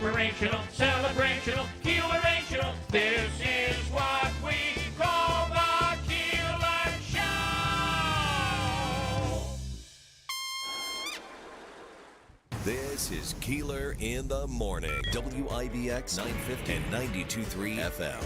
inspirational, celebrational, Keelerational. This is what we call the Keeler Show. This is Keeler in the Morning. WIBX 950 and 92.3 FM.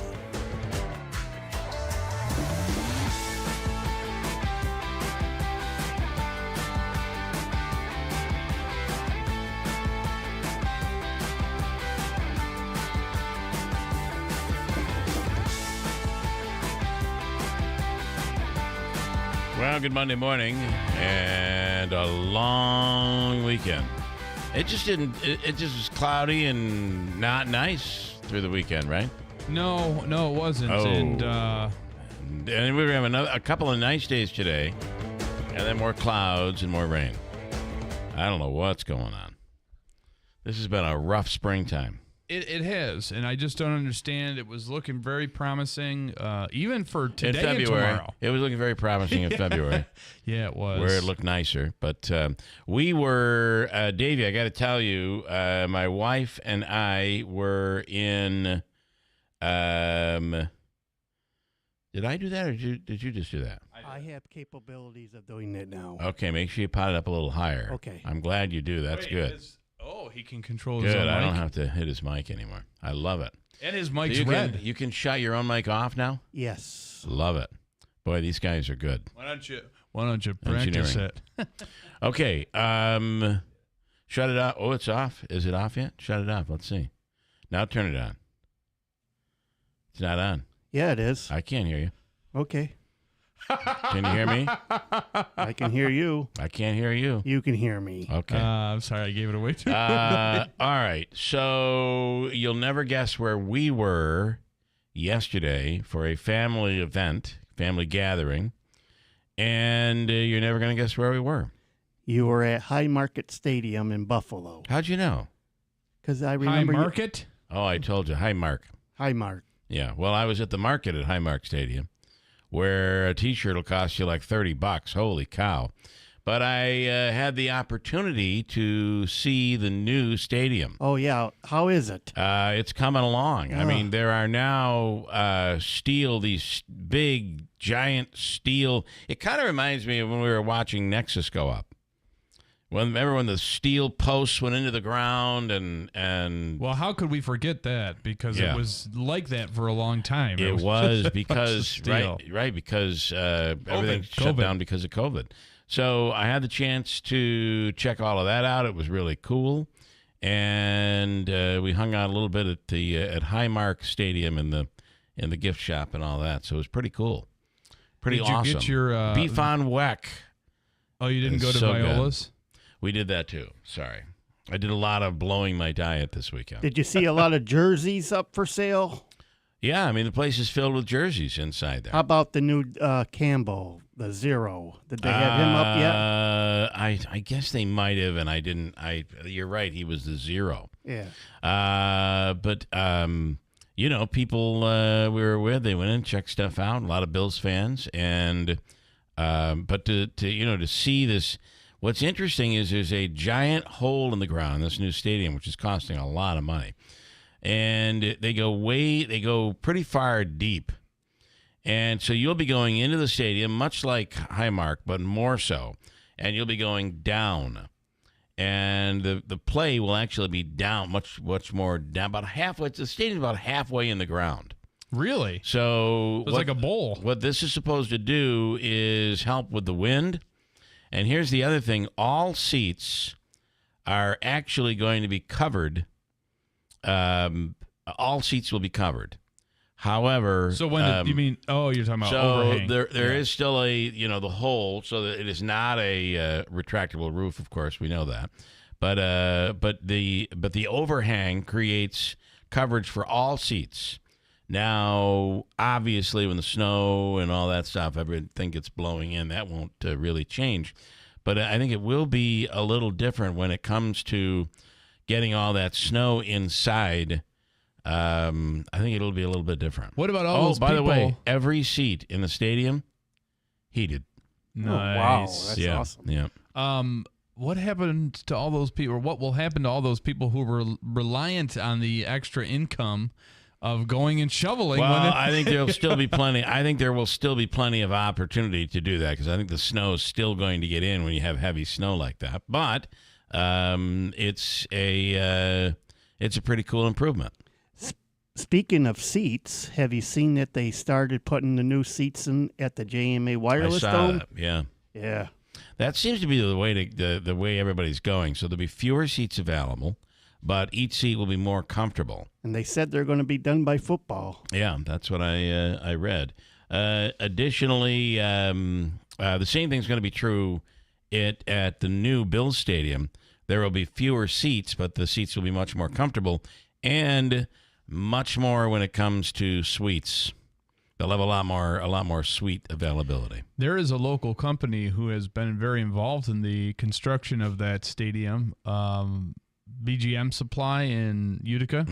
Well, good Monday morning and a long weekend. It just didn't. It just was cloudy and not nice through the weekend, right? No, it wasn't. Oh. And And we're gonna have a couple of nice days today, and then more clouds and more rain. I don't know what's going on. This has been a rough springtime. it has, and I just don't understand. It was looking very promising, even for today In February, and tomorrow. it was looking very promising in February. Yeah, it was. Where it looked nicer. But we were, Davey, I got to tell you, my wife and I were in, did I do that or did you just do that? I have capabilities of doing it now. Okay, make sure you pot it up a little higher. Okay. I'm glad you do. That's good. He can control his Good. own mic. I don't have to hit his mic anymore. I love it. And his So mic's you red. you can shut your own mic off now? Yes. Love it. Boy, these guys are good. Why don't you practice Engineering. it? Okay. Shut it off. Oh, it's off. Is it off yet? Shut it off. Let's see. Now turn it on. It's not on. Yeah, it is. I can't hear you. Okay. Can you hear me? I can hear you. I can't hear you. You can hear me. Okay. I'm sorry, I gave it away too. All right. So you'll never guess where we were yesterday for a family event, family gathering, and you're never going to guess where we were. You were at High Market Stadium in Buffalo. How'd you know? Because I High remember Market? Oh, I told you. Hi, Mark. High Mark. Yeah. Well, I was at the market at Highmark Stadium, where a T-shirt will cost you like $30. Holy cow! But I had the opportunity to see the new stadium. Oh, yeah. How is it? It's coming along. I mean, there are now these big, giant steel. It kind of reminds me of when we were watching Nexus go up. Remember when the steel posts went into the ground and Well, how could we forget that? Because Yeah. it was like that for a long time. it was because steel. right because everything shut COVID. down because of COVID. So I had the chance to check all of that out. It was really cool, and we hung out a little bit at the at Highmark Stadium in the gift shop and all that. So it was pretty cool, pretty Did you awesome. get your Beef on Weck. Oh, you didn't It's go to so good. Viola's? We did that too. Sorry, I did a lot of blowing my diet this weekend. Did you see a lot of jerseys up for sale? Yeah, I mean the place is filled with jerseys inside there. How about the new Campbell, the Zero? Did they have him up yet? I guess they might have, and I didn't. You're right. He was the Zero. Yeah. But you know, people we were with, they went in, checked stuff out. A lot of Bills fans, and but to see this. What's interesting is there's a giant hole in the ground in this new stadium, which is costing a lot of money. And they go pretty far deep. And so you'll be going into the stadium, much like Highmark, but more so. And you'll be going down. And the play will actually be down, much more down, about halfway. The stadium's about halfway in the ground. Really? So It's like a bowl. What this is supposed to do is help with the wind. And here's the other thing. All seats are actually going to be covered. All seats will be covered. However, So when you mean? Oh, you're talking about so overhang. there is still the hole, so that it is not a retractable roof. Of course, we know that, but the overhang creates coverage for all seats. Now, obviously, when the snow and all that stuff, everything gets blowing in, that won't really change. But I think it will be a little different when it comes to getting all that snow inside. I think it'll be a little bit different. What about all those by the way, people- every seat in the stadium heated. Nice. Oh, wow. That's yeah, awesome. yeah. what happened to all those people, or what will happen to all those people who were reliant on the extra income of going and shoveling? Well, I think there'll still be plenty. I think there will still be plenty of opportunity to do that because I think the snow is still going to get in when you have heavy snow like that. But it's a pretty cool improvement. Speaking of seats, have you seen that they started putting the new seats in at the JMA Wireless I saw Dome? that, yeah. Yeah. That seems to be the way the way everybody's going. So there'll be fewer seats available, but each seat will be more comfortable. And they said they're going to be done by football. Yeah, that's what I read. Additionally, the same thing's going to be true at the new Bills Stadium. There will be fewer seats, but the seats will be much more comfortable and much more when it comes to suites. They'll have a lot more suite availability. There is a local company who has been very involved in the construction of that stadium, BGM Supply in Utica.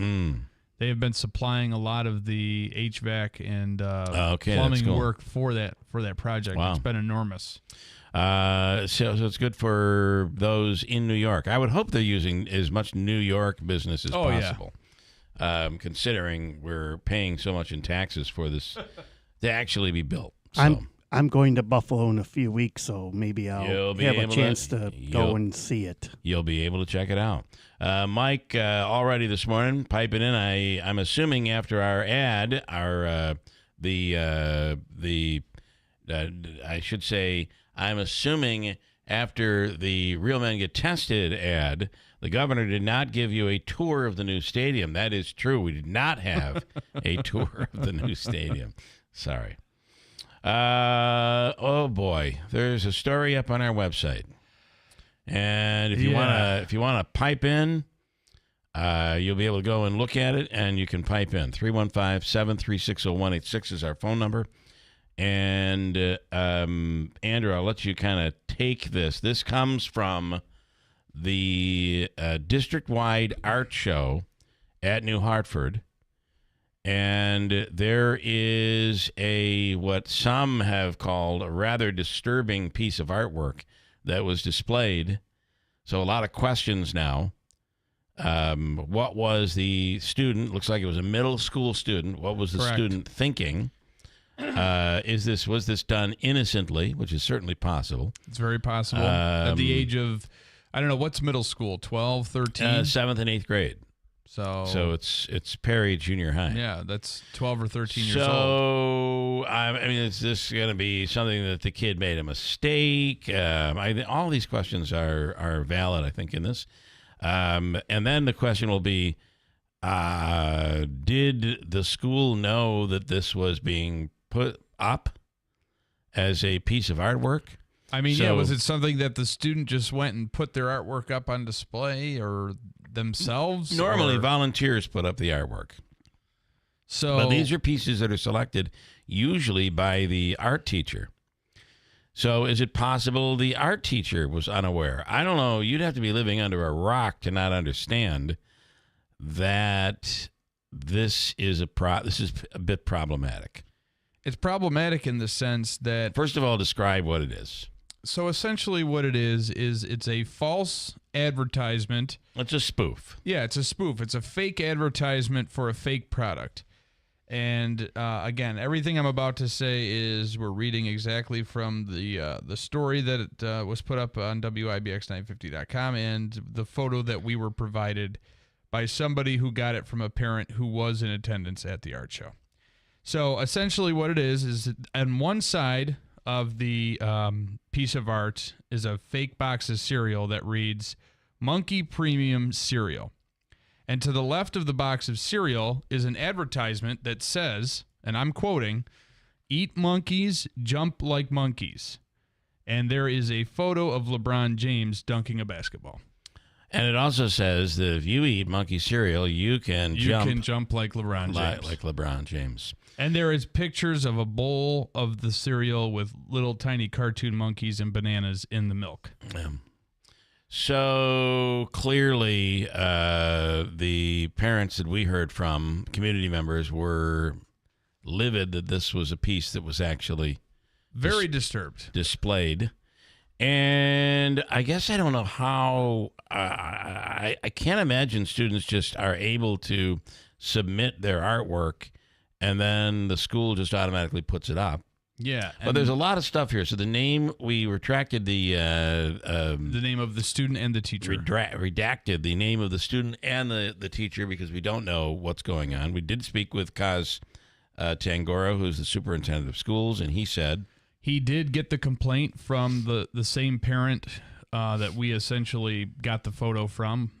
They have been supplying a lot of the HVAC and plumbing work for that project. Wow. It's been enormous. So it's good for those in New York. I would hope they're using as much New York business as possible. Considering we're paying so much in taxes for this to actually be built. So. I'm going to Buffalo in a few weeks, so maybe I'll have a chance to go and see it. You'll be able to check it out. Mike, already this morning, piping in. I'm assuming after our ad, I should say, I'm assuming after the Real Men Get Tested ad, the governor did not give you a tour of the new stadium. That is true. We did not have a tour of the new stadium. Sorry. Oh boy, there's a story up on our website, and if you wanna pipe in, you'll be able to go and look at it, and you can pipe in. 315-736-0186 is our phone number. And Andrew, I'll let you kind of take this. This comes from the district-wide art show at New Hartford. And there is what some have called a rather disturbing piece of artwork that was displayed. So a lot of questions now. What was the student? Looks like it was a middle school student. What was the student thinking? Was this done innocently, which is certainly possible. It's very possible. At the age of, I don't know, what's middle school, 12, 13? 7th and 8th grade. So it's Perry Junior High. Yeah, that's 12 or 13 years old. So, I mean, is this going to be something that the kid made a mistake? All these questions are valid, I think, in this. And then the question will be, did the school know that this was being put up as a piece of artwork? I mean, was it something that the student just went and put their artwork up on display or themselves? Normally, volunteers put up the artwork. But these are pieces that are selected usually by the art teacher. So is it possible the art teacher was unaware? I don't know. You'd have to be living under a rock to not understand that this is a bit problematic. It's problematic in the sense that... First of all, describe what it is. So essentially what it is it's a false advertisement. It's a spoof. Yeah, it's a spoof. It's a fake advertisement for a fake product. And again, everything I'm about to say is we're reading exactly from the story that was put up on WIBX950.com and the photo that we were provided by somebody who got it from a parent who was in attendance at the art show. So essentially what it is on one side of the piece of art is a fake box of cereal that reads Monkey Premium Cereal. And to the left of the box of cereal is an advertisement that says, and I'm quoting, "Eat monkeys, jump like monkeys." And there is a photo of LeBron James dunking a basketball. And it also says that if you eat monkey cereal, you can jump like LeBron James. Like LeBron James. And there is pictures of a bowl of the cereal with little tiny cartoon monkeys and bananas in the milk. Yeah. So clearly, the parents that we heard from, community members, were livid that this was a piece that was actually very disturbed, displayed. And I guess I don't know how. I can't imagine students just are able to submit their artwork, and then the school just automatically puts it up. Yeah, But there's a lot of stuff here. So the name, we retracted the name of the student and the teacher. Redacted the name of the student and the teacher because we don't know what's going on. We did speak with Kaz Tangora, who's the superintendent of schools, and he said he did get the complaint from the same parent that we essentially got the photo from.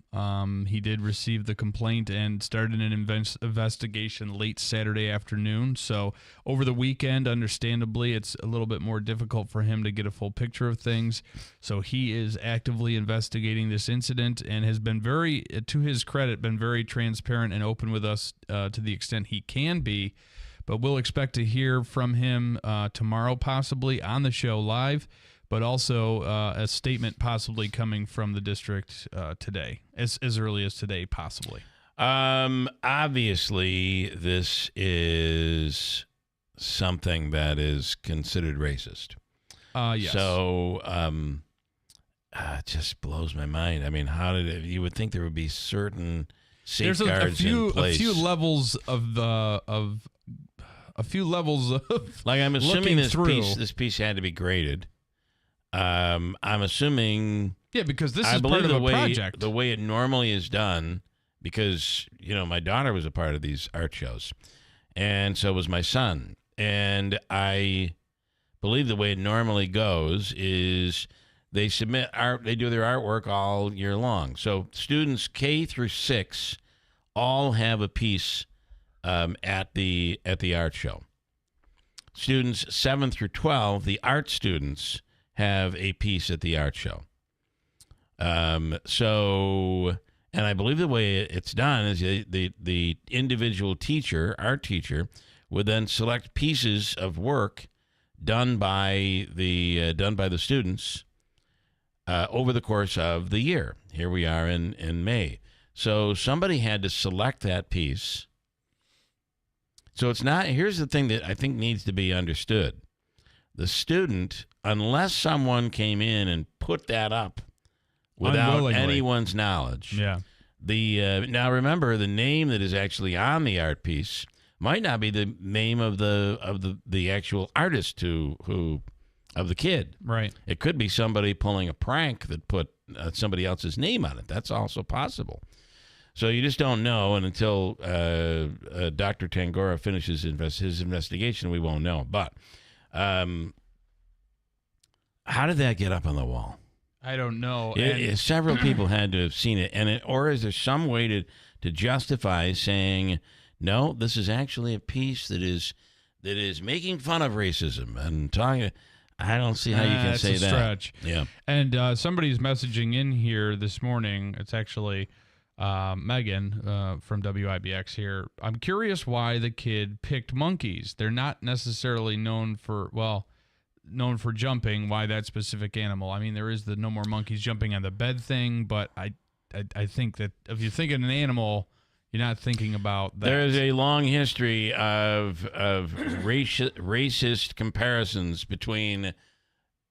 He did receive the complaint and started an investigation late Saturday afternoon. So over the weekend, understandably, it's a little bit more difficult for him to get a full picture of things. So he is actively investigating this incident and has been very, to his credit, been very transparent and open with us to the extent he can be. But we'll expect to hear from him tomorrow, possibly on the show live, but also a statement possibly coming from the district today, as early as today, possibly. Obviously, this is something that is considered racist. Yes. So it just blows my mind. I mean, how did it, you would think there would be certain safeguards in place. A few levels of like I'm assuming looking this piece had to be graded. I'm assuming. Yeah, because this is part of a project. The way it normally is done, because my daughter was a part of these art shows, and so was my son. And I believe the way it normally goes is they submit art, they do their artwork all year long. So students K through 6 all have a piece at the art show. Students 7 through 12, the art students, have a piece at the art show. So, and I believe the way it's done is the individual teacher, art teacher, would then select pieces of work done by the students over the course of the year. Here we are in May. So somebody had to select that piece. So it's not, here's the thing that I think needs to be understood. The student, unless someone came in and put that up without anyone's knowledge. Yeah. Now remember, the name that is actually on the art piece might not be the name of the actual artist of the kid. Right. It could be somebody pulling a prank that put somebody else's name on it. That's also possible. So you just don't know, and until Dr. Tangora finishes his investigation, we won't know. But how did that get up on the wall? I don't know. Several people had to have seen it, or is there some way to justify saying, no, this is actually a piece that is making fun of racism and talking? I don't see how you can say that. Stretch. Yeah. And somebody's messaging in here this morning. It's actually Megan from WIBX here. I'm curious why the kid picked monkeys. They're not necessarily known for jumping. Why that specific animal? I mean, there is the no more monkeys jumping on the bed thing, but I think that if you're thinking an animal, you're not thinking about that. There is a long history of racist comparisons between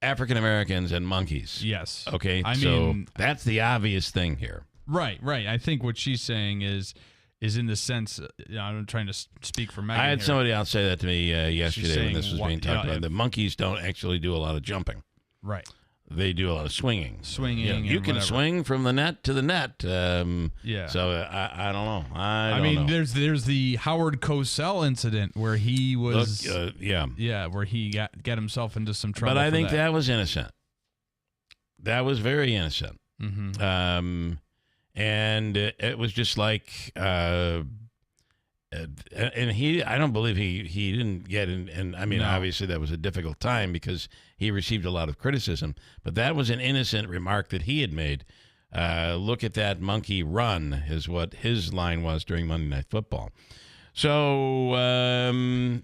African Americans and monkeys. Yes. Okay. I mean, that's the obvious thing here. Right. I think what she's saying is in the sense, I'm trying to speak for Megan. I had here. somebody else say that to me yesterday when this was being talked about. The monkeys don't actually do a lot of jumping. Right. They do a lot of swinging. You can swing from the net to the net. Yeah. So I don't know. I mean, know. there's the Howard Cosell incident where he was where he got himself into some trouble. But I think that was innocent. That was very innocent. Mm-hmm. And it was just like, and I don't believe he didn't get in. And I mean, No. Obviously that was a difficult time because he received a lot of criticism, but that was an innocent remark that he had made. Look at that monkey run is what his line was during Monday Night Football. So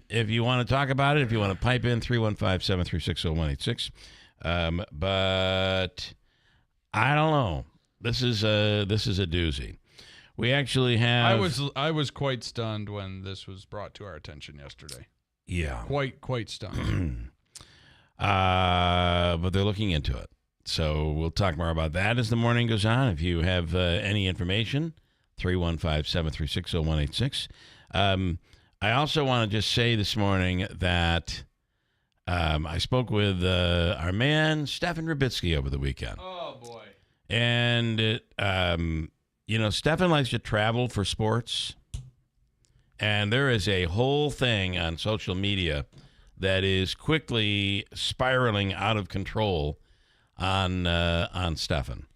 if you want to talk about it, if you want to pipe in, 315-736-0186. But I don't know. This is a doozy. We actually have. I was quite stunned when this was brought to our attention yesterday. Yeah. Quite stunned. But they're looking into it. So we'll talk more about that as the morning goes on. If you have any information, 315-736-0186. I also want to just say this morning that I spoke with our man, Stefan Rubitsky, over the weekend. Oh, boy. And, Stefan likes to travel for sports. And there is a whole thing on social media that is quickly spiraling out of control on Stefan.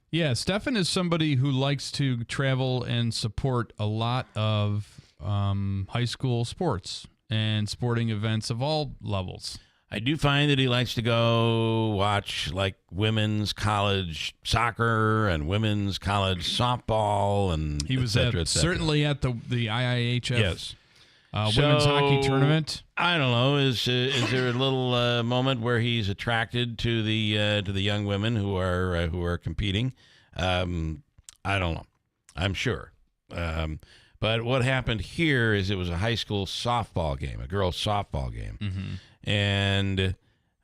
Yeah, Stefan is somebody who likes to travel and support a lot of high school sports and sporting events of all levels. I do find that he likes to go watch like women's college soccer and women's college softball, and he was et cetera, et cetera. Certainly at the IIHF yes. Women's hockey tournament. I don't know. Is there a little moment where he's attracted to the young women who are competing? I don't know. I'm sure. But what happened here is it was a high school softball game, a girls' softball game. Mm-hmm. And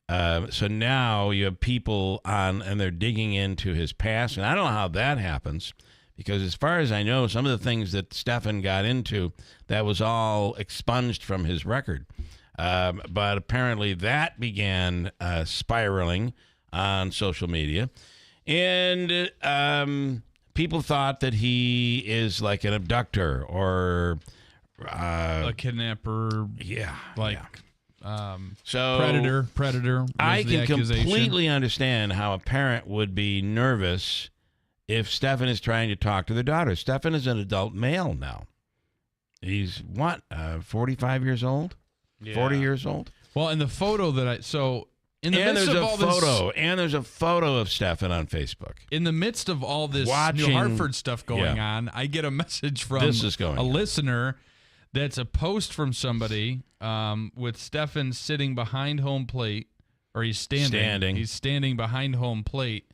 so now you have people on, and they're digging into his past. And I don't know how that happens, because as far as I know, some of the things that Stefan got into, that was all expunged from his record. But apparently that began spiraling on social media. And people thought that he is like an abductor or a kidnapper. Yeah. Like... Yeah. So predator. I can accusation. completely understand how a parent would be nervous if Stefan is trying to talk to their daughter. Stefan is an adult male now. He's 45 years old, 40 years old. Well, in the photo that in the midst there's of a all photo, this, and there's a photo of Stefan on Facebook. In the midst of all this Watching, New Hartford stuff going on, I get a message from a listener. That's a post from somebody with Stefan sitting behind home plate, or he's standing. He's standing behind home plate,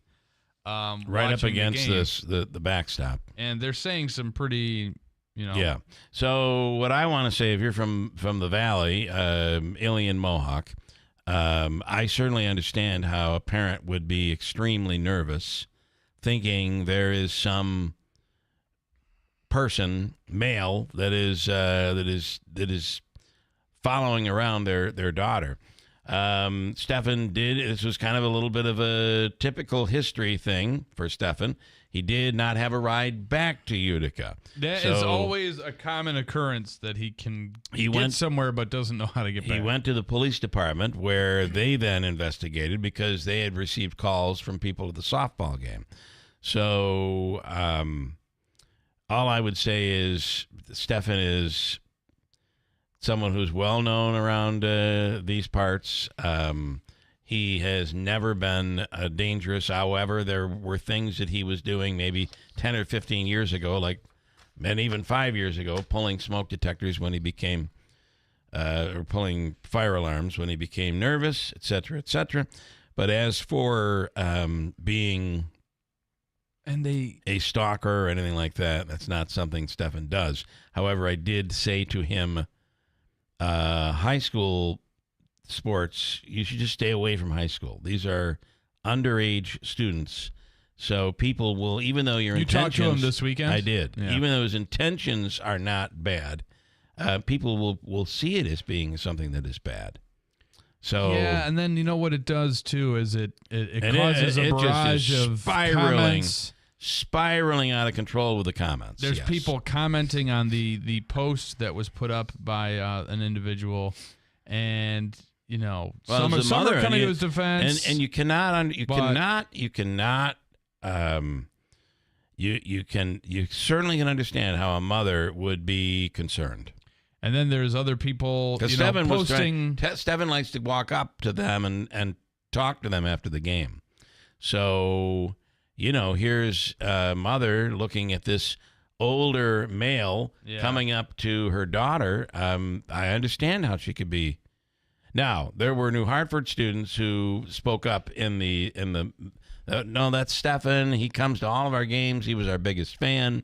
right up against the backstop. And they're saying some pretty, Yeah. So what I want to say, if you're from the Valley, Alien Mohawk, I certainly understand how a parent would be extremely nervous, thinking there is some person, male, that is following around their daughter. Stefan this was kind of a little bit of a typical history thing for Stefan. He did not have a ride back to Utica. That is always a common occurrence, that he went somewhere but doesn't know how to get back. He went to the police department, where they then investigated because they had received calls from people at the softball game. So all I would say is Stefan is someone who's well known around these parts. He has never been dangerous. However, there were things that he was doing maybe 10 or 15 years ago, and even 5 years ago, pulling smoke detectors when he became, or pulling fire alarms when he became nervous, et cetera, et cetera. But as for being a stalker or anything like that, that's not something Stefan does. However, I did say to him, high school sports, you should just stay away from high school. These are underage students. So people will, even though your intentions... You talked to him this weekend? I did. Yeah. Even though his intentions are not bad, people will see it as being something that is bad. So yeah, and then you know what it does too is it causes a barrage of comments. Spiraling out of control with the comments. There's people commenting on the post that was put up by an individual, and some are coming to his defense. And you certainly can understand how a mother would be concerned. And then there's other people posting. Stefan likes to walk up to them and talk to them after the game. So, here's a mother looking at this older male coming up to her daughter. I understand how she could be. Now, there were New Hartford students who spoke up in the no, that's Stefan. He comes to all of our games. He was our biggest fan.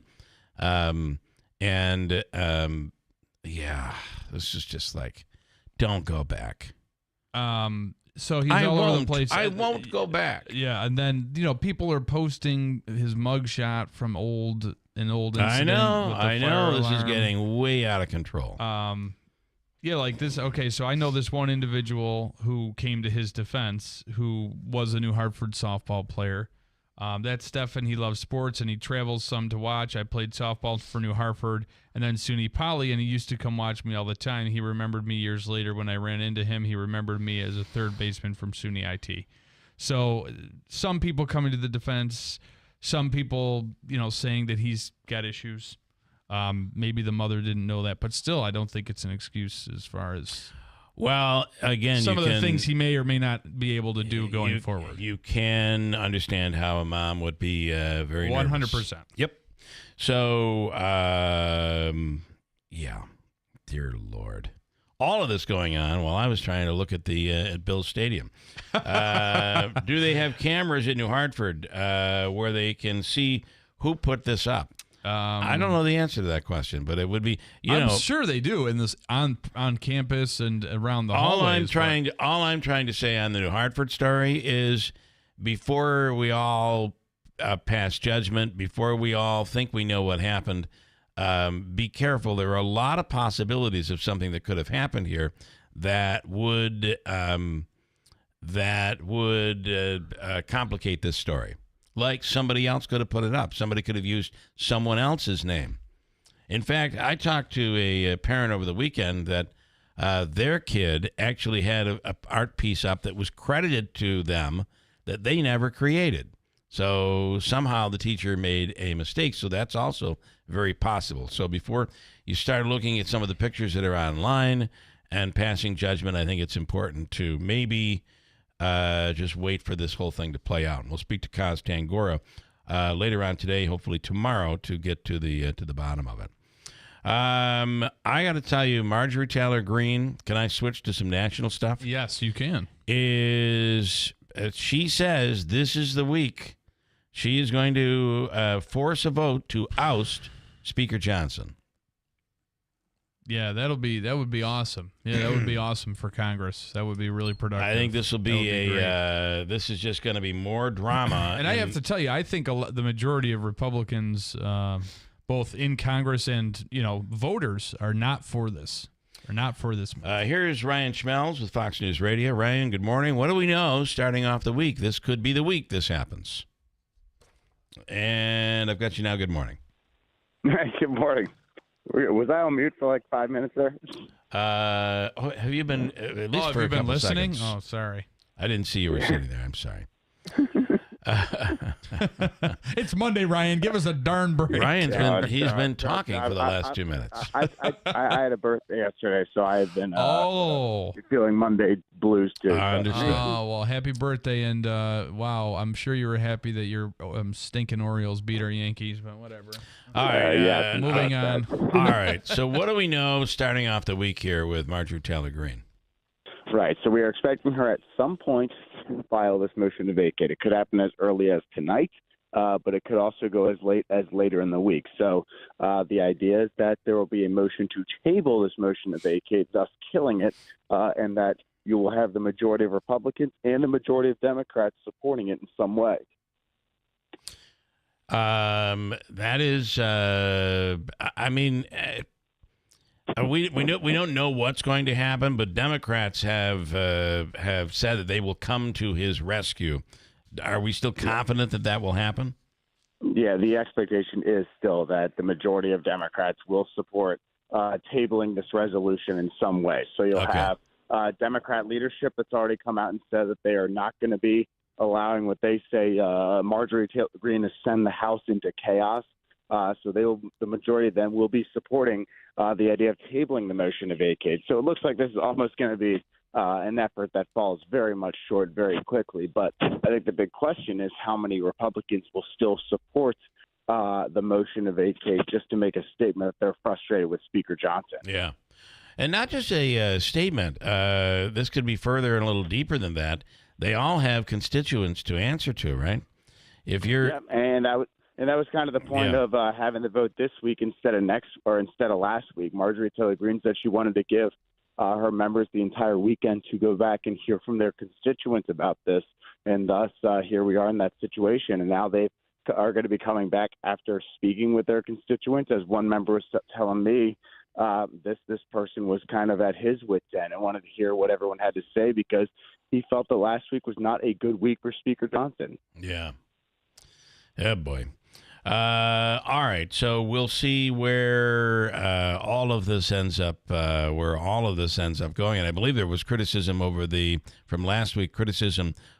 Yeah, this is just like, don't go back. So he's all over the place. I won't go back. Yeah, and then people are posting his mugshot from an old incident. I know. With the fire This is alarm. getting way out of control. Yeah, like this. Okay, so I know this one individual who came to his defense, who was a New Hartford softball player. That's Stefan. He loves sports, and he travels some to watch. I played softball for New Hartford, and then SUNY Poly, and he used to come watch me all the time. He remembered me years later when I ran into him. He remembered me as a third baseman from SUNY IT. So some people coming to the defense, some people, saying that he's got issues. Maybe the mother didn't know that, but still, I don't think it's an excuse as far as... Well, again, some of the things he may or may not be able to do going forward. You can understand how a mom would be very 100%. Yep. So, yeah, dear Lord. All of this going on while I was trying to look at the at Bill's Stadium. Do they have cameras at New Hartford where they can see who put this up? I don't know the answer to that question, but it would be, I'm sure they do in this on campus and around the hallways. All I'm trying to say on the New Hartford story is, before we all pass judgment, before we all think we know what happened, be careful. There are a lot of possibilities of something that could have happened here that would complicate this story. Like somebody else could have put it up. Somebody could have used someone else's name. In fact, I talked to a parent over the weekend that their kid actually had a art piece up that was credited to them that they never created. So somehow the teacher made a mistake. So that's also very possible. So before you start looking at some of the pictures that are online and passing judgment, I think it's important to maybe just wait for this whole thing to play out. And we'll speak to Kaz Tangora later on today, hopefully tomorrow, to get to the bottom of it. I got to tell you, Marjorie Taylor Greene, can I switch to some national stuff? Yes, you can. She says this is the week she is going to force a vote to oust Speaker Johnson. Yeah, that would be awesome. Yeah, that would be awesome for Congress. That would be really productive. I think this will be this is just going to be more drama. And I have to tell you, I think the majority of Republicans, both in Congress and voters, are not for this. Are not for this. Here's Ryan Schmelz with Fox News Radio. Ryan, good morning. What do we know starting off the week? This could be the week this happens. And I've got you now. Good morning. Good morning. Was I on mute for like 5 minutes there? Have you been at least for a couple listening? seconds? Oh, sorry. I didn't see you were sitting there. I'm sorry. It's Monday, Ryan. Give us a darn break. He's been talking for the last 2 minutes. I had a birthday yesterday, so I've been feeling Monday blues too. Understood. Oh, well, happy birthday. And wow, I'm sure you were happy that your stinking Orioles beat our Yankees, but whatever. All right. Moving on. All right. So what do we know starting off the week here with Marjorie Taylor Greene? Right. So we are expecting her at some point to file this motion to vacate. It could happen as early as tonight, but it could also go as late as later in the week. So the idea is that there will be a motion to table this motion to vacate, thus killing it, and that you will have the majority of Republicans and the majority of Democrats supporting it in some way. That is, I mean, we don't know what's going to happen, but Democrats have said that they will come to his rescue. Are we still confident that that will happen? Yeah, the expectation is still that the majority of Democrats will support tabling this resolution in some way. So you'll have Democrat leadership that's already come out and said that they are not going to be allowing what they say Marjorie Taylor Greene to send the House into chaos. So the majority of them will be supporting the idea of tabling the motion to vacate. So it looks like this is almost going to be an effort that falls very much short very quickly. But I think the big question is how many Republicans will still support the motion to vacate just to make a statement that they're frustrated with Speaker Johnson. Yeah. And not just a statement. This could be further and a little deeper than that. They all have constituents to answer to, right? If you're, yeah, and that was kind of the point of having the vote this week instead of last week. Marjorie Taylor Greene said she wanted to give her members the entire weekend to go back and hear from their constituents about this. And thus, here we are in that situation. And now they are going to be coming back after speaking with their constituents. As one member was telling me, this person was kind of at his wit's end and wanted to hear what everyone had to say because he felt that last week was not a good week for Speaker Johnson. Yeah. Yeah, boy. All right, so we'll see where all of this ends up. Going, and I believe there was criticism from last week,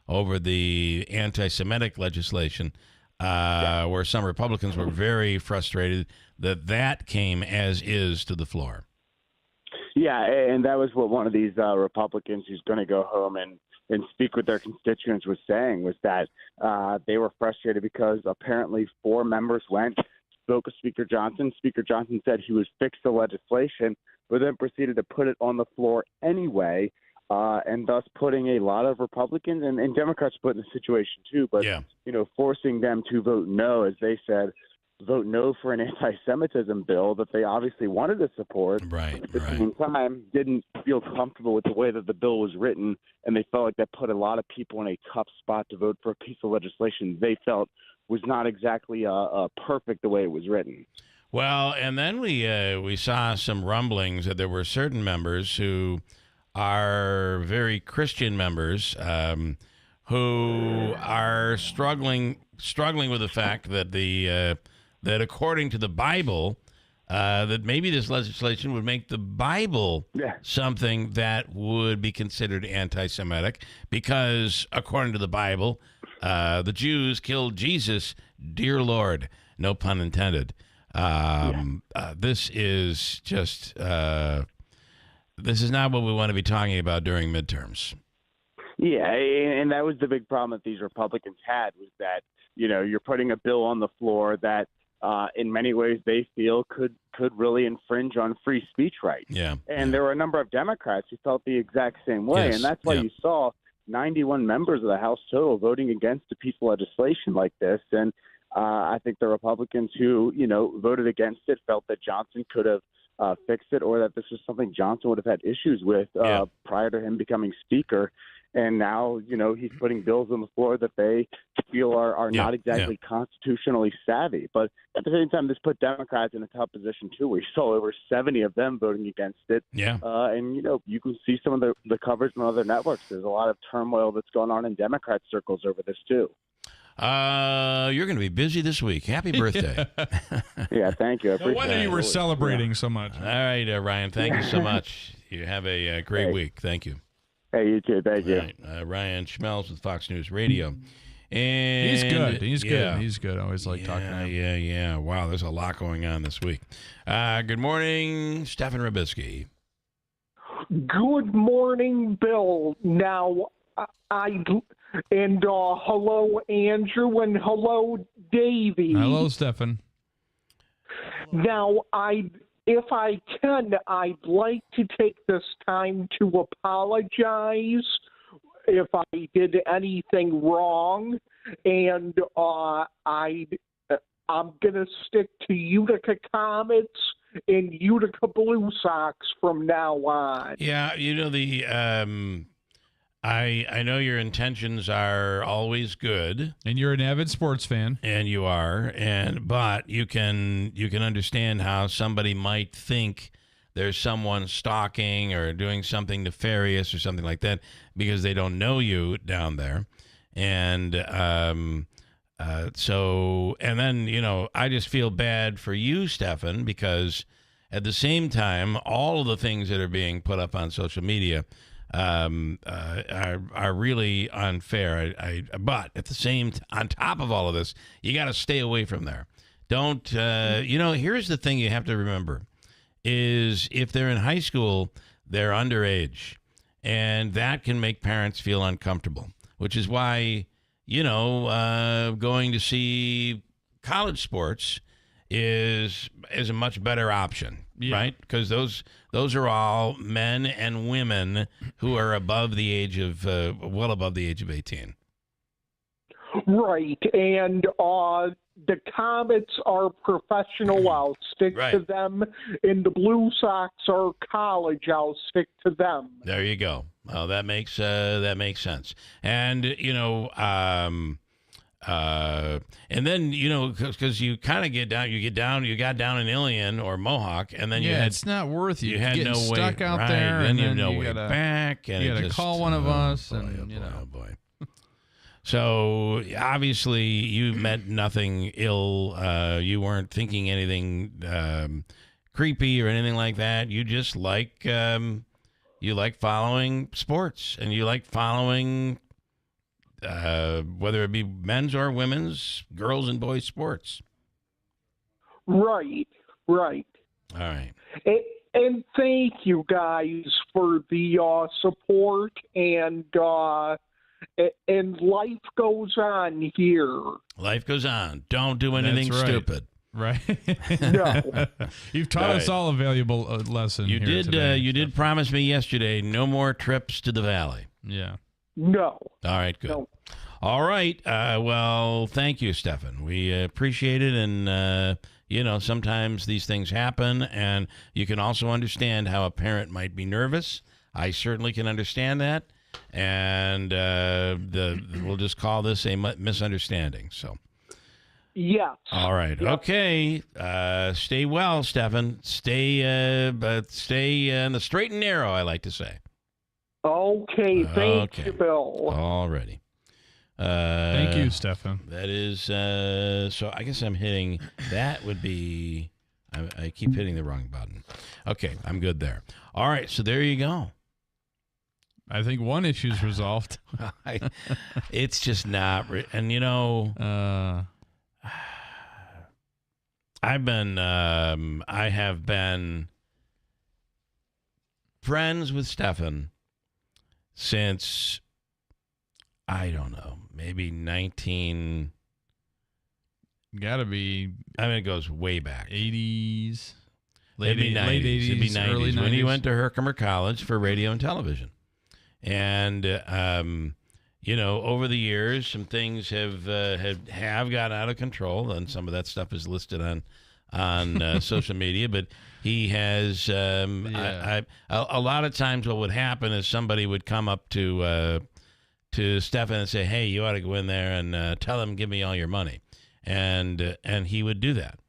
over the anti-Semitic legislation, where some Republicans were very frustrated that came as is to the floor. Yeah, and that was what one of these Republicans who's going to go home and speak with their constituents was saying, was that they were frustrated because apparently 4 members went, spoke with Speaker Johnson. Speaker Johnson said he would fix the legislation, but then proceeded to put it on the floor anyway, and thus putting a lot of Republicans and Democrats put in the situation too, but forcing them to vote no, as they said, vote no for an anti-Semitism bill that they obviously wanted to support. Right. At the same time, didn't feel comfortable with the way that the bill was written, and they felt like that put a lot of people in a tough spot to vote for a piece of legislation they felt was not exactly perfect the way it was written. Well, and then we saw some rumblings that there were certain members who are very Christian members who are struggling with the fact that that according to the Bible, that maybe this legislation would make the Bible something that would be considered anti-Semitic because, according to the Bible, the Jews killed Jesus, dear Lord, no pun intended. This is just this is not what we want to be talking about during midterms. Yeah, and that was the big problem that these Republicans had, was that, you're putting a bill on the floor that in many ways they feel could really infringe on free speech rights. And there were a number of Democrats who felt the exact same way. And that's why you saw 91 members of the House total voting against a piece of legislation like this. And I think the Republicans who, voted against it felt that Johnson could have fixed it, or that this was something Johnson would have had issues with prior to him becoming Speaker. And now, he's putting bills on the floor that they feel are not exactly constitutionally savvy. But at the same time, this put Democrats in a tough position, too. We saw over 70 of them voting against it. And, you can see some of the coverage on other networks. There's a lot of turmoil that's going on in Democrat circles over this, too. You're going to be busy this week. Happy birthday. Yeah, thank you. I appreciate no wonder you were celebrating so much. All right, Ryan, thank you so much. You have a great week. Thank you. Hey, you too. Thank you. Right. Ryan Schmelz with Fox News Radio. And he's good. He's good. I always like talking to him. Yeah. Wow, there's a lot going on this week. Good morning, Stefan Rybicki. Good morning, Bill. Now, hello, Andrew, and hello, Davey. Hello, Stefan. Now, if I can, I'd like to take this time to apologize if I did anything wrong, and I'm gonna stick to Utica Comets and Utica Blue Sox from now on. Yeah, I know your intentions are always good, and you're an avid sports fan, and you are, but you can understand how somebody might think there's someone stalking or doing something nefarious or something like that because they don't know you down there, and then I just feel bad for you, Stefan, because at the same time, all of the things that are being put up on social media are really unfair. But at the same, on top of all of this, you got to stay away from there. Don't, here's the thing you have to remember is if they're in high school, they're underage, and that can make parents feel uncomfortable, which is why, going to see college sports is a much better option, right? Because those are all men and women who are above the age of well above the age of 18. Right, and the Comets are professional. I'll stick Right. to them. And the Blue Sox are college. I'll stick to them. There you go. Well, that makes sense. And and then because you kind of get down, you got down in Ilion or Mohawk, and then it's not worth you had getting no way stuck out right, there, then and you then no you way gotta, back, and you it gotta just, call one of us, boy, and oh boy. So obviously you meant nothing ill. You weren't thinking anything creepy or anything like that. You just like following sports, and you like following whether it be men's or women's, girls and boys sports. Right. All right. And thank you guys for the support, and life goes on here. Life goes on. Don't do anything That's right. stupid. Right. No. You've taught us all a valuable lesson. You here did. today, You did promise me yesterday no more trips to the valley. Yeah. No. All right. Good. No. All right. Well, thank you, Stefan. We appreciate it, and sometimes these things happen, and you can also understand how a parent might be nervous. I certainly can understand that, and we'll just call this a misunderstanding. So. Yes. All right. Yep. Okay. Stay well, Stefan. Stay in the straight and narrow, I like to say. Okay. Thank you, Bill. All righty. Thank you, Stefan. That is, so I guess I'm hitting, that would be, I keep hitting the wrong button. Okay, I'm good there. All right, so there you go. I think one issue's resolved. It's just not, and I have been friends with Stefan since, I don't know, maybe 19. Gotta be. I mean, it goes way back. 80s. Late 80s. It'd be 90s. Early 90s. When he went to Herkimer College for radio and television. And, over the years, some things have gotten out of control, and some of that stuff is listed on social media. But he has, a lot of times what would happen is somebody would come up to Stefan and say, hey, you ought to go in there and tell him, give me all your money. And he would do that.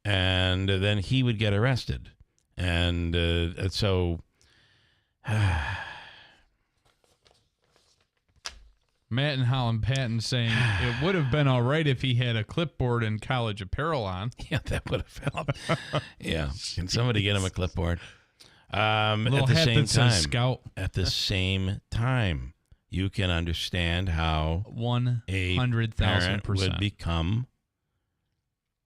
And then he would get arrested. And so... Matt and Holland Patton saying it would have been all right if he had a clipboard and college apparel on. Yeah, that would have helped. Yeah. Can somebody get him a clipboard? A little at the hat same that time, says Scout. At the same time, you can understand how 100,000%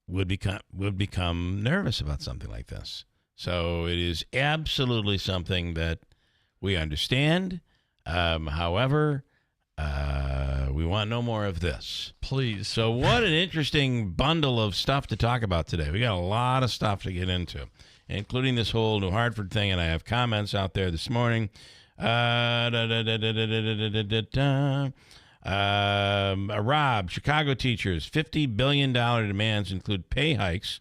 would become nervous about something like this. So it is absolutely something that we understand. However, we want no more of this. Please. So what an interesting bundle of stuff to talk about today. We got a lot of stuff to get into, including this whole New Hartford thing, and I have comments out there this morning. Rob, Chicago teachers, $50 billion demands include pay hikes,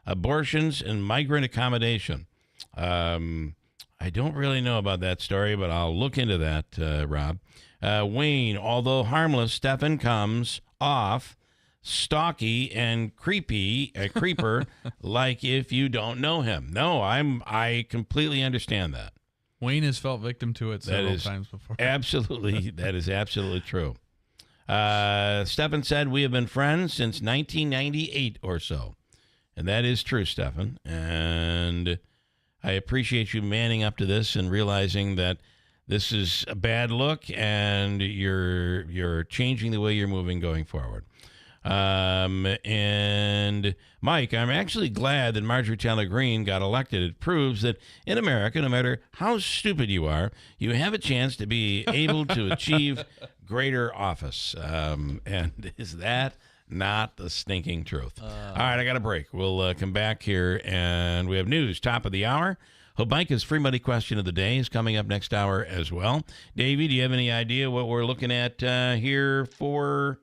abortions, and migrant accommodation. I don't really know about that story, but I'll look into that, Rob. Wayne, although harmless, Stefan comes off stalky and creeper, like if you don't know him. No, I completely understand that. Wayne has felt victim to it several times before. Absolutely, that is absolutely true. Stefan said, we have been friends since 1998 or so. And that is true, Stefan. And I appreciate you manning up to this and realizing that this is a bad look and you're changing the way you're moving going forward. And Mike, I'm actually glad that Marjorie Taylor Greene got elected. It proves that in America, no matter how stupid you are, you have a chance to be able to achieve greater office. And is that not the stinking truth? All right, I got a break. We'll come back here, and we have news, top of the hour. Mike's free money question of the day is coming up next hour as well. Davey, do you have any idea what we're looking at here for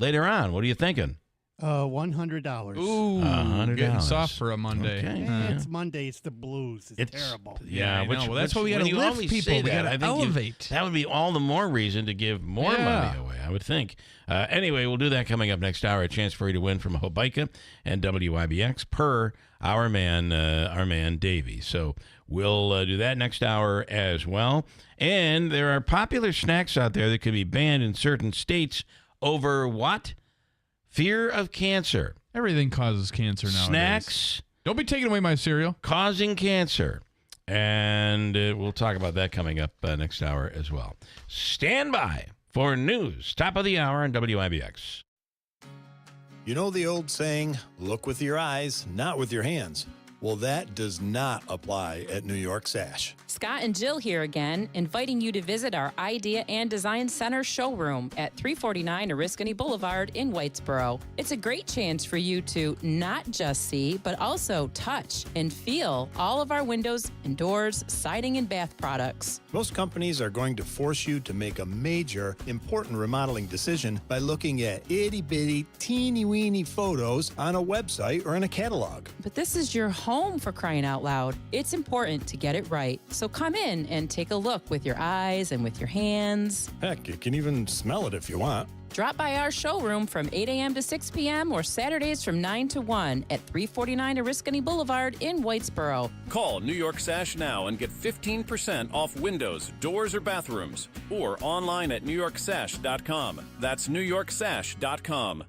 later on. What are you thinking? $100. Ooh, $100. getting soft for a Monday. Okay. It's Monday. It's the blues. It's terrible. Yeah, I know. Well, that's why we got to lift people. We got to elevate. That would be all the more reason to give more money away, I would think. Anyway, we'll do that coming up next hour. A chance for you to win from Hobica and WIBX per our man Davey. So we'll do that next hour as well. And there are popular snacks out there that could be banned in certain states over what? Fear of cancer. Everything causes cancer nowadays. Snacks. Don't be taking away my cereal. Causing cancer. And we'll talk about that coming up next hour as well. Stand by for news. Top of the hour on WIBX. You know the old saying, look with your eyes, not with your hands. Well, that does not apply at New York Sash. Scott and Jill here again, inviting you to visit our Idea and Design Center showroom at 349 Oriskany Boulevard in Whitesboro. It's a great chance for you to not just see, but also touch and feel all of our windows and doors, siding, and bath products. Most companies are going to force you to make a major, important remodeling decision by looking at itty-bitty, teeny-weeny photos on a website or in a catalog. But this is your home, for crying out loud. It's important to get it right. So come in and take a look with your eyes and with your hands. Heck, you can even smell it if you want. Drop by our showroom from 8 a.m. to 6 p.m. or Saturdays from 9 to 1 at 349 Oriskany Boulevard in Whitesboro. Call New York Sash now and get 15% off windows, doors, or bathrooms. Or online at NewYorkSash.com. That's NewYorkSash.com.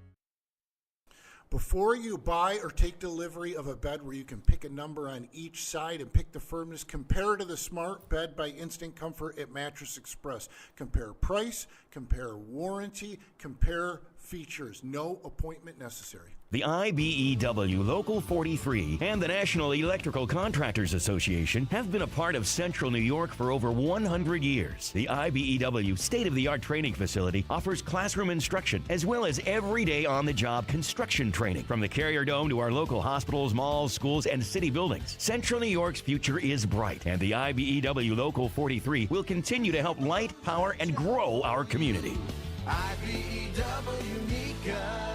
Before you buy or take delivery of a bed where you can pick a number on each side and pick the firmness, compare to the Smart Bed by Instant Comfort at Mattress Express. Compare price, compare warranty, compare features. No appointment necessary. The IBEW Local 43 and the National Electrical Contractors Association have been a part of Central New York for over 100 years. The IBEW state-of-the-art training facility offers classroom instruction as well as everyday on-the-job construction training. From the Carrier Dome to our local hospitals, malls, schools, and city buildings, Central New York's future is bright, and the IBEW Local 43 will continue to help light, power, and grow our community. IBEW Nika.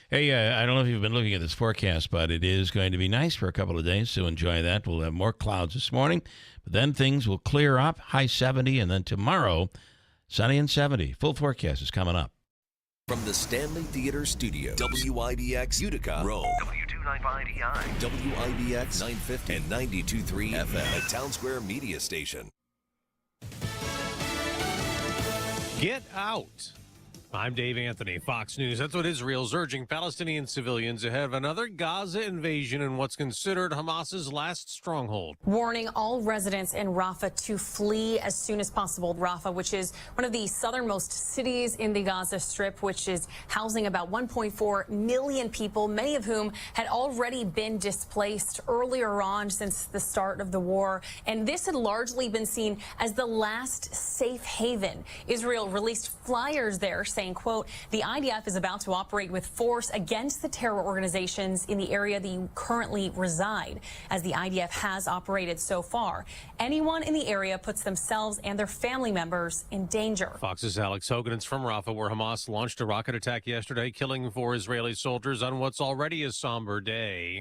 Hey, I don't know if you've been looking at this forecast, but it is going to be nice for a couple of days, so enjoy that. We'll have more clouds this morning, but then things will clear up, high 70, and then tomorrow, sunny and 70. Full forecast is coming up. From the Stanley Theater Studio, WIBX Utica, Rome, W295EI, WIBX 950 and 92.3 FM, a Town Square media station. Get out. I'm Dave Anthony, Fox News. That's what Israel's urging Palestinian civilians ahead of another Gaza invasion in what's considered Hamas's last stronghold. Warning all residents in Rafah to flee as soon as possible. Rafah, which is one of the southernmost cities in the Gaza Strip, which is housing about 1.4 million people, many of whom had already been displaced earlier on since the start of the war. And this had largely been seen as the last safe haven. Israel released flyers there saying, quote, the IDF is about to operate with force against the terror organizations in the area that you currently reside, as the IDF has operated so far. Anyone in the area puts themselves and their family members in danger. Fox's Alex Hogan is from Rafah, where Hamas launched a rocket attack yesterday, killing 4 Israeli soldiers on what's already a somber day.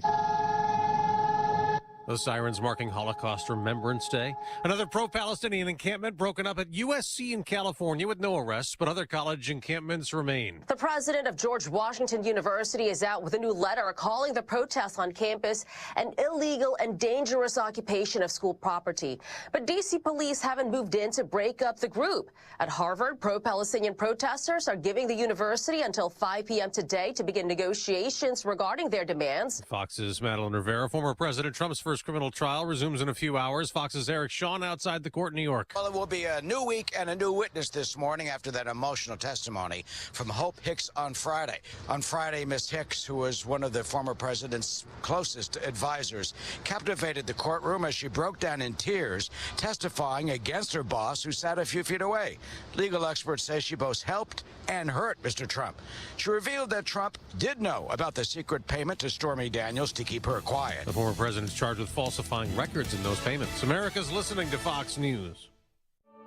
Those sirens marking Holocaust Remembrance Day. Another pro-Palestinian encampment broken up at USC in California with no arrests, but other college encampments remain. The president of George Washington University is out with a new letter calling the protests on campus an illegal and dangerous occupation of school property. But D.C. police haven't moved in to break up the group. At Harvard, pro-Palestinian protesters are giving the university until 5 p.m. today to begin negotiations regarding their demands. Fox's Madeline Rivera, former President Trump's first criminal trial resumes in a few hours. Fox's Eric Shawn outside the court in New York. Well, it will be a new week and a new witness this morning after that emotional testimony from Hope Hicks on Friday. On Friday, Ms. Hicks, who was one of the former president's closest advisors, captivated the courtroom as she broke down in tears, testifying against her boss, who sat a few feet away. Legal experts say she both helped and hurt Mr. Trump. She revealed that Trump did know about the secret payment to Stormy Daniels to keep her quiet. The former president's charged with falsifying records in those payments. America's listening to Fox News.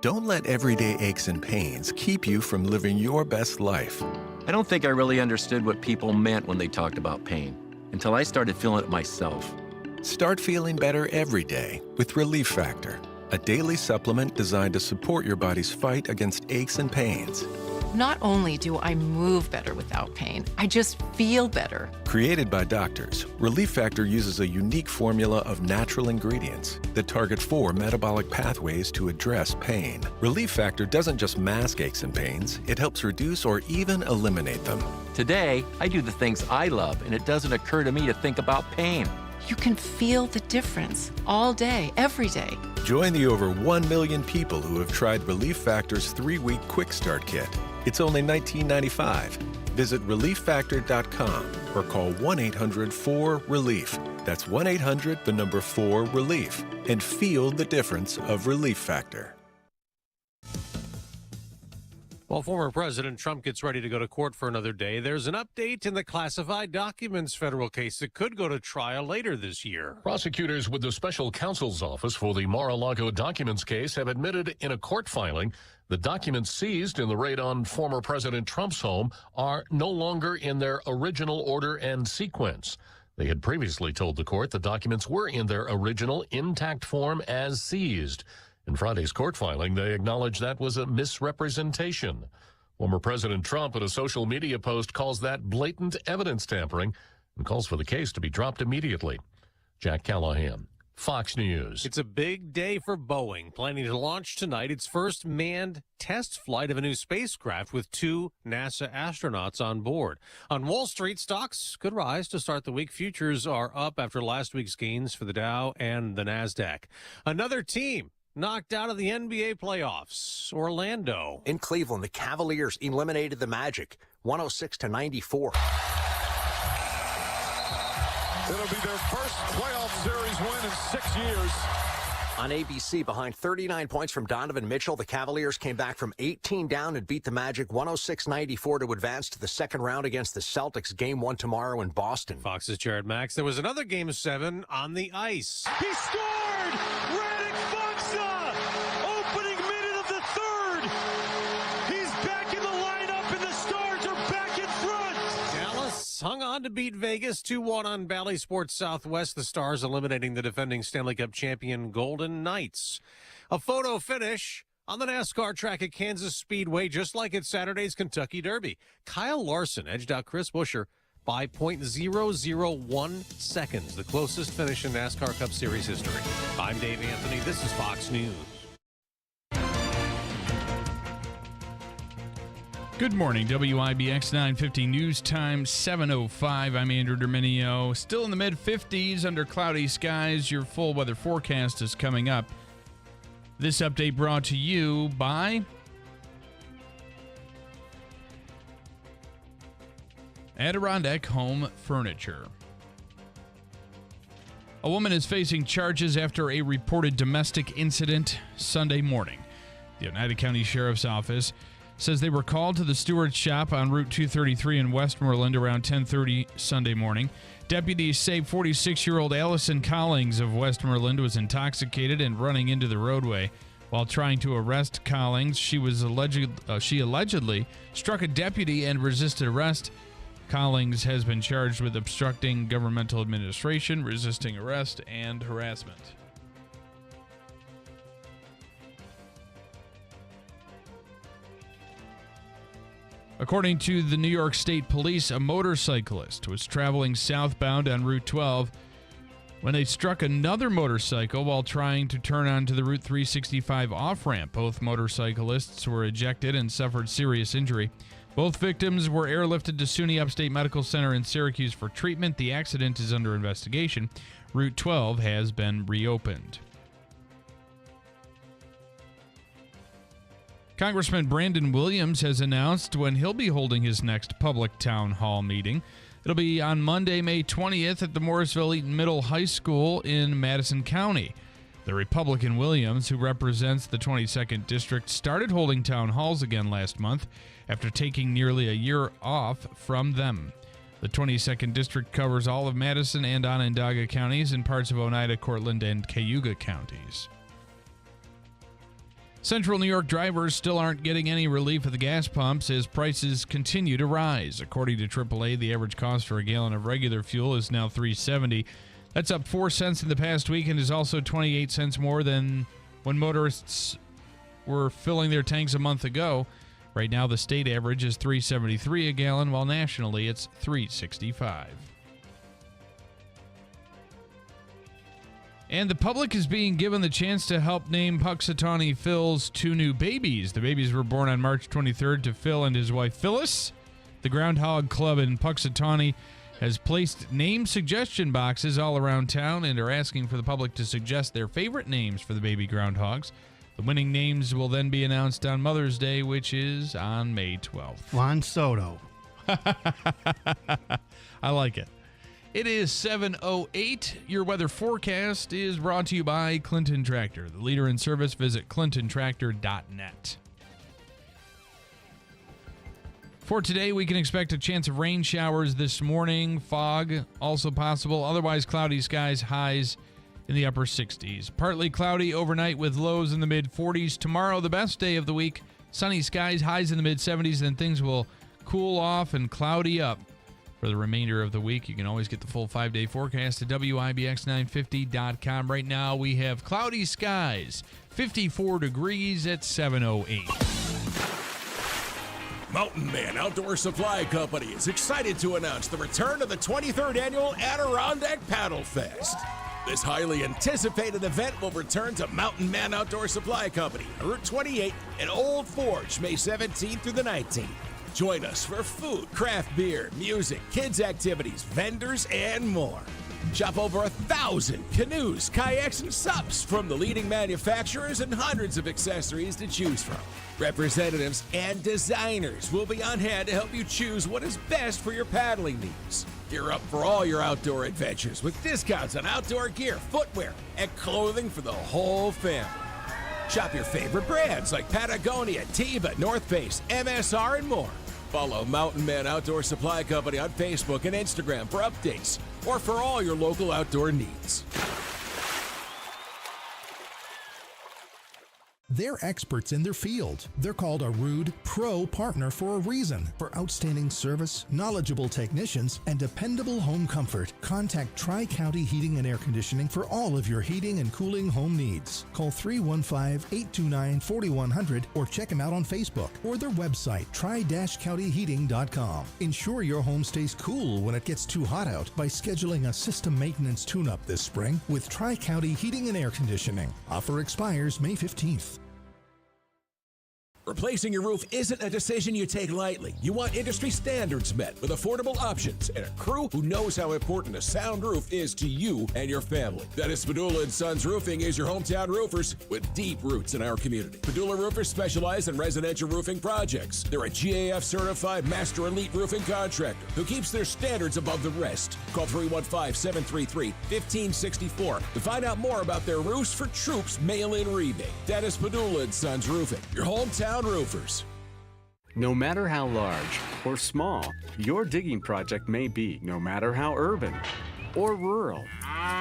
Don't let everyday aches and pains keep you from living your best life. I don't think I really understood what people meant when they talked about pain until I started feeling it myself. Start feeling better every day with Relief Factor, a daily supplement designed to support your body's fight against aches and pains. Not only do I move better without pain, I just feel better. Created by doctors, Relief Factor uses a unique formula of natural ingredients that target 4 metabolic pathways to address pain. Relief Factor doesn't just mask aches and pains, it helps reduce or even eliminate them. Today, I do the things I love, and it doesn't occur to me to think about pain. You can feel the difference all day, every day. Join the over 1 million people who have tried Relief Factor's 3-week Quick Start Kit. It's only $19.95. Visit ReliefFactor.com or call 1-800-4RELIEF. That's 1-800-4RELIEF. And feel the difference of Relief Factor. While former President Trump gets ready to go to court for another day, there's an update in the classified documents federal case that could go to trial later this year. Prosecutors with the special counsel's office for the Mar-a-Lago documents case have admitted in a court filing the documents seized in the raid on former President Trump's home are no longer in their original order and sequence. They had previously told the court the documents were in their original intact form as seized. In Friday's court filing, they acknowledged that was a misrepresentation. Former President Trump, in a social media post, calls that blatant evidence tampering and calls for the case to be dropped immediately. Jack Callahan, Fox News. It's a big day for Boeing, planning to launch tonight its first manned test flight of a new spacecraft with 2 NASA astronauts on board. On Wall Street, stocks could rise to start the week. Futures are up after last week's gains for the Dow and the NASDAQ. Another team knocked out of the NBA playoffs, Orlando. In Cleveland, the Cavaliers eliminated the Magic, 106-94. It'll be their first playoff series win in 6 years. On ABC, behind 39 points from Donovan Mitchell, the Cavaliers came back from 18 down and beat the Magic 106-94 to advance to the second round against the Celtics. Game 1 tomorrow in Boston. Fox's Jared Max. There was another Game 7 on the ice. He scored! Radek Faksa! Opening minute of the third! He's back in the lineup and the Stars are back in front! Dallas hung on to beat Vegas 2-1 on Bally Sports Southwest. The Stars eliminating the defending Stanley Cup champion Golden Knights. A photo finish on the NASCAR track at Kansas Speedway, just like at Saturday's Kentucky Derby. Kyle Larson edged out Chris Buescher by .001 seconds, the closest finish in NASCAR Cup Series history. I'm Dave Anthony. This is Fox News. Good morning, WIBX 950 News Time 7:05. I'm Andrew Dominio. Still in the mid-50s under cloudy skies. Your full weather forecast is coming up. This update brought to you by Adirondack Home Furniture. A woman is facing charges after a reported domestic incident Sunday morning. The Oneida County Sheriff's Office says they were called to the Stewart's shop on Route 233 in Westmoreland around 10:30 Sunday morning. Deputies say 46-year-old Allison Collings of Westmoreland was intoxicated and running into the roadway. While trying to arrest Collings, she allegedly struck a deputy and resisted arrest. Collings has been charged with obstructing governmental administration, resisting arrest, and harassment. According to the New York State Police, a motorcyclist was traveling southbound on Route 12 when they struck another motorcycle while trying to turn onto the Route 365 off-ramp. Both motorcyclists were ejected and suffered serious injury. Both victims were airlifted to SUNY Upstate Medical Center in Syracuse for treatment. The accident is under investigation. Route 12 has been reopened. Congressman Brandon Williams has announced when he'll be holding his next public town hall meeting. It'll be on Monday, May 20th at the Morrisville-Eaton Middle High School in Madison County. The Republican Williams, who represents the 22nd District, started holding town halls again last month after taking nearly a year off from them. The 22nd District covers all of Madison and Onondaga counties and parts of Oneida, Cortland, and Cayuga counties. Central New York drivers still aren't getting any relief at the gas pumps as prices continue to rise. According to AAA, the average cost for a gallon of regular fuel is now $3.70. That's up 4 cents in the past week and is also 28 cents more than when motorists were filling their tanks a month ago. Right now, the state average is $3.73 a gallon, while nationally it's $3.65. And the public is being given the chance to help name Puxatawney Phil's 2 new babies. The babies were born on March 23rd to Phil and his wife Phyllis. The Groundhog Club in Puxatawney has placed name suggestion boxes all around town and are asking for the public to suggest their favorite names for the baby groundhogs. The winning names will then be announced on Mother's Day, which is on May 12th. Juan Soto. I like it. It is 7:08. Your weather forecast is brought to you by Clinton Tractor, the leader in service. Visit clintontractor.net. For today, we can expect a chance of rain showers this morning. Fog also possible. Otherwise, cloudy skies, highs in the upper 60s. Partly cloudy overnight with lows in the mid-40s. Tomorrow, the best day of the week. Sunny skies, highs in the mid-70s. Then things will cool off and cloudy up for the remainder of the week. You can always get the full 5-day forecast at WIBX950.com. Right now, we have cloudy skies, 54 degrees at 7:08. Mountain Man Outdoor Supply Company is excited to announce the return of the 23rd Annual Adirondack Paddle Fest. This highly anticipated event will return to Mountain Man Outdoor Supply Company, Route 28 in Old Forge, May 17th through the 19th. Join us for food, craft beer, music, kids' activities, vendors, and more. Shop over 1,000 canoes, kayaks, and SUPs from the leading manufacturers and hundreds of accessories to choose from. Representatives and designers will be on hand to help you choose what is best for your paddling needs. Gear up for all your outdoor adventures with discounts on outdoor gear, footwear, and clothing for the whole family. Shop your favorite brands like Patagonia, Teva, North Face, MSR, and more. Follow Mountain Man Outdoor Supply Company on Facebook and Instagram for updates or for all your local outdoor needs. They're experts in their field. They're called a Ruud Pro Partner for a reason. For outstanding service, knowledgeable technicians, and dependable home comfort, contact Tri-County Heating and Air Conditioning for all of your heating and cooling home needs. Call 315-829-4100 or check them out on Facebook or their website, tri-countyheating.com. Ensure your home stays cool when it gets too hot out by scheduling a system maintenance tune-up this spring with Tri-County Heating and Air Conditioning. Offer expires May 15th. Replacing your roof isn't a decision you take lightly. You want industry standards met with affordable options and a crew who knows how important a sound roof is to you and your family. Dennis Padula & Sons Roofing is your hometown roofers with deep roots in our community. Padula Roofers specialize in residential roofing projects. They're a GAF-certified master elite roofing contractor who keeps their standards above the rest. Call 315-733-1564 to find out more about their Roofs for Troops mail-in rebate. Dennis Padula & Sons Roofing, your hometown roofers. No matter how large or small your digging project may be, no matter how urban or rural,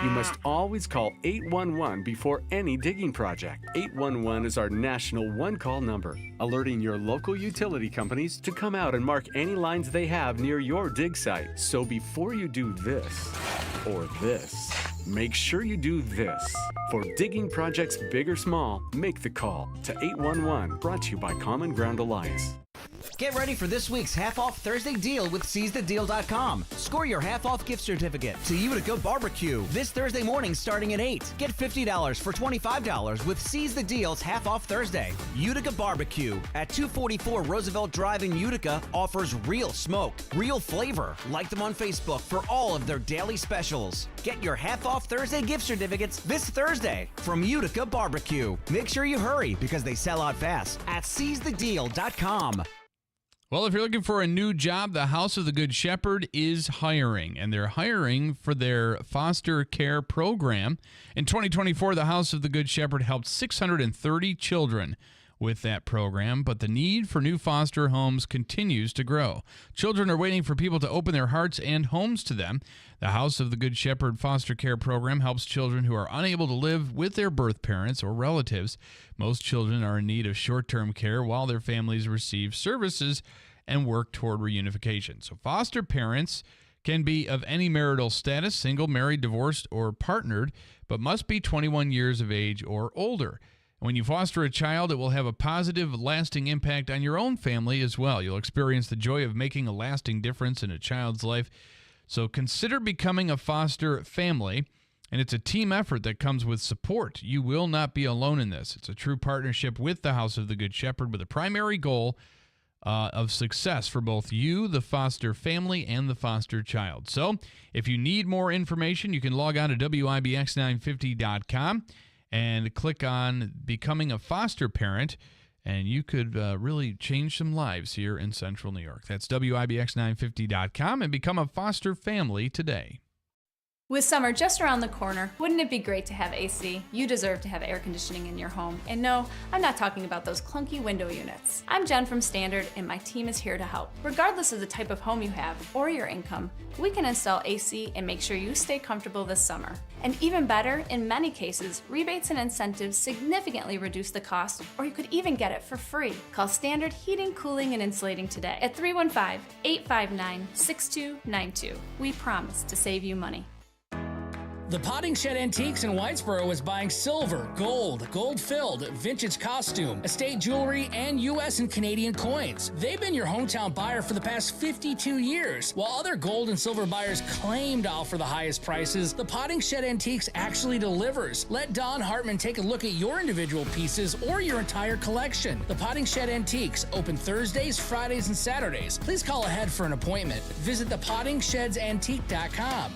you must always call 811 before any digging project. 811 is our national one-call number, alerting your local utility companies to come out and mark any lines they have near your dig site. So before you do this or this, make sure you do this. For digging projects big or small, make the call to 811, brought to you by Common Ground Alliance. Get ready for this week's half-off Thursday deal with SeizeTheDeal.com. Score your half-off gift certificate to Utica Barbecue this Thursday morning starting at 8. Get $50 for $25 with Seize the Deal's half-off Thursday. Utica Barbecue at 244 Roosevelt Drive in Utica offers real smoke, real flavor. Like them on Facebook for all of their daily specials. Get your half-off Thursday gift certificates this Thursday from Utica Barbecue. Make sure you hurry because they sell out fast at SeizeTheDeal.com. Well, if you're looking for a new job, the House of the Good Shepherd is hiring, and they're hiring for their foster care program. In 2024, the House of the Good Shepherd helped 630 children with that program, but the need for new foster homes continues to grow. Children are waiting for people to open their hearts and homes to them. The House of the Good Shepherd foster care program helps children who are unable to live with their birth parents or relatives. Most children are in need of short-term care while their families receive services and work toward reunification. So foster parents can be of any marital status, single, married, divorced, or partnered, but must be 21 years of age or older. When you foster a child, it will have a positive, lasting impact on your own family as well. You'll experience the joy of making a lasting difference in a child's life. So consider becoming a foster family, and it's a team effort that comes with support. You will not be alone in this. It's a true partnership with the House of the Good Shepherd with a primary goal of success for both you, the foster family, and the foster child. So if you need more information, you can log on to WIBX950.com and click on Becoming a Foster Parent, and you could really change some lives here in Central New York. That's WIBX950.com and become a foster family today. With summer just around the corner, wouldn't it be great to have AC? You deserve to have air conditioning in your home. And no, I'm not talking about those clunky window units. I'm Jen from Standard, and my team is here to help. Regardless of the type of home you have or your income, we can install AC and make sure you stay comfortable this summer. And even better, in many cases, rebates and incentives significantly reduce the cost, or you could even get it for free. Call Standard Heating, Cooling, and Insulating today at 315-859-6292. We promise to save you money. The Potting Shed Antiques in Whitesboro is buying silver, gold-filled, vintage costume, estate jewelry, and U.S. and Canadian coins. They've been your hometown buyer for the past 52 years. While other gold and silver buyers claim to offer the highest prices, the Potting Shed Antiques actually delivers. Let Don Hartman take a look at your individual pieces or your entire collection. The Potting Shed Antiques, open Thursdays, Fridays, and Saturdays. Please call ahead for an appointment. Visit thepottingsshedsantique.com.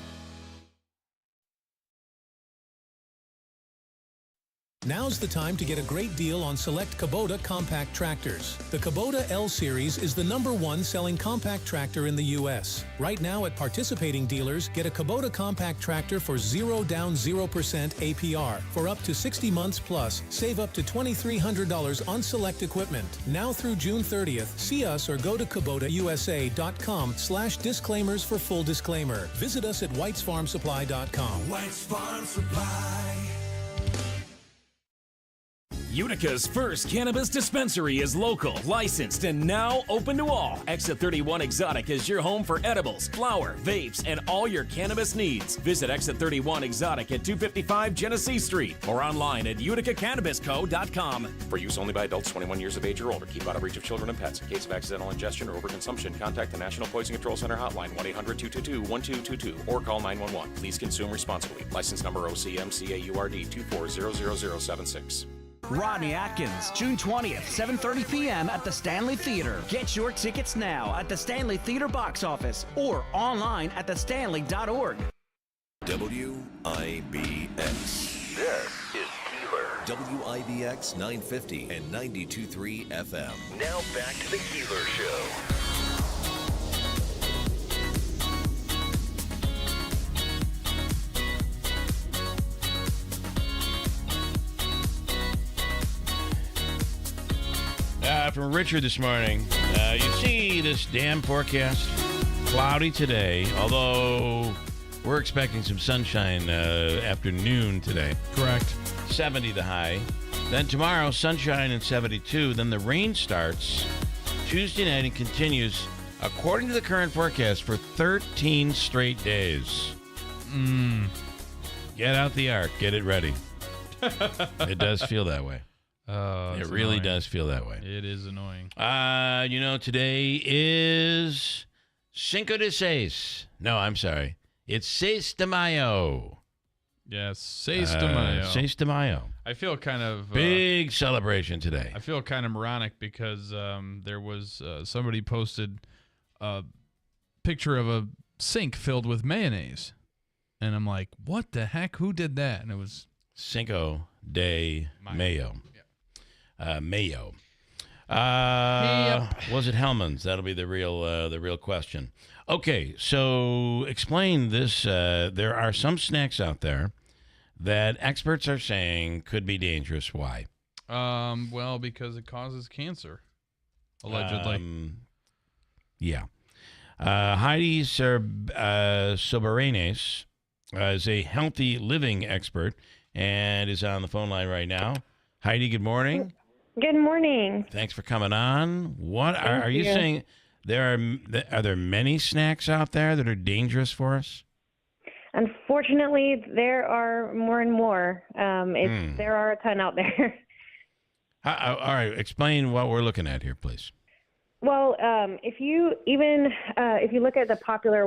Now's the time to get a great deal on select Kubota compact tractors. The Kubota L Series is the #1 selling compact tractor in the U.S. Right now at participating dealers, get a Kubota compact tractor for 0 down 0% APR for up to 60 months plus. Save up to $2,300 on select equipment. Now through June 30th, see us or go to KubotaUSA.com/disclaimers for full disclaimer. Visit us at WhitesFarmSupply.com. White's Farm Supply. Utica's first cannabis dispensary is local, licensed, and now open to all. Exit 31 Exotic is your home for edibles, flower, vapes, and all your cannabis needs. Visit Exit 31 Exotic at 255 Genesee Street or online at uticacannabisco.com. For use only by adults 21 years of age or older. Keep out of reach of children and pets. In case of accidental ingestion or overconsumption, contact the National Poison Control Center hotline 1-800-222-1222 or call 911. Please consume responsibly. License number OCMCAURD 2400076. Rodney Atkins, June 20th, 7:30 p.m. at the Stanley Theater. Get your tickets now at the Stanley Theater box office or online at thestanley.org. WIBX. This is Keeler. WIBX 950 and 92.3 FM. Now back to the Keeler Show. From Richard this morning. You see this damn forecast? Cloudy today, although we're expecting some sunshine afternoon today. Correct. 70 the high. Then tomorrow, sunshine and 72. Then the rain starts Tuesday night and continues, according to the current forecast, for 13 straight days. Get out the ark. Get it ready. It does feel that way. Oh, it really annoying. does feel that way. It is annoying. Today is Cinco de Seis. No, I'm sorry. It's Seis de Mayo. Yes, Seis de Mayo. Seis de Mayo. I feel kind of... Big celebration today. I feel kind of moronic because there was... somebody posted a picture of a sink filled with mayonnaise. And I'm like, what the heck? Who did that? And it was... Cinco de Mayo. Mayo. Was it Hellman's? That'll be the real question. Okay, so explain this. There are some snacks out there that experts are saying could be dangerous. Why? Well, because it causes cancer, allegedly. Yeah. Heidi Soberanes is a healthy living expert and is on the phone line right now. Heidi, good morning. Good morning. Thanks for coming on. What are you saying? Are there many snacks out there that are dangerous for us? Unfortunately, there are more and more. There are a ton out there. All right, explain what we're looking at here, please. Well, if you look at the popular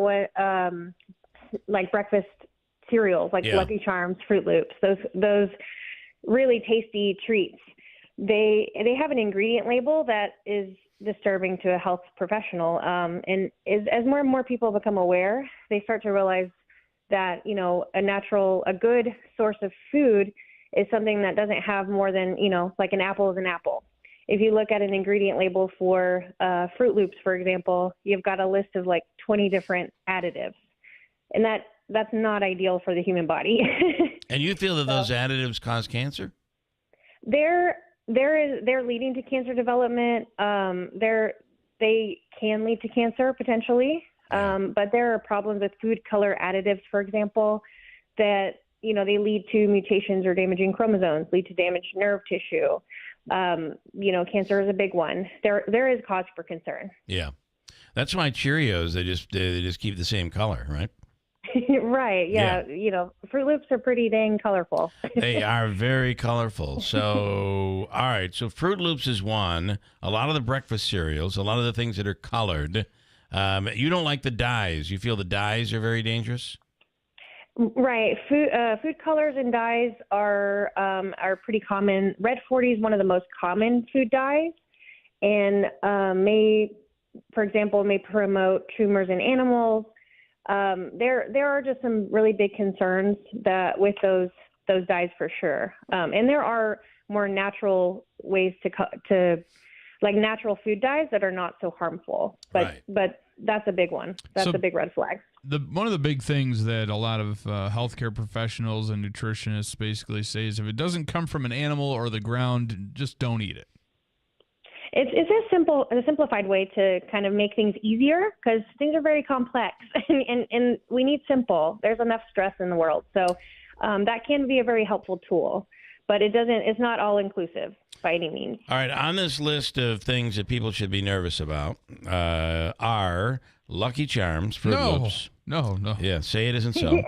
like breakfast cereals, like Lucky Charms, Fruit Loops, those really tasty treats, they have an ingredient label that is disturbing to a health professional. And as more and more people become aware, they start to realize that, a good source of food is something that doesn't have more than, like an apple is an apple. If you look at an ingredient label for Fruit Loops, for example, you've got a list of like 20 different additives. And that's not ideal for the human body. And you feel that those additives cause cancer? They're leading to cancer development. They can lead to cancer potentially. But there are problems with food color additives, for example, that, they lead to mutations or damaging chromosomes, lead to damaged nerve tissue. Cancer is a big one. There is cause for concern. Yeah. That's why Cheerios, they just keep the same color, right? Right. Yeah. Fruit Loops are pretty dang colorful. They are very colorful. So, all right. So Fruit Loops is one. A lot of the breakfast cereals, a lot of the things that are colored. You don't like the dyes. You feel the dyes are very dangerous? Right. Food colors and dyes are pretty common. Red 40 is one of the most common food dyes, and may promote tumors in animals. There are just some really big concerns that with those dyes for sure. And there are more natural ways to like natural food dyes that are not so harmful. But that's a big one. That's a big red flag. One of the big things that a lot of healthcare professionals and nutritionists basically say is if it doesn't come from an animal or the ground, just don't eat it. It's a simplified way to kind of make things easier because things are very complex and we need simple. There's enough stress in the world. So that can be a very helpful tool, but it's not all inclusive by any means. All right. On this list of things that people should be nervous about are Lucky Charms, Fruit Loops. No. Yeah, say it isn't so.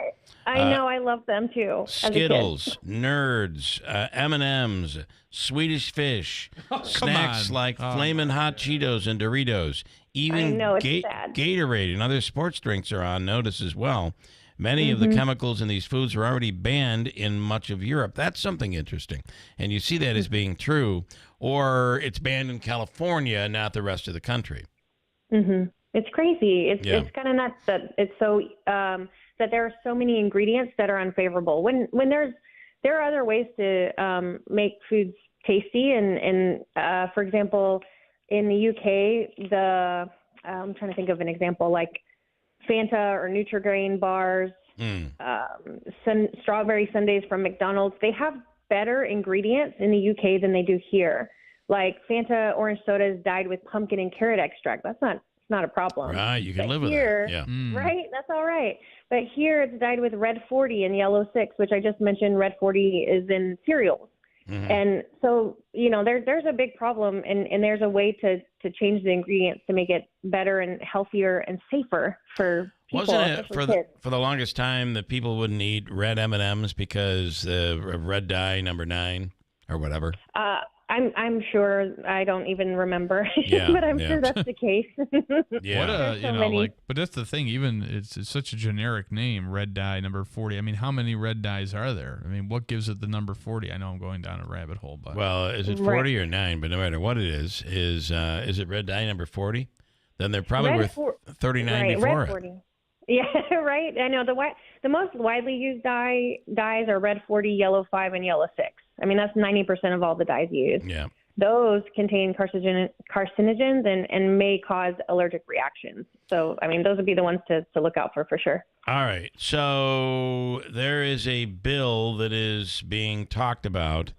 I know, I love them too. Skittles, Nerds, M&Ms, Swedish Fish, snacks like Flamin' Hot Cheetos and Doritos. Even Gatorade and other sports drinks are on notice as well. Many of the chemicals in these foods are already banned in much of Europe. That's something interesting. And you see that as being true. Or it's banned in California, not the rest of the country. Mm-hmm. It's crazy. It's kind of nuts that it's so that there are so many ingredients that are unfavorable. When there are other ways to make foods tasty, and for example, in the UK, I'm trying to think of an example like Fanta or Nutri-Grain bars, strawberry sundaes from McDonald's. They have better ingredients in the UK than they do here. Like Fanta orange soda is dyed with pumpkin and carrot extract. That's not a problem. Right, you can live with it. Yeah. Right, that's all right. But here it's dyed with red 40 and yellow 6, which I just mentioned. Red 40 is in cereals. And so, there's a big problem, and there's a way to change the ingredients to make it better and healthier and safer for people. Wasn't it for the longest time that people wouldn't eat red M&Ms because of red dye number 9 or whatever? I'm sure. I don't even remember, but I'm sure that's the case. But that's the thing. Even it's such a generic name, red dye number 40. I mean, how many red dyes are there? I mean, what gives it the number 40? I know I'm going down a rabbit hole, but is it 40 or 9? But no matter what it is it red dye number 40? Then they're probably worth 39 before red 40. Yeah, right. I know the most widely used dyes are red 40, yellow 5, and yellow 6. I mean, that's 90% of all the dyes used. Yeah. Those contain carcinogens and may cause allergic reactions. So, I mean, those would be the ones to look out for sure. All right. So there is a bill that is being talked about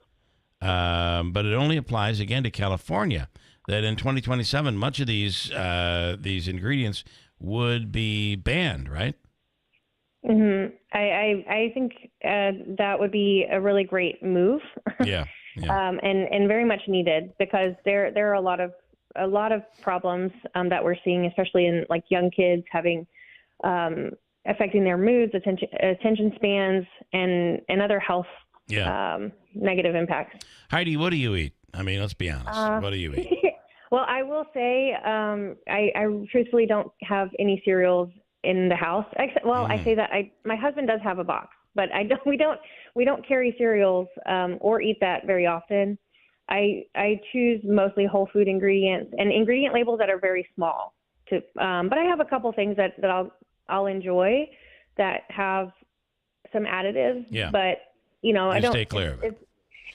but it only applies again to California. That in 2027, much of these ingredients would be banned, right? Mm-hmm. I think that would be a really great move. Yeah. And very much needed, because there are a lot of problems that we're seeing, especially in like young kids, having affecting their moods, attention spans, and other health negative impacts. Heidi, what do you eat? I mean, let's be honest. What do you eat? Well, I will say I truthfully don't have any cereals in the house. I say that my husband does have a box, but we don't carry cereals or eat that very often. I choose mostly whole food ingredients and ingredient labels that are very small. But I have a couple things that I'll enjoy that have some additives. Yeah. But I don't stay clear of it.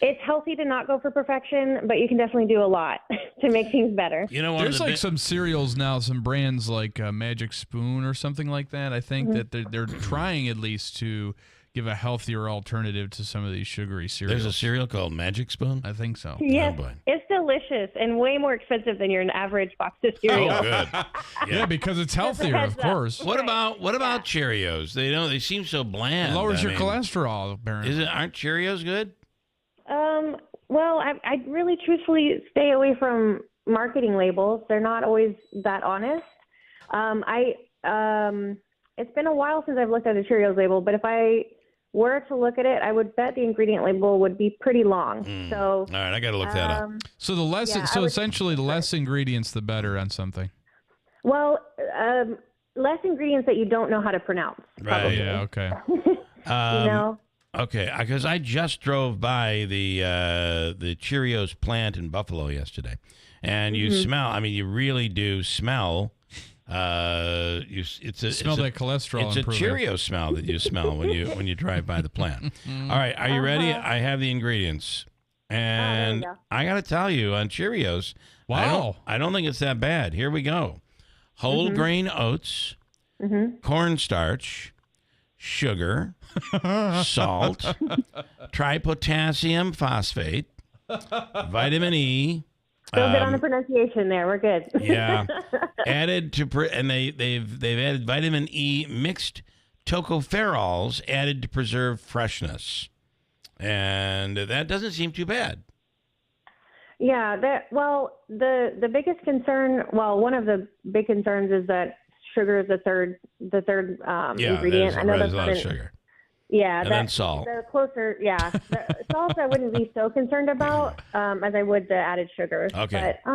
It's healthy to not go for perfection, but you can definitely do a lot to make things better. There's like some cereals now, some brands like Magic Spoon or something like that. I think that they're trying at least to give a healthier alternative to some of these sugary cereals. There's a cereal called Magic Spoon? I think so. Yes, Oh, boy. it's delicious and way more expensive than your average box of cereal. Oh, good. Yeah, because it's healthier, of course. What about Cheerios? They seem so bland. It lowers your cholesterol, apparently. Aren't Cheerios good? Well, I really truthfully stay away from marketing labels. They're not always that honest. It's been a while since I've looked at a Cheerios label, but if I were to look at it, I would bet the ingredient label would be pretty long. So, all right, I got to look that up. So essentially, the less ingredients, the better on something. Well, less ingredients that you don't know how to pronounce. Right. Probably. Yeah. Okay. Okay, because I just drove by the Cheerios plant in Buffalo yesterday, and you smell. I mean, you really do smell. It's that cholesterol. It's a Cheerio smell that you smell when you drive by the plant. All right, are you ready? I have the ingredients, and I got to tell you, on Cheerios, wow, I don't think it's that bad. Here we go: whole grain oats, cornstarch, sugar, salt, tripotassium phosphate, vitamin E. Still good on the pronunciation there. We're good. Yeah. Added to and they've added vitamin E mixed tocopherols added to preserve freshness, and that doesn't seem too bad. Yeah. The biggest concern. Well, one of the big concerns is that sugar is the third ingredient. I know there's a lot of sugar. Yeah, and then salt. The closer, the salt I wouldn't be so concerned about as I would the added sugars. Okay. But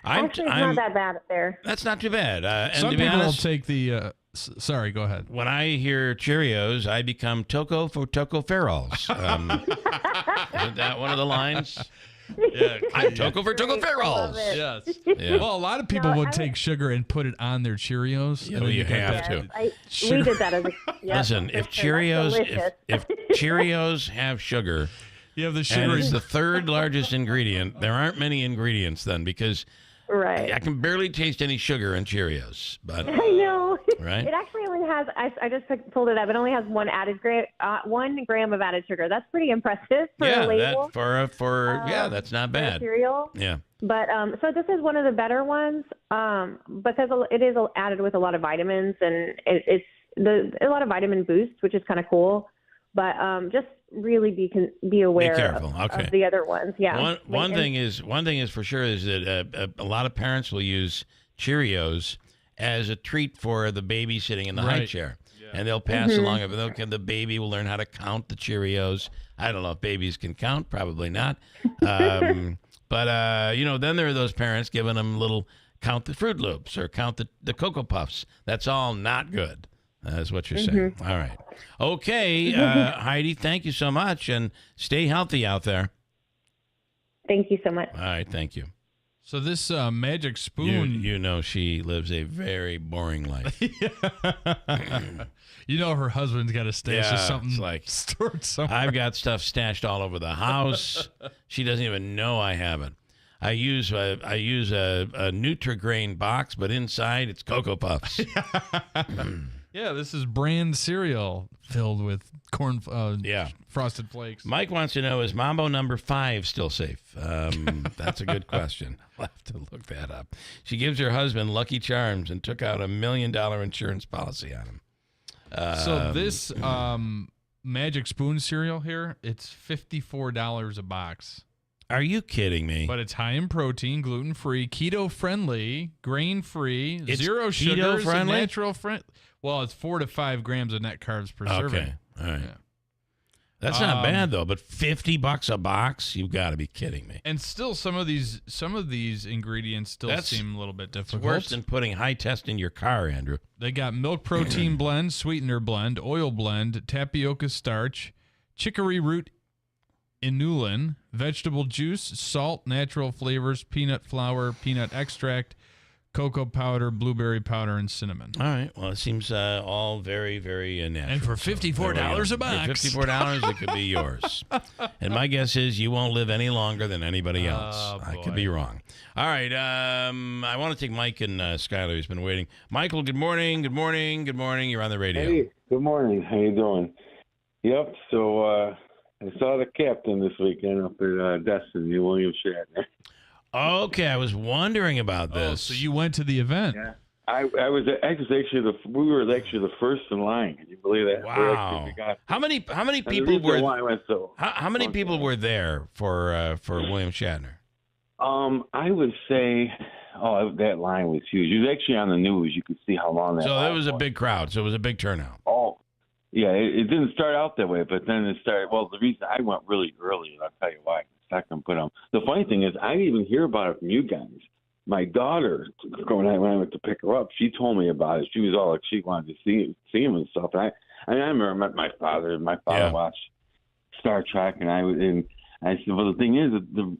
actually, it's not that bad up there. That's not not bad. Some to be people honest, will take the. Sorry, go ahead. When I hear Cheerios, I become Toco for tocopherols. Isn't that one of the lines? Yeah, I'm Toco for tocopherols. Yes. Yeah. Well, a lot of people would take sugar and put it on their Cheerios. Yeah, you have to. We did that as a. Yep, listen, if Cheerios, if Cheerios have sugar, you have the sugar. And it's the third largest ingredient. There aren't many ingredients then, because I can barely taste any sugar in Cheerios. But I know. Right? It actually only has. I just pulled it up. It only has 1 gram of added sugar. That's pretty impressive for a label. That's not bad. Cereal. Yeah. But so this is one of the better ones because it is added with a lot of vitamins, and it's a lot of vitamin boosts, which is kind of cool. But just really be aware of the other ones. Yeah. One thing is for sure is that a lot of parents will use Cheerios as a treat for the baby sitting in the high chair. Yeah. And they'll pass along. The baby will learn how to count the Cheerios. I don't know if babies can count. Probably not. But then there are those parents giving them count the Fruit Loops or count the Cocoa Puffs. That's all not good. That's what you're saying. All right. Okay, Heidi, thank you so much, and stay healthy out there. Thank you so much. All right, thank you. So this Magic Spoon... You know she lives a very boring life. You know her husband's got a stash of something stored somewhere. I've got stuff stashed all over the house. She doesn't even know I have it. I use a Nutri-Grain box, but inside it's Cocoa Puffs. Yeah, this is brand cereal filled with corn, frosted flakes. Mike wants to know, is Mambo number 5 still safe? That's a good question. I'll have to look that up. She gives her husband Lucky Charms and took out $1 million insurance policy on him. So this Magic Spoon cereal here, it's $54 a box. Are you kidding me? But it's high in protein, gluten-free, keto-friendly, grain-free, It's zero sugars, and keto-friendly? natural friend. Well, it's 4 to 5 grams of net carbs per serving. Okay, all right. That's not bad though. But $50 a box? You've got to be kidding me. And still, some of these ingredients still seem a little bit difficult. It's worse than putting high test in your car, Andrew. They got milk protein blend, sweetener blend, oil blend, tapioca starch, chicory root inulin, vegetable juice, salt, natural flavors, peanut flour, peanut extract, cocoa powder, blueberry powder, and cinnamon. All right. Well, it seems all very, very natural. And for $54 a box. For $54, it could be yours. And my guess is you won't live any longer than anybody else. I could be wrong. All right. I want to take Mike and Skyler, who's been waiting. Michael, good morning. Good morning. Good morning. You're on the radio. Hey, good morning. How you doing? Yep. So I saw the captain this weekend up at Destiny, William Shatner. Okay, I was wondering about this. So you went to the event? Yeah, I was actually we were actually the first in line. Can you believe that? Wow. How many people were? How many people were there for William Shatner? I would say, that line was huge. It was actually on the news. You could see how long that. So that was a big crowd. So it was a big turnout. Oh, yeah. It didn't start out that way, but then it started. Well, the reason I went really early, and I'll tell you why. Second, but the funny thing is, I didn't even hear about it from you guys. My daughter, when I went to pick her up, she told me about it. She was all like, she wanted to see him and stuff. And I remember I met my father. My father watched Star Trek, and I said, well, the thing is,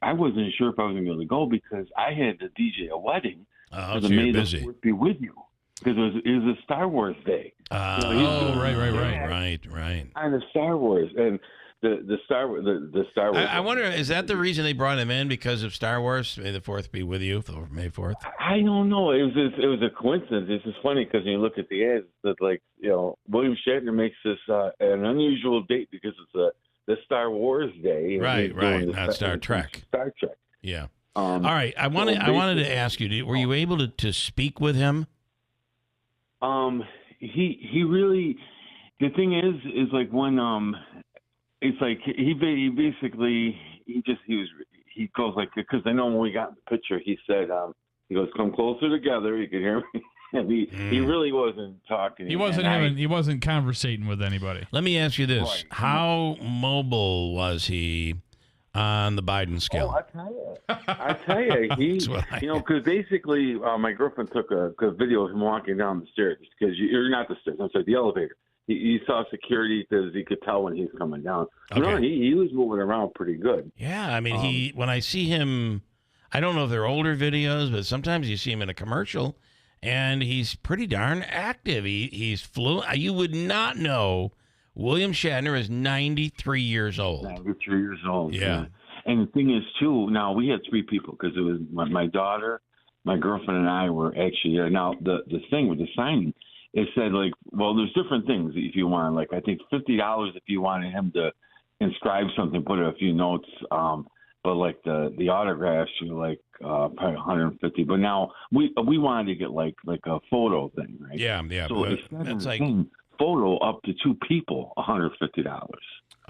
I wasn't sure if I was going to go because I had to DJ a wedding. Oh, so you're busy. Be with you because it was a Star Wars day. Right. On the Star Wars and. The Star Wars. I wonder, is that the reason they brought him in because of Star Wars? May the 4th be with you, May 4th. I don't know. It was a coincidence. It's just funny because when you look at the ads, that William Shatner makes this an unusual date because it's the Star Wars day. Right. Not Star Trek. Star Trek. Yeah. All right. I wanted to ask you. Were you able to speak with him? He really. The thing is like when it's like he goes like, because I know when we got in the picture, he said, he goes, come closer together. You can hear me. And he really wasn't talking. He wasn't conversating with anybody. Let me ask you this. Right. How mobile was he on the Biden scale? I tell you, he, because basically my girlfriend took a video of him walking down the stairs because you're not the stairs. I'm sorry, the elevator. He saw security because he could tell when he's coming down. Okay. No, he was moving around pretty good. Yeah, I mean, when I see him, I don't know if they're older videos, but sometimes you see him in a commercial, and he's pretty darn active. He's fluent. You would not know William Shatner is 93 years old. 93 years old. Yeah. And the thing is, too, now we had 3 people because it was my daughter, my girlfriend, and I were actually there. Now, the thing with the signing, it said, like, well, there's different things if you want. Like, I think $50 if you wanted him to inscribe something, put a few notes. But, like, the autographs, you're like probably $150. But now we wanted to get, like a photo thing, right? Yeah. So that's like photo up to 2 people, $150.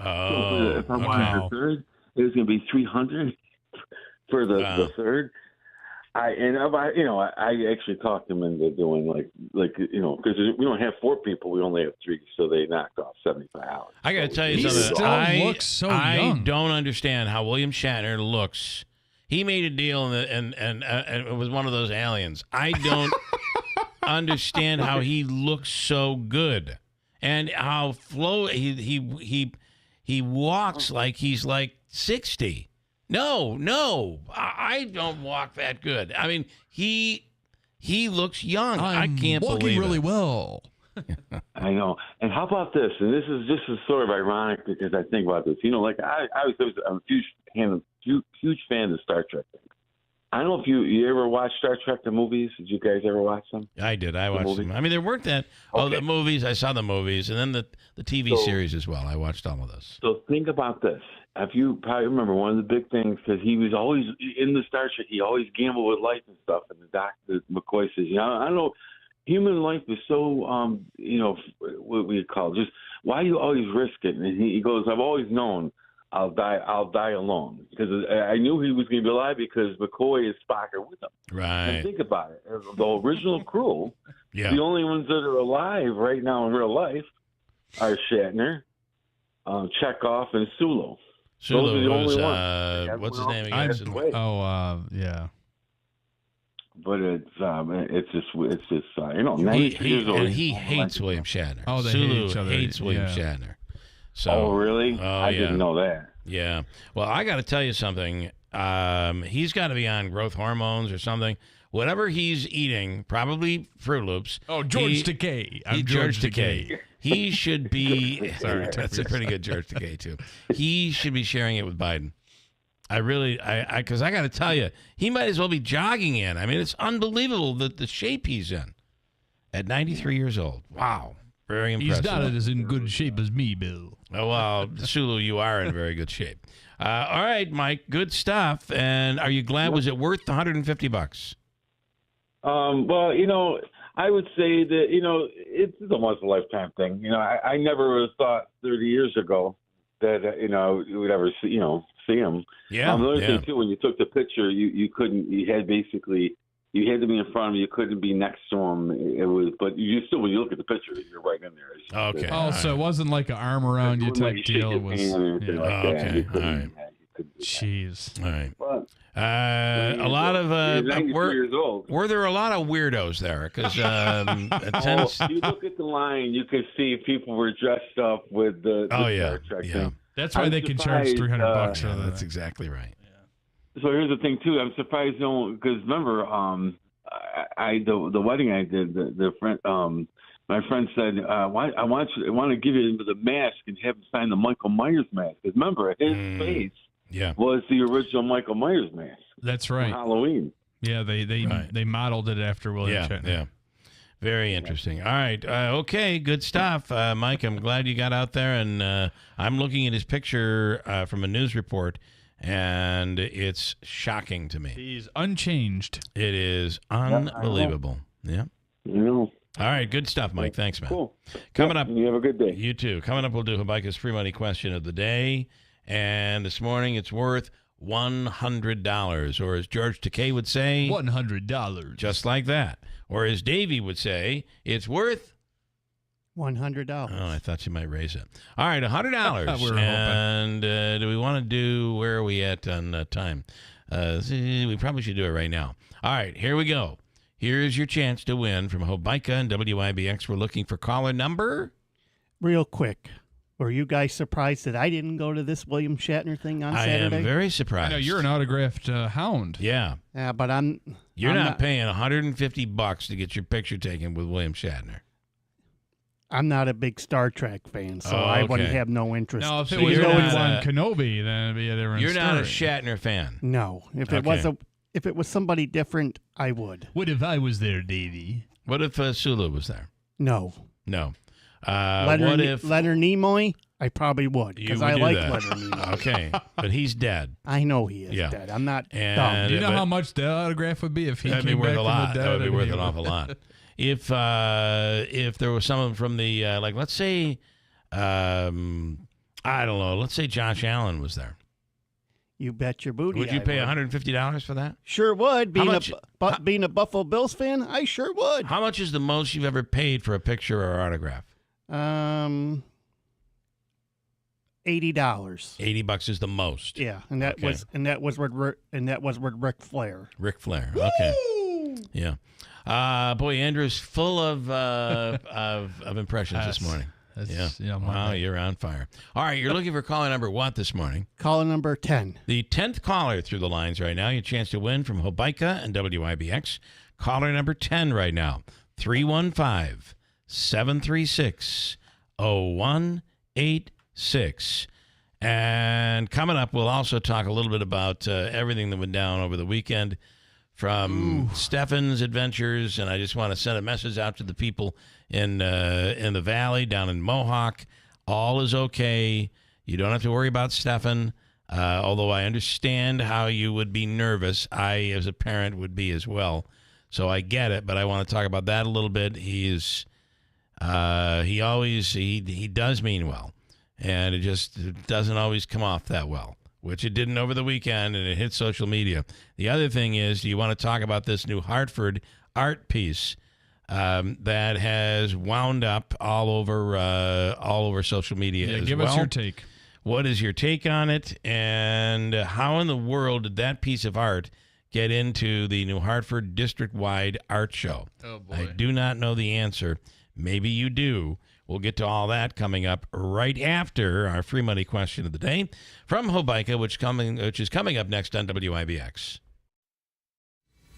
Oh, so if I wanted the third, it was going to be $300 for the third. I actually talked him into doing because we don't have 4 people, we only have 3, so they knocked off $75. I got to tell you something. I don't understand how William Shatner looks. He made a deal and it was one of those aliens. I don't understand how he looks so good and how he walks like he's like 60. No, I don't walk that good. I mean, he looks young. I can't believe it. Walking really well. I know. And how about this? And this is sort of ironic because I think about this. Like I'm a huge fan of Star Trek things. I don't know if you ever watched Star Trek, the movies. Did you guys ever watch them? I did. I watched them. I mean, there weren't that. Oh, the movies. I saw the movies, and then the TV series as well. I watched all of those. So think about this. If you probably remember, one of the big things, because he was always in the Star Trek, he always gambled with life and stuff. And the doctor McCoy says, I don't know, human life is so, what we call it, just why you always risk it. And he goes, I've always known I'll die alone, because I knew he was going to be alive because McCoy and Spock are with him. Right. And think about it. The original crew, Yeah. the only ones that are alive right now in real life are Shatner, Chekhov, and Sulu. Sulu Those are the was, only ones. what's his name again? Yeah. But it's just 93 years old. And he hates William Shatner. Oh, they Sulu hate each other. hates William Yeah. Shatner. So, Oh, really? I yeah. didn't know that. Yeah. Well, I got to tell you something. He's got to be on growth hormones or something. Whatever he's eating, probably Fruit Loops. Oh, George Takei. I'm George George Takei. He should be. Sorry, That's a pretty good George Takei too. He should be sharing it with Biden. Because I got to tell you, he might as well be jogging in. I mean, it's unbelievable the shape he's in at 93 years old. Wow. Very impressive. He's not as in good shape as me, Bill. Oh, well, Sulu, you are in very good shape. All right, Mike, good stuff. And are you glad? Was it worth the $150? Well, I would say that, it's a once in a lifetime thing. I never would have thought 30 years ago that, you would ever see him. Yeah. Another thing, too, when you took the picture, you couldn't, you had to be in front of him. You couldn't be next to him. But you still, when you look at the picture, you're right in there. Okay. Oh, so it wasn't like an arm around you type deal. It was. Okay. All right. Jeez. All right. A lot of were there a lot of weirdos there? Because you look at the line, you can see people were dressed up with the Star Trek thing. That's why they can charge $300 for that. That's exactly right. So here's the thing too. I'm surprised because remember, the wedding I did, the friend, my friend said, I want to give you the mask and have him sign the Michael Myers mask. Because remember, his face was the original Michael Myers mask. That's right. From Halloween. Yeah, they modeled it after William Shatner. Yeah. Very interesting. All right. Okay. Good stuff. Mike, I'm glad you got out there. And I'm looking at his picture from a news report, and it's shocking to me. He's unchanged. It is unbelievable. Yeah. All right. Good stuff, Mike. Thanks, man. Cool. Coming up. You have a good day. You too. Coming up, we'll do Habaika's free money question of the day. And this morning, it's worth $100. Or as George Takei would say, $100. Just like that. Or as Davey would say, it's worth $100. Oh, I thought you might raise it. All right, $100. We were and do we want to do, where are we at on time? We probably should do it right now. All right, here we go. Here's your chance to win from Habaika and WIBX. We're looking for caller number. Real quick. Were you guys surprised that I didn't go to this William Shatner thing on Saturday? I am very surprised. I know you're an autographed hound. Yeah. Yeah, but You're not paying $150 to get your picture taken with William Shatner. I'm not a big Star Trek fan, so I wouldn't have no interest. No, if it was Obi-Wan Kenobi, then it'd be a different You're story. not a Shatner fan. No. If it was somebody different, I would. What if I was there, Davey? What if Sulu was there? No. What if Leonard Nimoy? I probably would, because I like Leonard Nimoy. Okay, but he's dead. I know he is dead. I'm not dumb. Do you know how much the autograph would be if he that'd came be worth back a lot. from the dead? That would be worth an awful lot. If there was someone from the let's say, I don't know, let's say Josh Allen was there. You bet your booty. Would you pay $150 for that? Sure would. Being a Buffalo Bills fan, I sure would. How much is the most you've ever paid for a picture or autograph? $80. $80 is the most. Yeah, and that was with Ric Flair. Ric Flair. Okay. Yeah. Boy, Andrew's full of impressions this morning. Wow, you're on fire. All right, you're looking for caller number what this morning? Caller number 10. The 10th caller through the lines right now. Your chance to win from Habaika and WIBX. Caller number 10 right now. 315-736-0186. And coming up, we'll also talk a little bit about everything that went down over the weekend from Stefan's adventures, and I just want to send a message out to the people in the valley, down in Mohawk. All is okay. You don't have to worry about Stefan, although I understand how you would be nervous. I, as a parent, would be as well. So I get it, but I want to talk about that a little bit. He does mean well, and it doesn't always come off that well, which it didn't over the weekend, and it hit social media. The other thing is, do you want to talk about this new Hartford art piece that has wound up all over social media as well? Give us your take. What is your take on it, and how in the world did that piece of art get into the New Hartford district-wide art show? Oh, boy. I do not know the answer. Maybe you do. We'll get to all that coming up right after our free money question of the day from Hobica, which is coming up next on WIBX.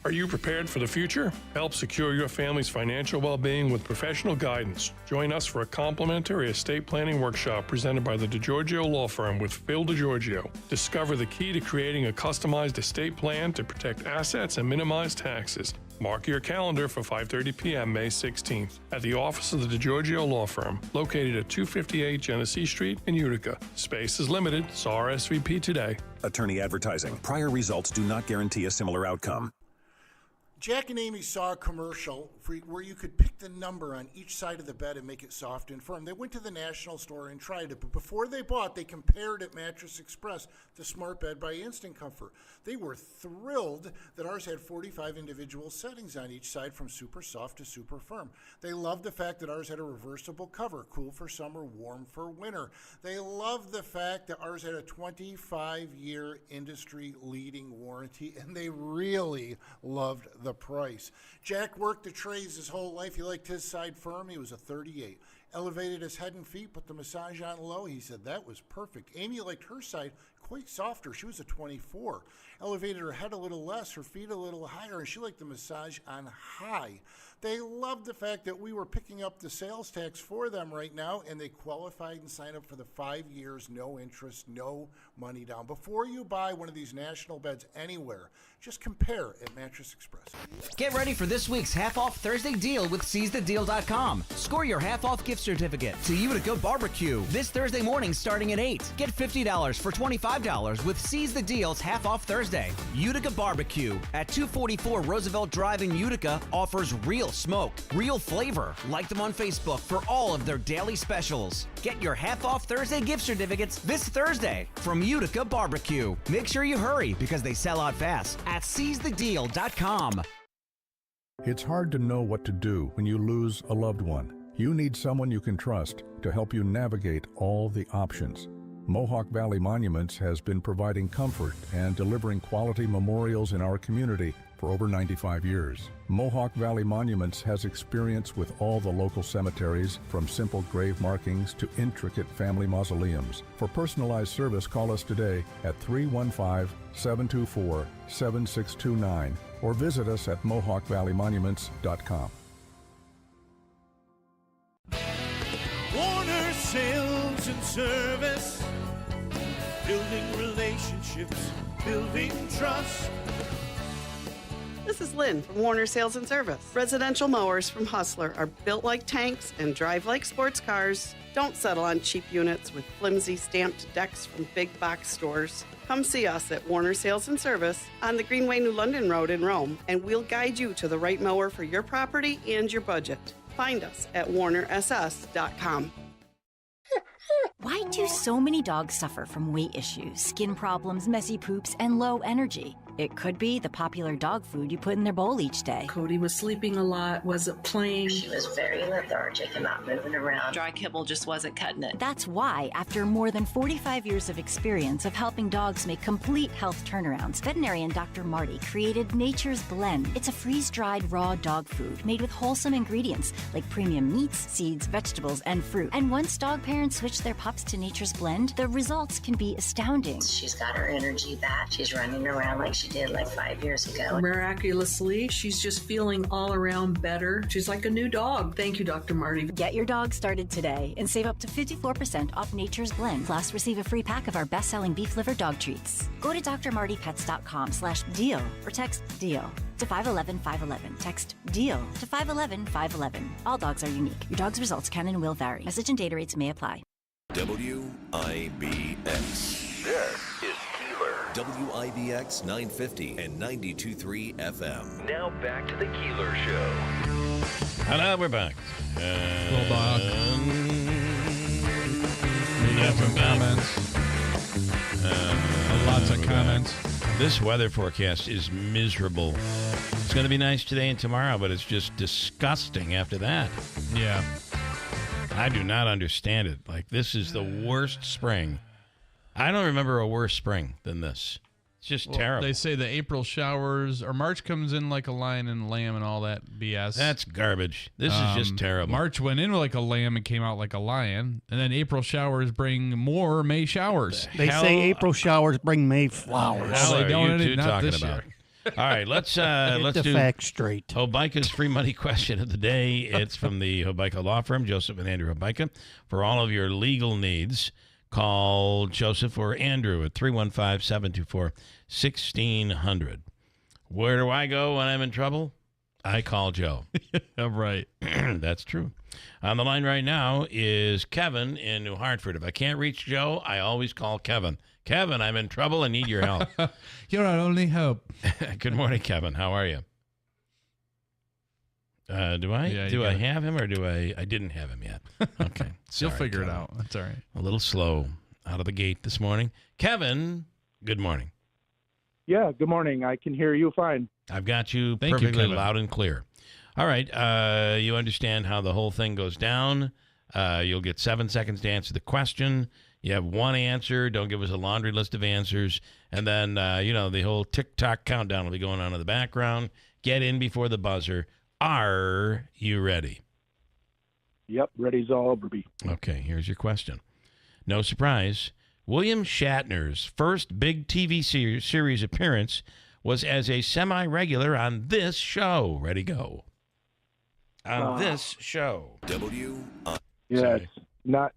Are you prepared for the future? Help secure your family's financial well-being with professional guidance. Join us for a complimentary estate planning workshop presented by the DiGiorgio Law Firm with Phil DiGiorgio. Discover the key to creating a customized estate plan to protect assets and minimize taxes. Mark your calendar for 5:30 p.m. May 16th at the office of the DiGiorgio Law Firm, located at 258 Genesee Street in Utica. Space is limited, so RSVP today. Attorney advertising. Prior results do not guarantee a similar outcome. Jack and Amy saw a commercial where you could pick the number on each side of the bed and make it soft and firm. They went to the National store and tried it, but before they bought, they compared at Mattress Express the Smart Bed by Instant Comfort. They were thrilled that ours had 45 individual settings on each side, from super soft to super firm. They loved the fact that ours had a reversible cover, cool for summer, warm for winter. They loved the fact that ours had a 25-year industry-leading warranty, and they really loved the price. Jack worked the trades his whole life. He liked his side firm. He was a 38. Elevated his head and feet, put the massage on low. He said that was perfect. Amy liked her side quite softer. She was a 24. Elevated her head a little less, her feet a little higher, and she liked the massage on high. They loved the fact that we were picking up the sales tax for them right now, and they qualified and signed up for the 5 years, no interest, no money down. Before you buy one of these national beds anywhere, just compare at Mattress Express. Get ready for this week's half-off Thursday deal with SeizeTheDeal.com. Score your half-off gift certificate to Utica Barbecue this Thursday morning starting at 8. Get $50 for $25 with Seize the Deal's half-off Thursday. Utica Barbecue at 244 Roosevelt Drive in Utica offers real smoke, real flavor. Like them on Facebook for all of their daily specials. Get your half-off Thursday gift certificates this Thursday from Utica Barbecue. Make sure you hurry because they sell out fast at SeizeTheDeal.com. It's hard to know what to do when you lose a loved one. You need someone you can trust to help you navigate all the options. Mohawk Valley Monuments has been providing comfort and delivering quality memorials in our community for over 95 years. Mohawk Valley Monuments has experience with all the local cemeteries, from simple grave markings to intricate family mausoleums. For personalized service, call us today at 315-724-7629 or visit us at mohawkvalleymonuments.com. Warner Sales and Service, building relationships, building trust. This is Lynn from Warner Sales and Service. Residential mowers from Hustler are built like tanks and drive like sports cars. Don't settle on cheap units with flimsy stamped decks from big box stores. Come see us at Warner Sales and Service on the Greenway New London Road in Rome, and we'll guide you to the right mower for your property and your budget. Find us at warnerss.com. Why do so many dogs suffer from weight issues, skin problems, messy poops, and low energy? It could be the popular dog food you put in their bowl each day. Cody was sleeping a lot, wasn't playing. She was very lethargic and not moving around. Dry kibble just wasn't cutting it. That's why, after more than 45 years of experience of helping dogs make complete health turnarounds, veterinarian Dr. Marty created Nature's Blend. It's a freeze-dried raw dog food made with wholesome ingredients like premium meats, seeds, vegetables, and fruit. And once dog parents switch their pups to Nature's Blend, the results can be astounding. She's got her energy back. She's running around like she she did like 5 years ago. Miraculously, she's just feeling all around better. She's like a new dog. Thank you, Dr. Marty. Get your dog started today and save up to 54% off Nature's Blend. Plus, receive a free pack of our best-selling beef liver dog treats. Go to drmartypets.com/deal or text DEAL to 511-511. Text DEAL to 511-511. All dogs are unique. Your dog's results can and will vary. Message and data rates may apply. WIBX. This is Keeler. WIBX 950 and 92.3 FM. Now back to the Keeler Show. Hello, we're back. Little dog. We got some comments. Lots of comments. This weather forecast is miserable. It's going to be nice today and tomorrow, but it's just disgusting after that. Yeah. I do not understand it. Like, this is the worst spring. I don't remember a worse spring than this. It's just terrible. They say the April showers, or March comes in like a lion and lamb and all that BS. That's garbage. This is just terrible. March went in like a lamb and came out like a lion, and then April showers bring more May showers. They say April showers bring May flowers. How they are don't you two not talking this about? year. All right, let's Get the do facts straight. Hobeika's free money question of the day. It's from the Hobeika Law Firm, Joseph and Andrew Hobeika. For all of your legal needs, call Joseph or Andrew at 315-724-1600. Where do I go when I'm in trouble? I call Joe. Right. That's true. On the line right now is Kevin in New Hartford. If I can't reach Joe, I always call Kevin. Kevin, I'm in trouble. I need your help. You're our only hope. Good morning, Kevin. How are you? Do I have him or do I didn't have him yet? Okay. You'll Sorry, figure Kevin. it out. That's all right. A little slow out of the gate this morning. Kevin, good morning. Yeah, good morning. I can hear you fine. I've got you Thank you, perfectly Kevin. loud and clear. All right. You understand how the whole thing goes down. You'll get 7 seconds to answer the question. You have one answer. Don't give us a laundry list of answers. And then, the whole tick-tock countdown will be going on in the background. Get in before the buzzer. Are you ready? Yep, ready's all over me. Okay, here's your question. No surprise. William Shatner's first big TV series appearance was as a semi-regular on this show. Ready, go. On this show. Yeah, it's not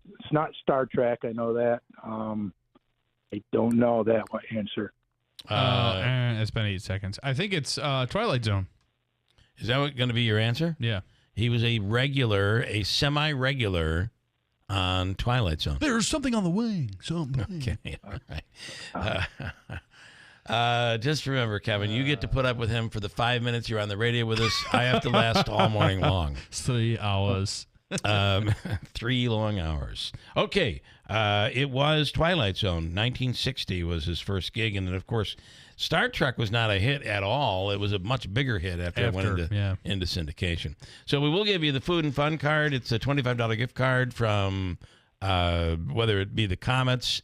Star Trek. I know that. I don't know that answer. It's been 8 seconds. I think it's Twilight Zone. Is that going to be your answer? Yeah. He was a semi-regular on Twilight Zone. There's something on the wing. Okay, all right. Just remember, Kevin, you get to put up with him for the 5 minutes you're on the radio with us. I have to last all morning long. 3 hours. 3 long hours. Okay, it was Twilight Zone. 1960 was his first gig, and then, of course, Star Trek was not a hit at all. It was a much bigger hit after it went into syndication. So we will give you the food and fun card. It's a $25 gift card from whether it be the Comets,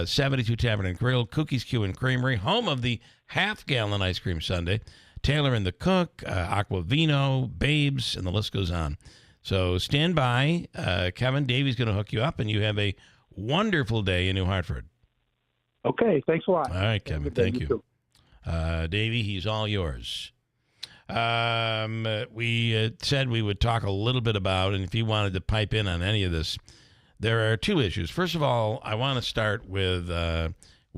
72 Tavern and Grill, Cookies Q and Creamery, home of the half-gallon ice cream sundae, Taylor and the Cook, Aquavino, Babes, and the list goes on. So stand by. Kevin, Davey's going to hook you up, and you have a wonderful day in New Hartford. Okay, thanks a lot. All right, Kevin, thank you. Davey, he's all yours. We said we would talk a little bit about, and if you wanted to pipe in on any of this, there are two issues. First of all, I want to start with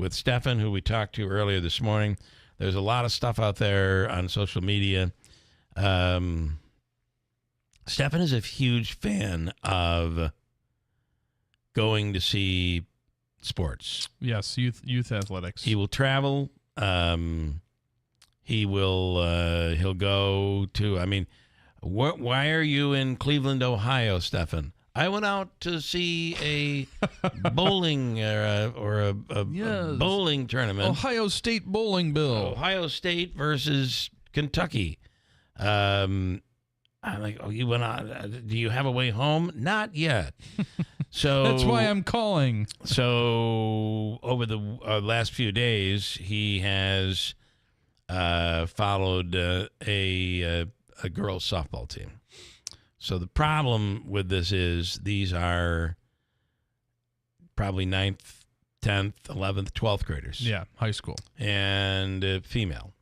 Stefan, who we talked to earlier this morning. There's a lot of stuff out there on social media. Stefan is a huge fan of going to see sports. Yes, youth athletics. He will travel. He'll go to. I mean, why are you in Cleveland, Ohio, Stefan? I went out to see a bowling or a bowling tournament. Ohio State bowling bill. Ohio State versus Kentucky. I'm like, oh, you went out. Do you have a way home? Not yet. So that's why I'm calling. So over the last few days, he has followed a girls' softball team. So the problem with this is these are probably 9th, 10th, 11th, 12th graders. Yeah, high school. And female.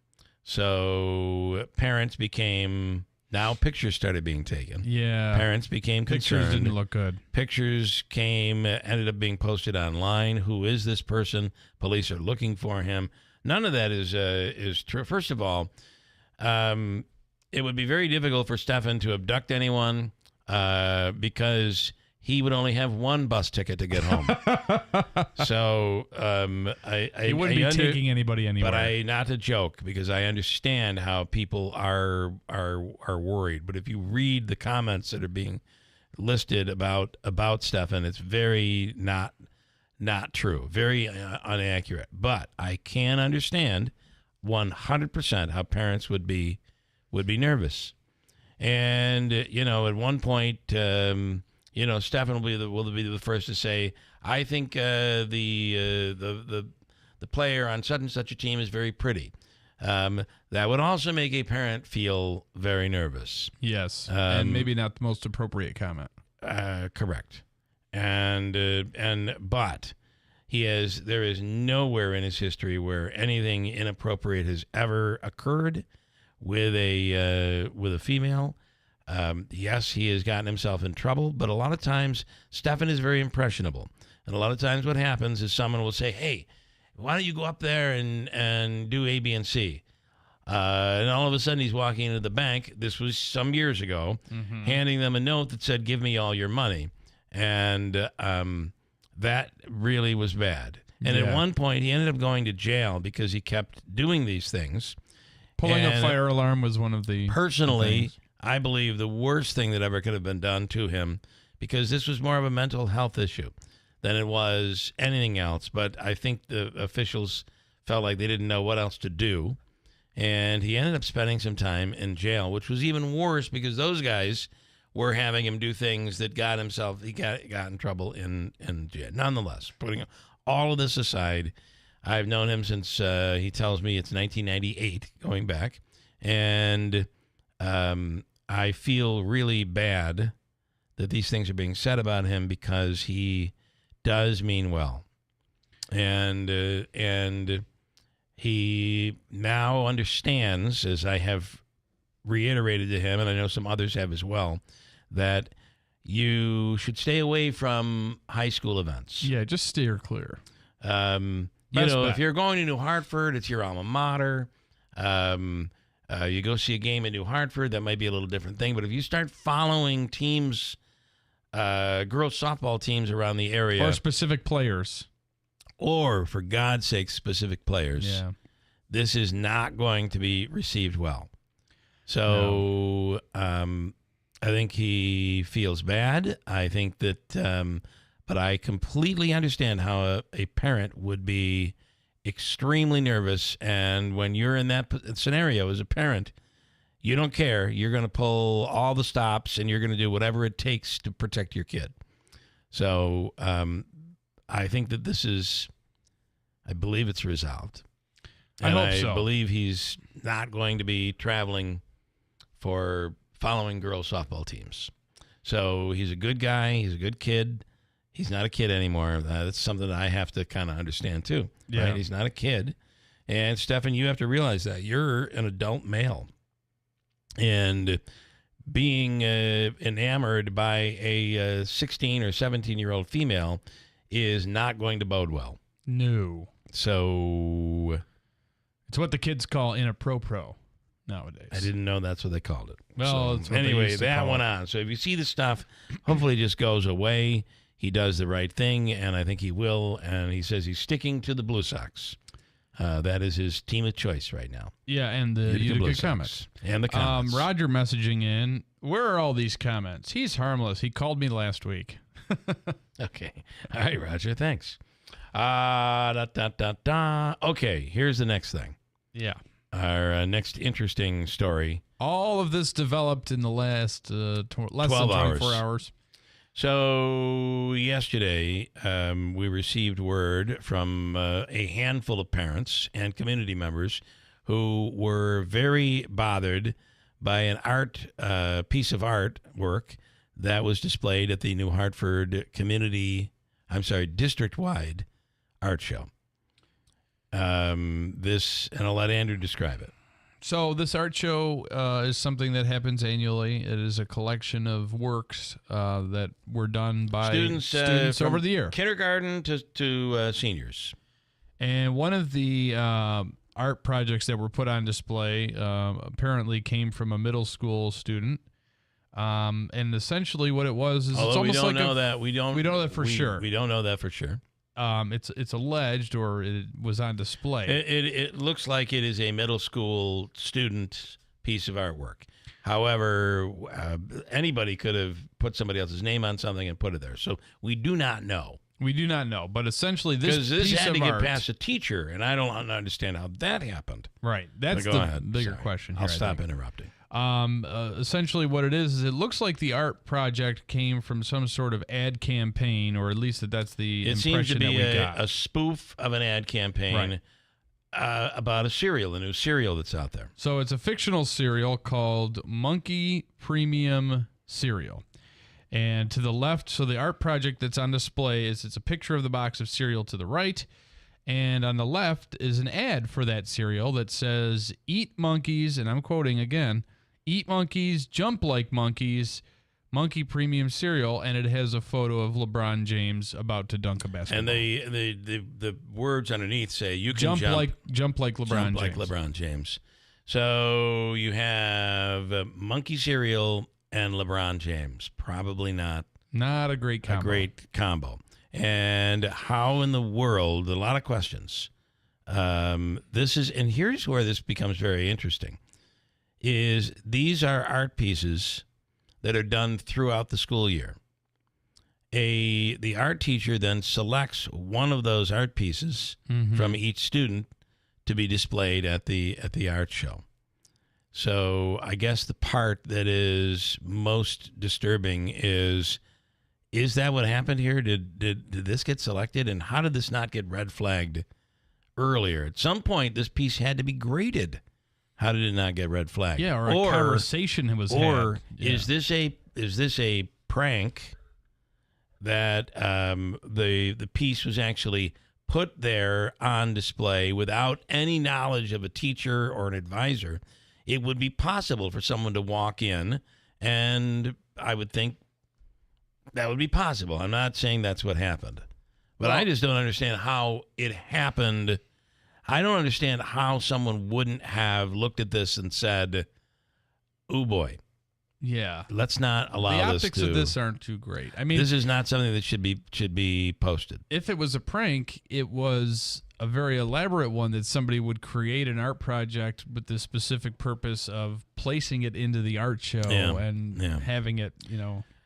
So parents became, now pictures started being taken. Yeah. Parents became concerned. Pictures didn't look good. Pictures ended up being posted online. Who is this person? Police are looking for him. None of that is true. First of all, it would be very difficult for Stefan to abduct anyone because he would only have one bus ticket to get home. So he wouldn't be taking anybody anywhere. But not to joke, because I understand how people are worried. But if you read the comments that are being listed about Stefan, it's very not true, very inaccurate. But I can understand 100% how parents would be nervous. And at one point, Stefan will be the first to say, I think the player on such and such a team is very pretty. That would also make a parent feel very nervous. Yes, and maybe not the most appropriate comment. Correct. But there is nowhere in his history where anything inappropriate has ever occurred with a female. Yes, he has gotten himself in trouble, but a lot of times Stefan is very impressionable. And a lot of times what happens is someone will say, hey, why don't you go up there and do A, B, and C? And all of a sudden he's walking into the bank, this was some years ago, handing them a note that said, give me all your money. And that really was bad. And at one point he ended up going to jail because he kept doing these things. Pulling a fire alarm was one of the personally things. I believe the worst thing that ever could have been done to him, because this was more of a mental health issue than it was anything else. But I think the officials felt like they didn't know what else to do. And he ended up spending some time in jail, which was even worse because those guys were having him do things that got in trouble in jail. Nonetheless, putting all of this aside, I've known him since he tells me it's 1998, going back. And I feel really bad that these things are being said about him because he does mean well. And he now understands, as I have reiterated to him, and I know some others have as well, that you should stay away from high school events. Yeah, just steer clear. If you're going to New Hartford, it's your alma mater. You go see a game in New Hartford, that might be a little different thing. But if you start following teams, girls softball teams around the area. Or specific players. Or, for God's sake, specific players. Yeah. This is not going to be received well. So I think he feels bad. I think that, but I completely understand how a parent would be extremely nervous. And when you're in that scenario as a parent, you don't care. You're going to pull all the stops and you're going to do whatever it takes to protect your kid. So I think that I believe it's resolved. And I hope so. I believe he's not going to be traveling for following girls softball teams. So he's a good guy. He's a good kid. He's not a kid anymore. That's something that I have to kind of understand too. Yeah. Right? He's not a kid. And Stefan, you have to realize that you're an adult male. And being enamored by a 16 or 17-year-old female is not going to bode well. No. So it's what the kids call inappropriate nowadays. I didn't know that's what they called it. Well, so, anyway, that went on. So if you see the stuff, hopefully it just goes away. He does the right thing, and I think he will. And he says he's sticking to the Blue Sox. That is his team of choice right now. Yeah, and you had good comments. And the comments. Roger messaging in, where are all these comments? He's harmless. He called me last week. Okay. All right, Roger. Thanks. Okay, here's the next thing. Yeah. Our next interesting story. All of this developed in the last less than 24 hours. So yesterday, we received word from a handful of parents and community members who were very bothered by an piece of artwork that was displayed at the New Hartford district-wide art show. And I'll let Andrew describe it. So this art show is something that happens annually. It is a collection of works that were done by students over the year. Kindergarten to seniors. And one of the art projects that were put on display apparently came from a middle school student. And essentially what it was is Although it's almost we don't like know that. We don't know that for sure. We don't know that for sure. It's alleged, or it was on display. It looks like it is a middle school student piece of artwork. However, anybody could have put somebody else's name on something and put it there. So we do not know. We do not know. But essentially, this piece had of to get art, past a teacher, and I don't understand how that happened. Right. That's the bigger question here. I'll stop interrupting. Essentially what it is it looks like the art project came from some sort of ad campaign, or at least that's the impression seems to be that we got. a spoof of an ad campaign about a new cereal that's out there. So it's a fictional cereal called Monkey Premium Cereal. And to the left, so the art project that's on display it's a picture of the box of cereal to the right. And on the left is an ad for that cereal that says, "Eat monkeys," and I'm quoting again, "Eat monkeys, jump like monkeys, Monkey Premium Cereal," and it has a photo of LeBron James about to dunk a basketball. And the words underneath say, "You can jump like LeBron James." Like LeBron James. So you have Monkey Cereal and LeBron James. Probably not a great combo. And how in the world? A lot of questions. And here's where this becomes very interesting. These are art pieces that are done throughout the school year. The art teacher then selects one of those art pieces from each student to be displayed at the art show. So I guess the part that is most disturbing is that what happened here? Did this get selected? And how did this not get red flagged earlier? At some point, this piece had to be graded. How did it not get red flagged? Yeah, or a conversation was had. Or is this a prank that the piece was actually put there on display without any knowledge of a teacher or an advisor? It would be possible for someone to walk in, and I would think that would be possible. I'm not saying that's what happened, but I just don't understand how it happened. I don't understand how someone wouldn't have looked at this and said, "Oh boy, yeah, let's not allow this." The optics of this aren't too great. I mean, this is not something that should be posted. If it was a prank, it was a very elaborate one that somebody would create an art project with the specific purpose of placing it into the art show and having it,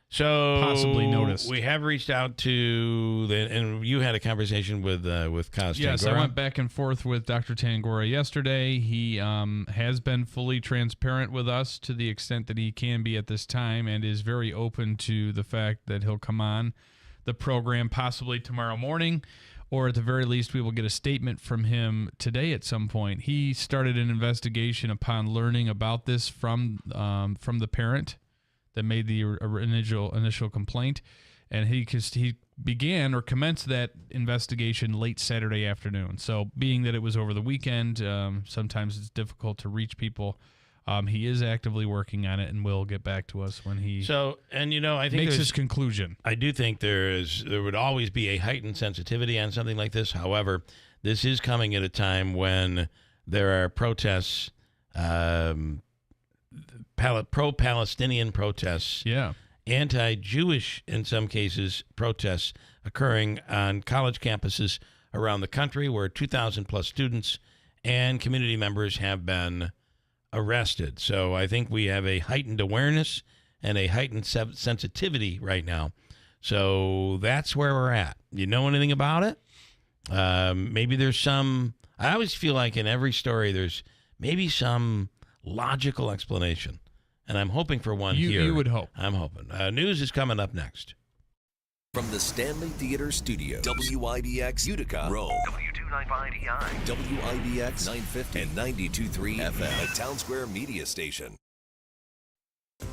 So possibly noticed. We have reached out to and you had a conversation with Kaz Yes, Tangora. I went back and forth with Dr. Tangora yesterday. He has been fully transparent with us to the extent that he can be at this time, and is very open to the fact that he'll come on the program possibly tomorrow morning, or at the very least we will get a statement from him today at some point. He started an investigation upon learning about this from the parent that made the initial complaint, and he began or commenced that investigation late Saturday afternoon. So being that it was over the weekend, sometimes it's difficult to reach people. He is actively working on it and will get back to us when he I think makes his conclusion. I do think there would always be a heightened sensitivity on something like this. However, this is coming at a time when there are protests, pro-Palestinian protests, anti-Jewish, in some cases, protests occurring on college campuses around the country, where 2,000 plus students and community members have been arrested. So I think we have a heightened awareness and a heightened sensitivity right now. So that's where we're at. You know anything about it? Maybe there's some... I always feel like in every story there's maybe some logical explanation. And I'm hoping for one here. You would hope. I'm hoping. News is coming up next. From the Stanley Theater Studio, WIBX Utica, Rome. W295EI. WIBX 950 and 92.3 FM, a Town Square media station.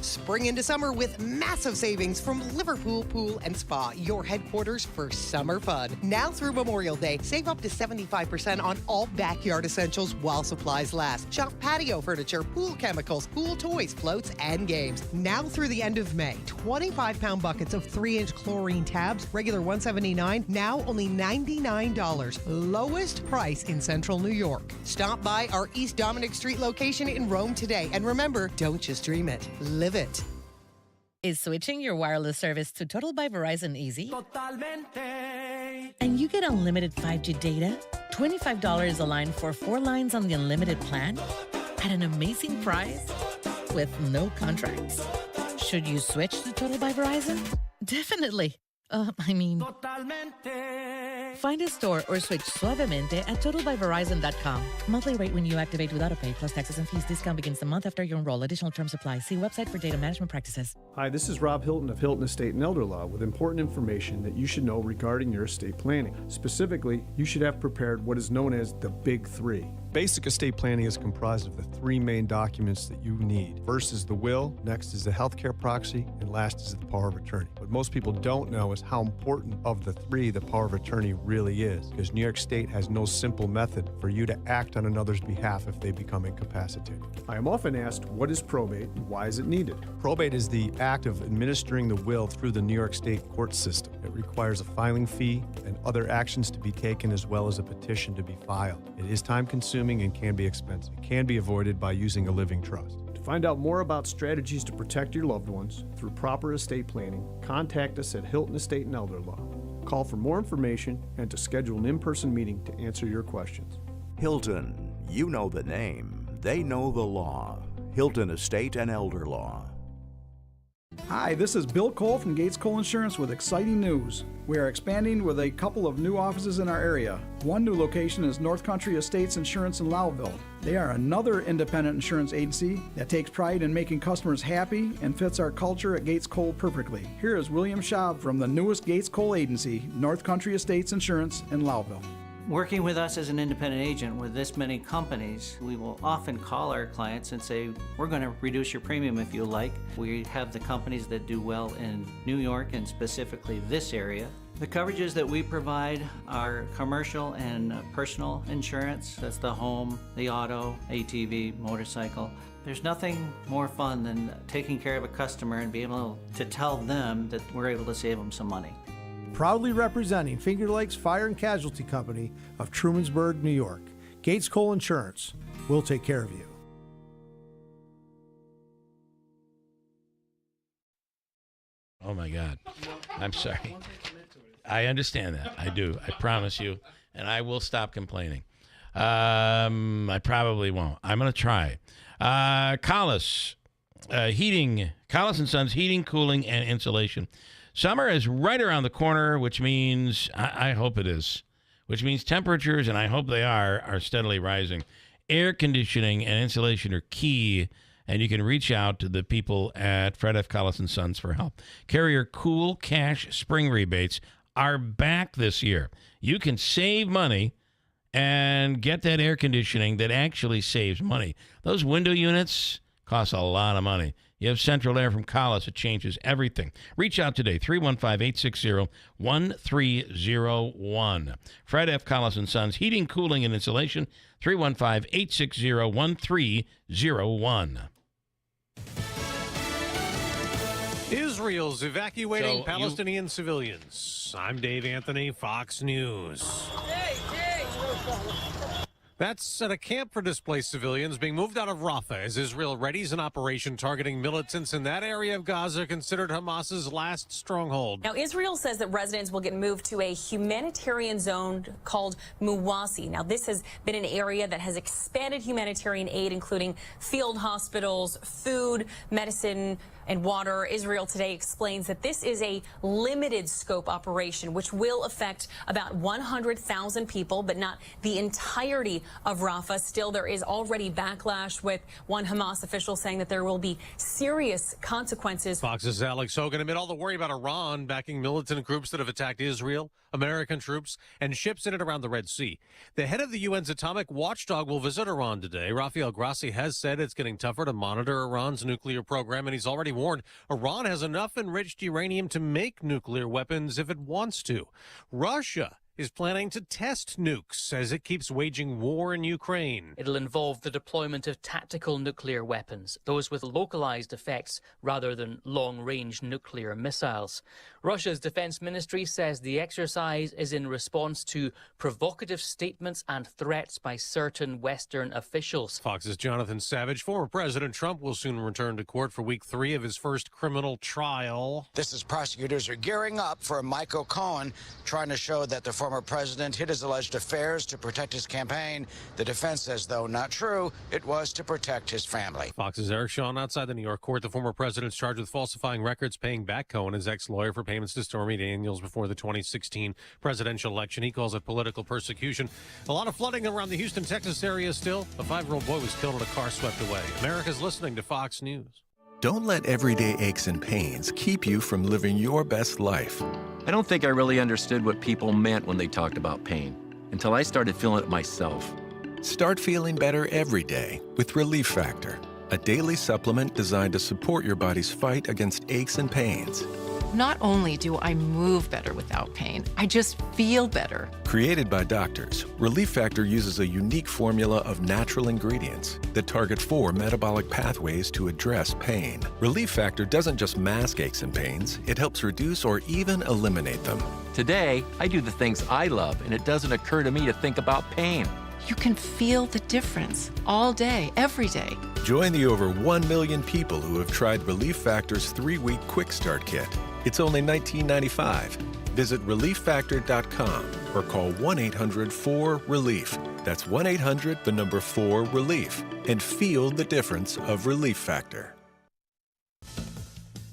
Spring into summer with massive savings from Liverpool Pool and Spa, your headquarters for summer fun. Now through Memorial Day, save up to 75% on all backyard essentials while supplies last. Shop patio furniture, pool chemicals, pool toys, floats, and games. Now through the end of May, 25-pound buckets of 3-inch chlorine tabs, regular $179, now only $99. Lowest price in Central New York. Stop by our East Dominic Street location in Rome today. And remember, don't just dream it, live it. Is switching your wireless service to Total by Verizon easy? Totalmente. And you get unlimited 5G data, $25 a line for 4 lines on the unlimited plan, at an amazing price with no contracts. Should you switch to Total by Verizon? Definitely. Totalmente. Find a store or switch suavemente at totalbyverizon.com. Monthly rate when you activate with autopay plus taxes and fees. Discount begins the month after you enroll. Additional terms apply. See website for data management practices. Hi, this is Rob Hilton of Hilton Estate and Elder Law with important information that you should know regarding your estate planning. Specifically, you should have prepared what is known as the Big Three. Basic estate planning is comprised of the 3 main documents that you need. First is the will, next is the healthcare proxy, and last is the power of attorney. What most people don't know is how important of the 3 the power of attorney really is, because New York State has no simple method for you to act on another's behalf if they become incapacitated. I am often asked, what is probate and why is it needed? Probate is the act of administering the will through the New York State court system. It requires a filing fee and other actions to be taken as well as a petition to be filed. It is time-consuming and can be expensive. It can be avoided by using a living trust. To find out more about strategies to protect your loved ones through proper estate planning, contact us at Hilton Estate and Elder Law. Call for more information and to schedule an in-person meeting to answer your questions. Hilton, you know the name. They know the law. Hilton Estate and Elder Law. Hi, this is Bill Cole from Gates Cole Insurance with exciting news. We are expanding with a couple of new offices in our area. One new location is North Country Estates Insurance in Lowville. They are another independent insurance agency that takes pride in making customers happy and fits our culture at Gates Cole perfectly. Here is William Schaub from the newest Gates Cole agency, North Country Estates Insurance in Lowville. Working with us as an independent agent with this many companies, we will often call our clients and say, we're going to reduce your premium if you like. We have the companies that do well in New York and specifically this area. The coverages that we provide are commercial and personal insurance. That's the home, the auto, ATV, motorcycle. There's nothing more fun than taking care of a customer and being able to tell them that we're able to save them some money. Proudly representing Finger Lakes Fire and Casualty Company of Trumansburg, New York. Gates Cole Insurance. We'll take care of you. Oh, my God. I'm sorry. I understand that. I do. I promise you. And I will stop complaining. I probably won't. I'm going to try. Collis and Sons Heating, Cooling, and Insulation. Summer is right around the corner, which means, I hope it is, which means temperatures, and I hope they are steadily rising. Air conditioning and insulation are key, and you can reach out to the people at Fred F. Collis & Sons for help. Carrier Cool Cash Spring Rebates are back this year. You can save money and get that air conditioning that actually saves money. Those window units cost a lot of money. You have Central Air from Collis. It changes everything. Reach out today, 315-860-1301. Fred F. Collis & Sons, Heating, Cooling, and Insulation, 315-860-1301. Israel's evacuating Palestinian civilians. I'm Dave Anthony, Fox News. That's at a camp for displaced civilians being moved out of Rafah as Israel readies an operation targeting militants in that area of Gaza considered Hamas's last stronghold. Now, Israel says that residents will get moved to a humanitarian zone called Muwasi. Now, this has been an area that has expanded humanitarian aid, including field hospitals, food, medicine, and water. Israel today explains that this is a limited scope operation, which will affect about 100,000 people, but not the entirety of Rafah. Still, there is already backlash, with one Hamas official saying that there will be serious consequences. Fox's Alex Hogan. Amid all the worry about Iran backing militant groups that have attacked Israel, American troops, and ships in and around the Red Sea, the head of the UN's atomic watchdog will visit Iran today. Rafael Grossi has said it's getting tougher to monitor Iran's nuclear program, and he's already warned Iran has enough enriched uranium to make nuclear weapons if it wants to. Russia is planning to test nukes as it keeps waging war in Ukraine. It'll involve the deployment of tactical nuclear weapons, those with localized effects rather than long-range nuclear missiles. Russia's defense ministry says the exercise is in response to provocative statements and threats by certain Western officials. Fox's Jonathan Savage. Former President Trump will soon return to court for week 3 of his first criminal trial. This is prosecutors are gearing up for Michael Cohen, trying to show that the former president hid his alleged affairs to protect his campaign. The defense says, though not true, it was to protect his family. Fox's Eric Shawn. Outside the New York court, the former president's charged with falsifying records, paying back Cohen, his ex-lawyer, for payments to Stormy Daniels before the 2016 presidential election. He calls it political persecution. A lot of flooding around the Houston, Texas area still. A 5-year-old boy was killed in a car swept away. America's listening to Fox News. Don't let everyday aches and pains keep you from living your best life. I don't think I really understood what people meant when they talked about pain until I started feeling it myself. Start feeling better every day with Relief Factor, a daily supplement designed to support your body's fight against aches and pains. Not only do I move better without pain, I just feel better. Created by doctors, Relief Factor uses a unique formula of natural ingredients that target 4 metabolic pathways to address pain. Relief Factor doesn't just mask aches and pains, it helps reduce or even eliminate them. Today, I do the things I love, and it doesn't occur to me to think about pain. You can feel the difference all day, every day. Join the over 1 million people who have tried Relief Factor's 3-week Quick Start Kit. It's only $19.95. Visit ReliefFactor.com or call 1-800-4-RELIEF. That's 1-800-4-RELIEF. And feel the difference of Relief Factor.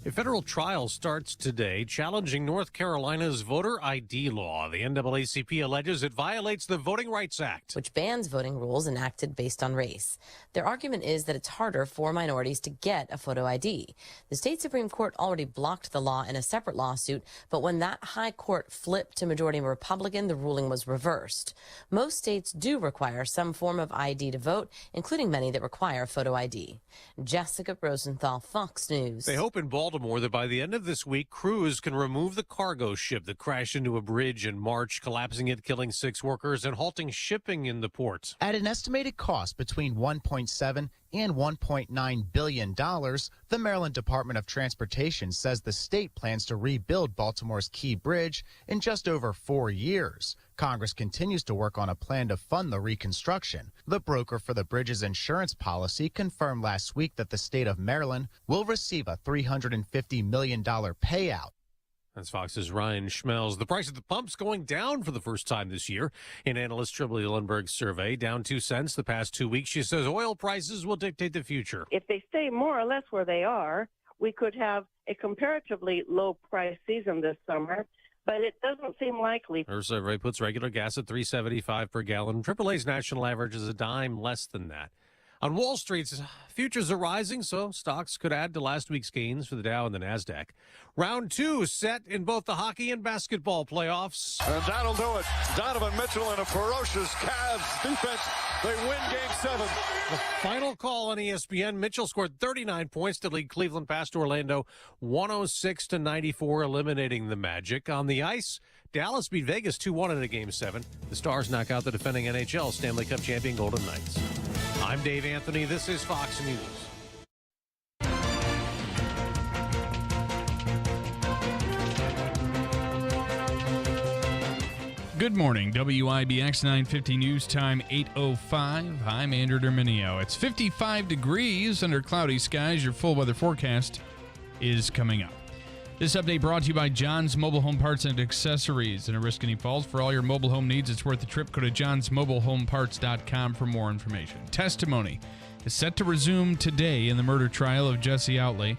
A federal trial starts today challenging North Carolina's voter ID law. The NAACP alleges it violates the Voting Rights Act, which bans voting rules enacted based on race. Their argument is that it's harder for minorities to get a photo ID. The state Supreme Court already blocked the law in a separate lawsuit, but when that high court flipped to majority Republican, the ruling was reversed. Most states do require some form of ID to vote, including many that require photo ID. Jessica Rosenthal, Fox News. They hope in Baltimore that by the end of this week, crews can remove the cargo ship that crashed into a bridge in March, collapsing it, killing 6 workers, and halting shipping in the port. At an estimated cost between $1.7 and $1.9 billion, the Maryland Department of Transportation says the state plans to rebuild Baltimore's Key Bridge in just over 4 years. Congress continues to work on a plan to fund the reconstruction. The broker for the bridge's insurance policy confirmed last week that the state of Maryland will receive a $350 million payout. That's Fox's Ryan Schmelz. The price at the pump's going down for the first time this year. In analyst Tribbley Lundberg's survey, down 2 cents the past 2 weeks. She says oil prices will dictate the future. If they stay more or less where they are, we could have a comparatively low price season this summer, but it doesn't seem likely. Her survey puts regular gas at $3.75 per gallon. AAA's national average is a dime less than that. On Wall Street, futures are rising, so stocks could add to last week's gains for the Dow and the NASDAQ. Round 2 set in both the hockey and basketball playoffs. And that'll do it. Donovan Mitchell in a ferocious Cavs defense. They win Game 7. The final call on ESPN. Mitchell scored 39 points to lead Cleveland past Orlando 106-94, eliminating the Magic. On the ice, Dallas beat Vegas 2-1 in a Game 7. The Stars knock out the defending NHL Stanley Cup champion Golden Knights. I'm Dave Anthony. This is Fox News. Good morning, WIBX 950 News Time 8:05. I'm Andrew Derminio. It's 55 degrees under cloudy skies. Your full weather forecast is coming up. This update brought to you by John's Mobile Home Parts and Accessories in Oriskany Falls. For all your mobile home needs, it's worth the trip. Go to johnsmobilehomeparts.com for more information. Testimony is set to resume today in the murder trial of Jesse Outley.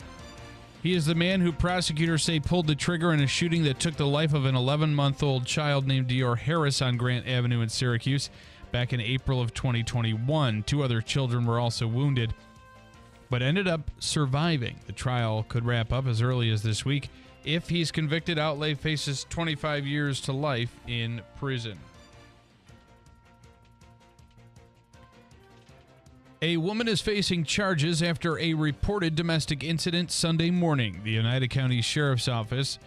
He is the man who prosecutors say pulled the trigger in a shooting that took the life of an 11-month-old child named Dior Harris on Grant Avenue in Syracuse. back in April of 2021. 2 other children were also wounded, but ended up surviving. The trial could wrap up as early as this week. If he's convicted, Outlay faces 25 years to life in prison. A woman is facing charges after a reported domestic incident Sunday morning. The Oneida County Sheriff's Office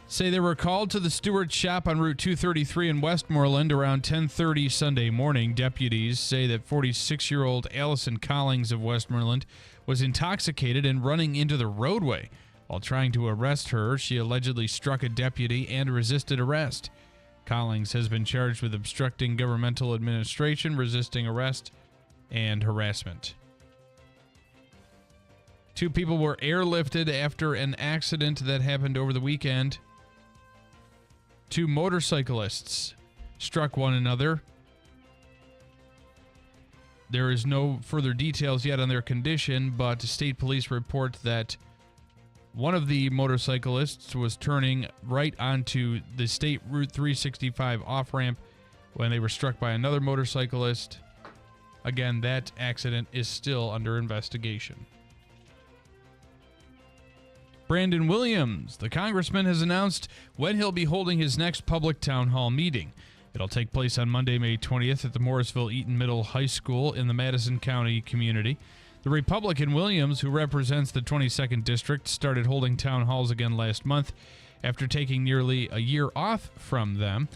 say they were called to the Stewart shop on Route 233 in Westmoreland around 10:30 Sunday morning. Deputies say that 46-year-old Allison Collings of Westmoreland was intoxicated and running into the roadway. While trying to arrest her, she allegedly struck a deputy and resisted arrest. Collings has been charged with obstructing governmental administration, resisting arrest, and harassment. 2 people were airlifted after an accident that happened over the weekend. 2 motorcyclists struck one another. There is no further details yet on their condition, but state police report that one of the motorcyclists was turning right onto the state Route 365 off-ramp when they were struck by another motorcyclist. Again, that accident is still under investigation. Brandon Williams, the congressman, has announced when he'll be holding his next public town hall meeting. It'll take place on Monday, May 20th at the Morrisville-Eaton Middle High School in the Madison County community. The Republican Williams, who represents the 22nd District, started holding town halls again last month after taking nearly a year off from them.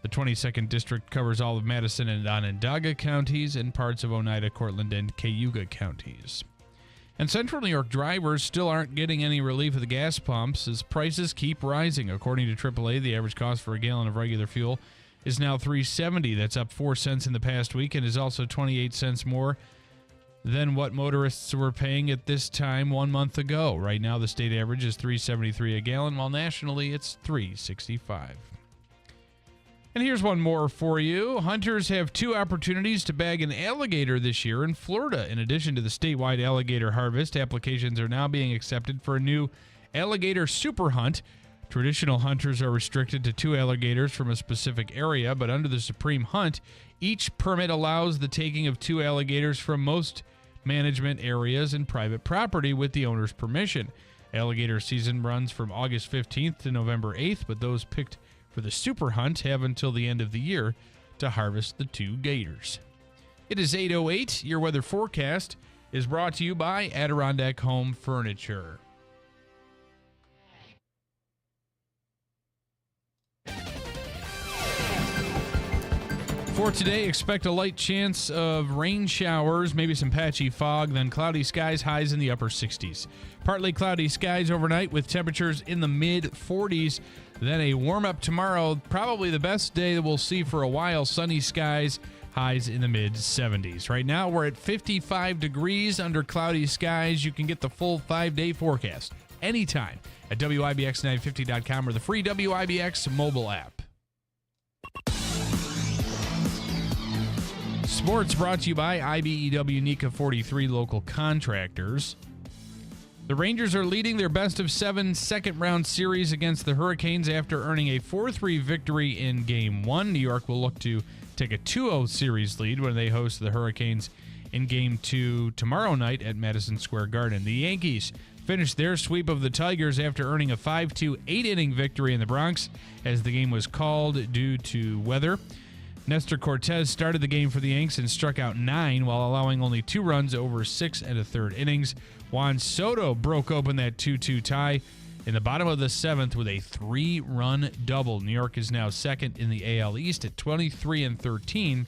The 22nd District covers all of Madison and Onondaga counties and parts of Oneida, Cortland, and Cayuga counties. And Central New York drivers still aren't getting any relief at the gas pumps as prices keep rising. According to AAA, the average cost for a gallon of regular fuel is now $3.70. That's up 4 cents in the past week and is also 28 cents more than what motorists were paying at this time 1 month ago. Right now, the state average is $3.73 a gallon, while nationally it's $3.65. And here's one more for you. Hunters have 2 opportunities to bag an alligator this year in Florida. In addition to the statewide alligator harvest, applications are now being accepted for a new alligator super hunt. Traditional hunters are restricted to 2 alligators from a specific area, but under the Supreme Hunt, each permit allows the taking of 2 alligators from most management areas and private property with the owner's permission. Alligator season runs from August 15th to November 8th, but those picked for the super hunt have until the end of the year to harvest the 2 gators. It is 8:08. Your weather forecast is brought to you by Adirondack Home Furniture. For today, expect a light chance of rain showers, maybe some patchy fog, then cloudy skies, highs in the upper 60s. Partly cloudy skies overnight with temperatures in the mid-40s. Then a warm-up tomorrow, probably the best day that we'll see for a while. Sunny skies, highs in the mid-70s. Right now, we're at 55 degrees under cloudy skies. You can get the full 5-day forecast anytime at WIBX950.com or the free WIBX mobile app. Sports brought to you by IBEW NECA 43 local contractors. The Rangers are leading their best-of-7 second-round series against the Hurricanes after earning a 4-3 victory in Game 1. New York will look to take a 2-0 series lead when they host the Hurricanes in Game 2 tomorrow night at Madison Square Garden. The Yankees finished their sweep of the Tigers after earning a 5-2 8-inning victory in the Bronx as the game was called due to weather. Nestor Cortez started the game for the Yanks and struck out 9 while allowing only 2 runs over 6 1/3 innings. Juan Soto broke open that 2-2 tie in the bottom of the 7th with a 3-run double. New York is now second in the AL East at 23-13.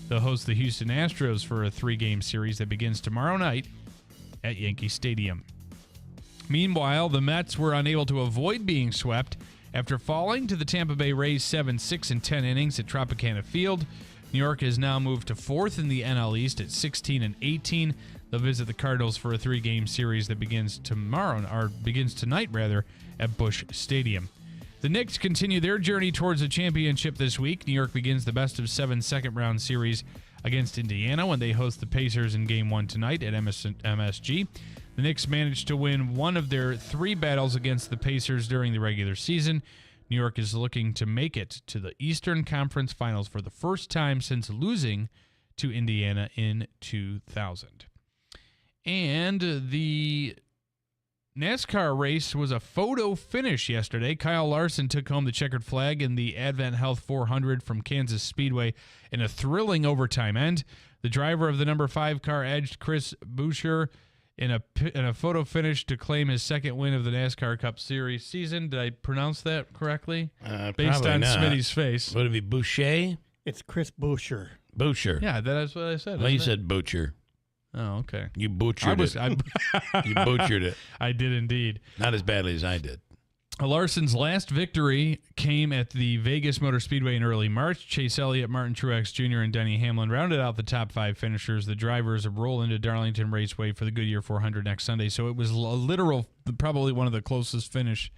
They'll host the Houston Astros for a 3-game series that begins tomorrow night at Yankee Stadium. Meanwhile, the Mets were unable to avoid being swept after falling to the Tampa Bay Rays 7-6 in 10 innings at Tropicana Field. New York has now moved to 4th in the NL East at 16-18. They'll visit the Cardinals for a 3-game series that begins tonight at Busch Stadium. The Knicks continue their journey towards a championship this week. New York begins the best-of-7 second-round series against Indiana when they host the Pacers in Game 1 tonight at MSG. The Knicks managed to win one of their 3 battles against the Pacers during the regular season. New York is looking to make it to the Eastern Conference Finals for the first time since losing to Indiana in 2000. And the NASCAR race was a photo finish yesterday. Kyle Larson took home the checkered flag in the Advent Health 400 from Kansas Speedway in a thrilling overtime end. The driver of the number 5 car edged Chris Buescher in a photo finish to claim his second win of the NASCAR Cup Series season. Did I pronounce that correctly? Based on Smitty's face. Would it be Boucher? It's Chris Buescher. Boucher. Yeah, that's what I said. Well, you said Butcher. Oh, okay. You butchered it. You butchered it. I did indeed. Not as badly as I did. Larson's last victory came at the Vegas Motor Speedway in early March. Chase Elliott, Martin Truex Jr., and Denny Hamlin rounded out the top 5 finishers. The drivers roll into Darlington Raceway for the Goodyear 400 next Sunday. So it was a literal, probably one of the closest finish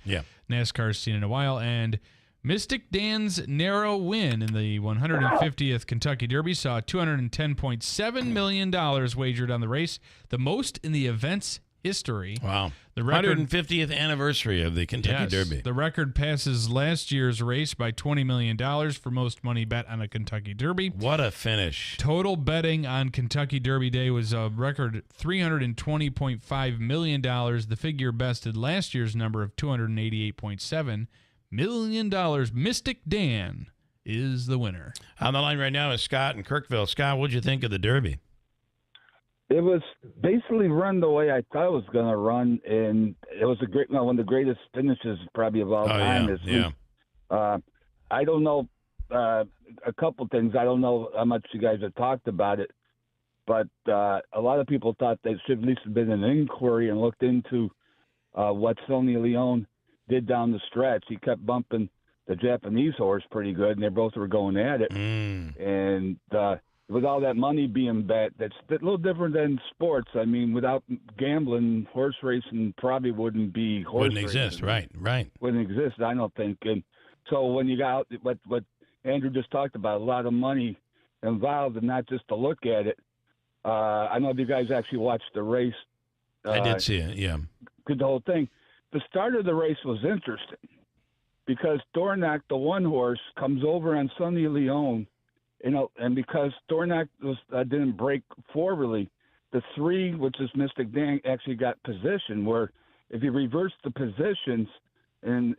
NASCAR's seen in a while. And Mystic Dan's narrow win in the 150th Kentucky Derby saw $210.7 million wagered on the race, the most in the event's history. Wow. The record, 150th anniversary of the Kentucky Derby. The record passes last year's race by $20 million for most money bet on a Kentucky Derby. What a finish. Total betting on Kentucky Derby Day was a record $320.5 million. The figure bested last year's number of $288.7 million. Mystic Dan is the winner. On the line right now is Scott in Kirkville. Scott, what'd you think of the Derby? It was basically run the way I thought it was going to run, and it was one of the greatest finishes probably of all time this week. I don't know a couple things. I don't know how much you guys have talked about it, but a lot of people thought there should at least have been an inquiry and looked into what Sonny Leone did down the stretch. He kept bumping the Japanese horse pretty good, and they both were going at it. And with all that money being bet, that's a little different than sports. I mean, without gambling, horse racing probably wouldn't be horse Wouldn't exist, racing. right. Wouldn't exist, I don't think. And so when you got what Andrew just talked about, a lot of money involved and not just to look at it. I know if you guys actually watched the race. I did see it, yeah. The whole thing. The start of the race was interesting because Dornack, the one horse, comes over on Sonny Leone. And because Dornack didn't break forwardly, the 3, which is Mystic Dan, actually got position. Where if you reverse the positions, and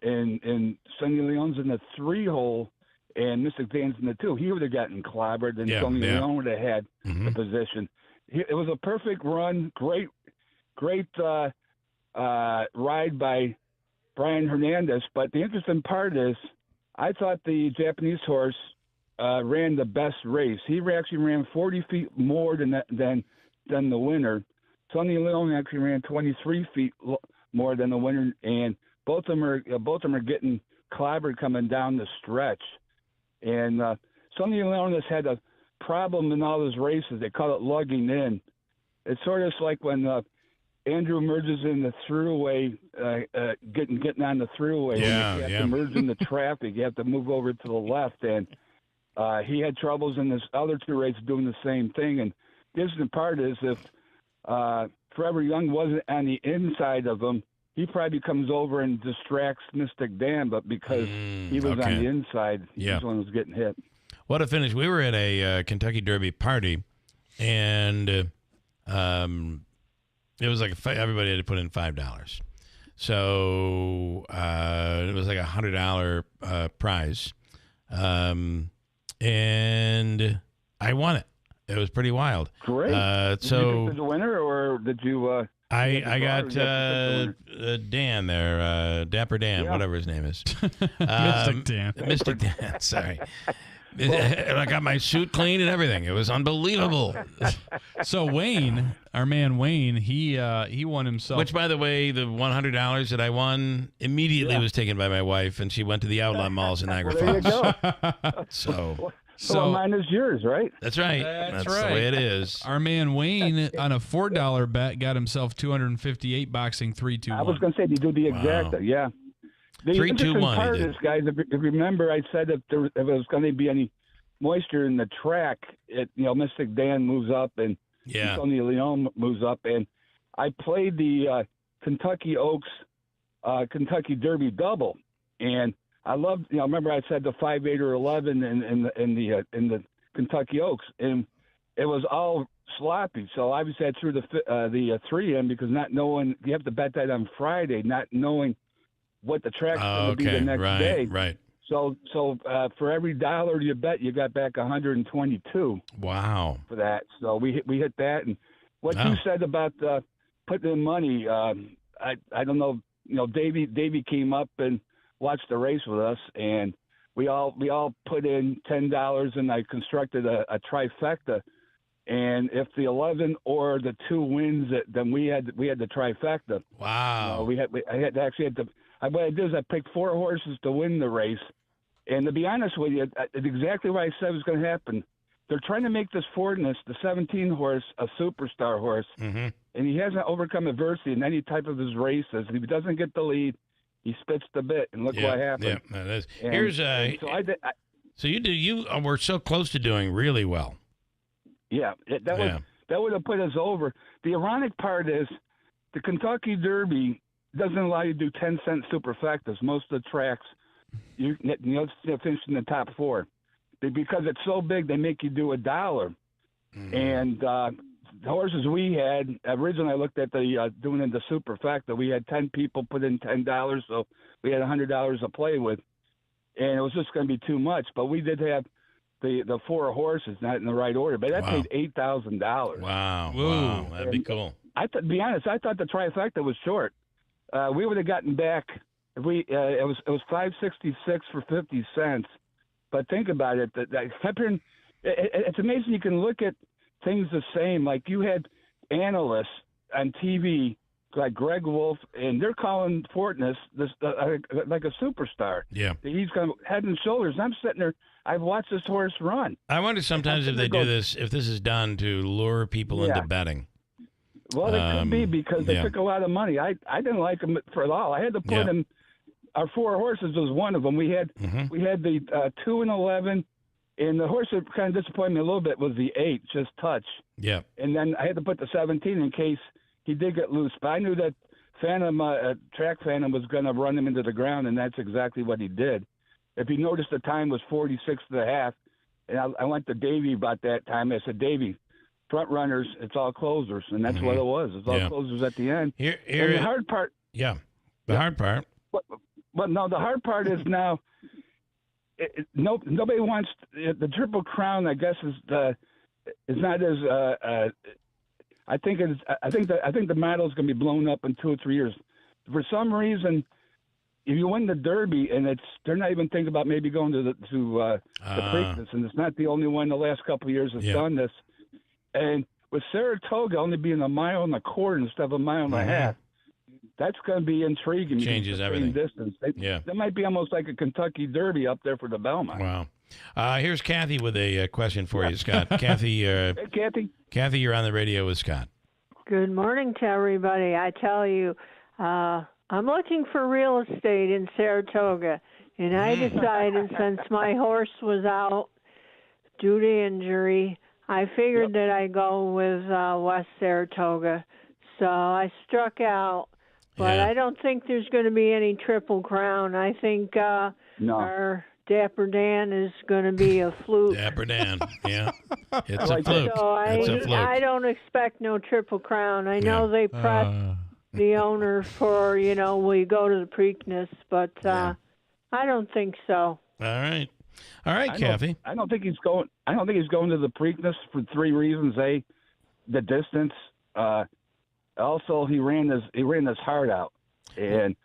Sonny Leone's in the 3 hole, and Mystic Dan's in the 2, he would have gotten clobbered, and Sonny Leone would have had the position. It was a perfect run, great ride by Brian Hernandez. But the interesting part is, I thought the Japanese horse ran the best race. He actually ran 40 feet more than the winner. Sonny Leone actually ran 23 feet more than the winner, and both of them are getting clobbered coming down the stretch. And Sonny Leone has had a problem in all his races. They call it lugging in. It's sort of like when Andrew merges in the throughway, getting on the throughway. You have to merge in the traffic. You have to move over to the left, and he had troubles in his other 2 races doing the same thing. And the interesting part is if Forever Young wasn't on the inside of him, he probably comes over and distracts Mystic Dan, but because he was on the inside, he's the one who was getting hit. What a finish. We were at a Kentucky Derby party, and it was like everybody had to put in $5. So it was like $100 prize. And I won it. It was pretty wild. Great. Did you pick the winner, or did you? I got Dan there, Dapper Dan, whatever his name is. Mystic Dan. Mystic Dan, sorry. I got my suit clean and everything. It was unbelievable. So Wayne, our man Wayne, he won himself. Which, by the way, the $100 that I won immediately was taken by my wife, and she went to the outlet malls in Niagara Falls. There you go. So mine is yours, right? That's right. That's right. The way it is. Our man Wayne on a $4 bet got himself 258 boxing 3-2-1. I was going to say you do the exact, yeah. The 3-2-1. Part is, guys, if you remember, I said if there was going to be any moisture in the track, Mystic Dan moves up and Sonny Leone moves up, and I played the Kentucky Oaks Kentucky Derby double, and I loved, remember I said the 5, 8, or 11 in the Kentucky Oaks, and it was all sloppy. So obviously I threw the 3 in because not knowing, you have to bet that on Friday, not knowing what the track's going to be the next day. Right. So for every $1 you bet, you got back 122. Wow. For that, so we hit that, and what you said about putting in money, I don't know. Davey came up and watched the race with us, and we all put in $10, and I constructed a trifecta. And if the 11 or the 2 wins, then we had the trifecta. Wow. I had to. What I did is I picked 4 horses to win the race, and to be honest with you, it's exactly what I said was going to happen. They're trying to make this Fortness, the 17 horse, a superstar horse, and he hasn't overcome adversity in any type of his races. If he doesn't get the lead, he spits the bit, and look what happened. Yeah, that is. And So you were so close to doing really well. Yeah, that would have put us over. The ironic part is the Kentucky Derby doesn't allow you to do 10-cent superfectas. Most of the tracks, you finish in the top 4. Because it's so big, they make you do $1. And the horses we had, originally I looked at the doing in the superfecta. We had 10 people put in $10, so we had $100 to play with. And it was just going to be too much. But we did have the 4 horses, not in the right order. But that paid $8,000. Wow, that'd be cool. To be honest, I thought the trifecta was short. We would have gotten back if we. It was $5.66 for 50 cents. But think about it. It's amazing you can look at things the same. Like you had analysts on TV like Greg Wolf, and they're calling Fortness like a superstar. Yeah, he's going head and shoulders. And I'm sitting there. I've watched this horse run. I wonder sometimes if they do this, if this is done to lure people into betting. Well, it could be because they took a lot of money. I didn't like them for it all. I had to put them. Our 4 horses was one of them. We had the 2 and 11, and the horse that kind of disappointed me a little bit was the 8, just touch. Yeah. And then I had to put the 17 in case he did get loose. But I knew that Track Phantom was going to run him into the ground, and that's exactly what he did. If you notice, the time was 46.5, and I went to Davey about that time. I said, Davey, front runners, it's all closers, and that's what it was. It's all closers at the end. Here, and the hard part. Yeah, the hard part. But no, the hard part is now. Nobody wants the Triple Crown. I guess is not as. I think the medal is going to be blown up in 2 or 3 years. For some reason, if you win the Derby, and they're not even thinking about maybe going to the Preakness, and it's not the only one the last couple of years has done this. And with Saratoga only being a mile and a quarter instead of a mile and a half. That's going to be intriguing. Changes everything. Distance. That might be almost like a Kentucky Derby up there for the Belmont. Wow. Here's Kathy with a question for you, Scott. Kathy. Hey, Kathy. Kathy, you're on the radio with Scott. Good morning to everybody. I tell you, I'm looking for real estate in Saratoga, and I decided since my horse was out due to injury, I figured that I'd go with West Saratoga. So I struck out. But I don't think there's going to be any Triple Crown. I think our Dapper Dan is going to be a fluke. Dapper Dan, yeah. It's a fluke. So it's a fluke. I don't expect no Triple Crown. I know they press the owner for, will you go to the Preakness, but I don't think so. All right, Kathy. I don't think he's going. I don't think he's going to the Preakness for 3 reasons. The distance. Also, he ran his heart out, and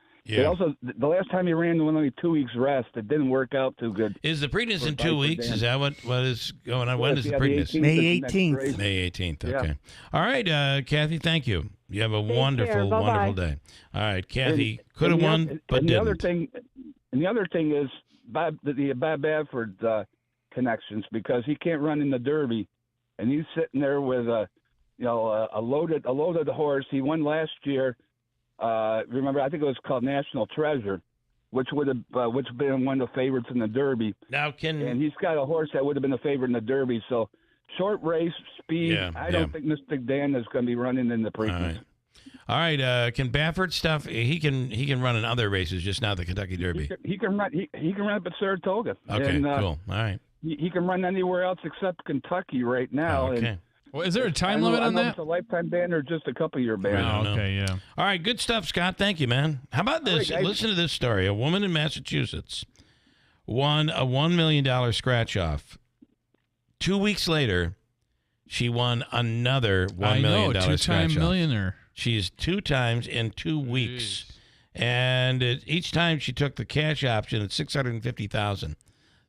also the last time he ran with only 2 weeks rest, it didn't work out too good. Is the Preakness in 2 weeks? Is that what is going on? When is the Preakness? May 18th. May 18th. Okay. All right, Kathy. Thank you. You have a wonderful day. All right, Kathy could have won, but didn't. The other thing is Bob Bafford connections, because he can't run in the Derby, and he's sitting there with a loaded horse. He won last year. Remember, I think it was called National Treasure, which would have been one of the favorites in the Derby. And he's got a horse that would have been a favorite in the Derby. So short race, speed. I don't think Mystic Dan is going to be running in the Preakness. All right, can Baffert stuff? He can run in other races, just not the Kentucky Derby. He can run. He can run up at Saratoga. Okay, and, cool. All right. He can run anywhere else except Kentucky right now. Okay. And well, is there a time limit on that? It's a lifetime ban or just a couple-year ban. Oh, okay, yeah. All right, good stuff, Scott. Thank you, man. How about this? Right, Listen to this story. A woman in Massachusetts won a $1 million scratch-off. 2 weeks later, she won another $1 million scratch-off. Two-time millionaire. She's 2 times in 2 weeks. And each time she took the cash option at $650,000.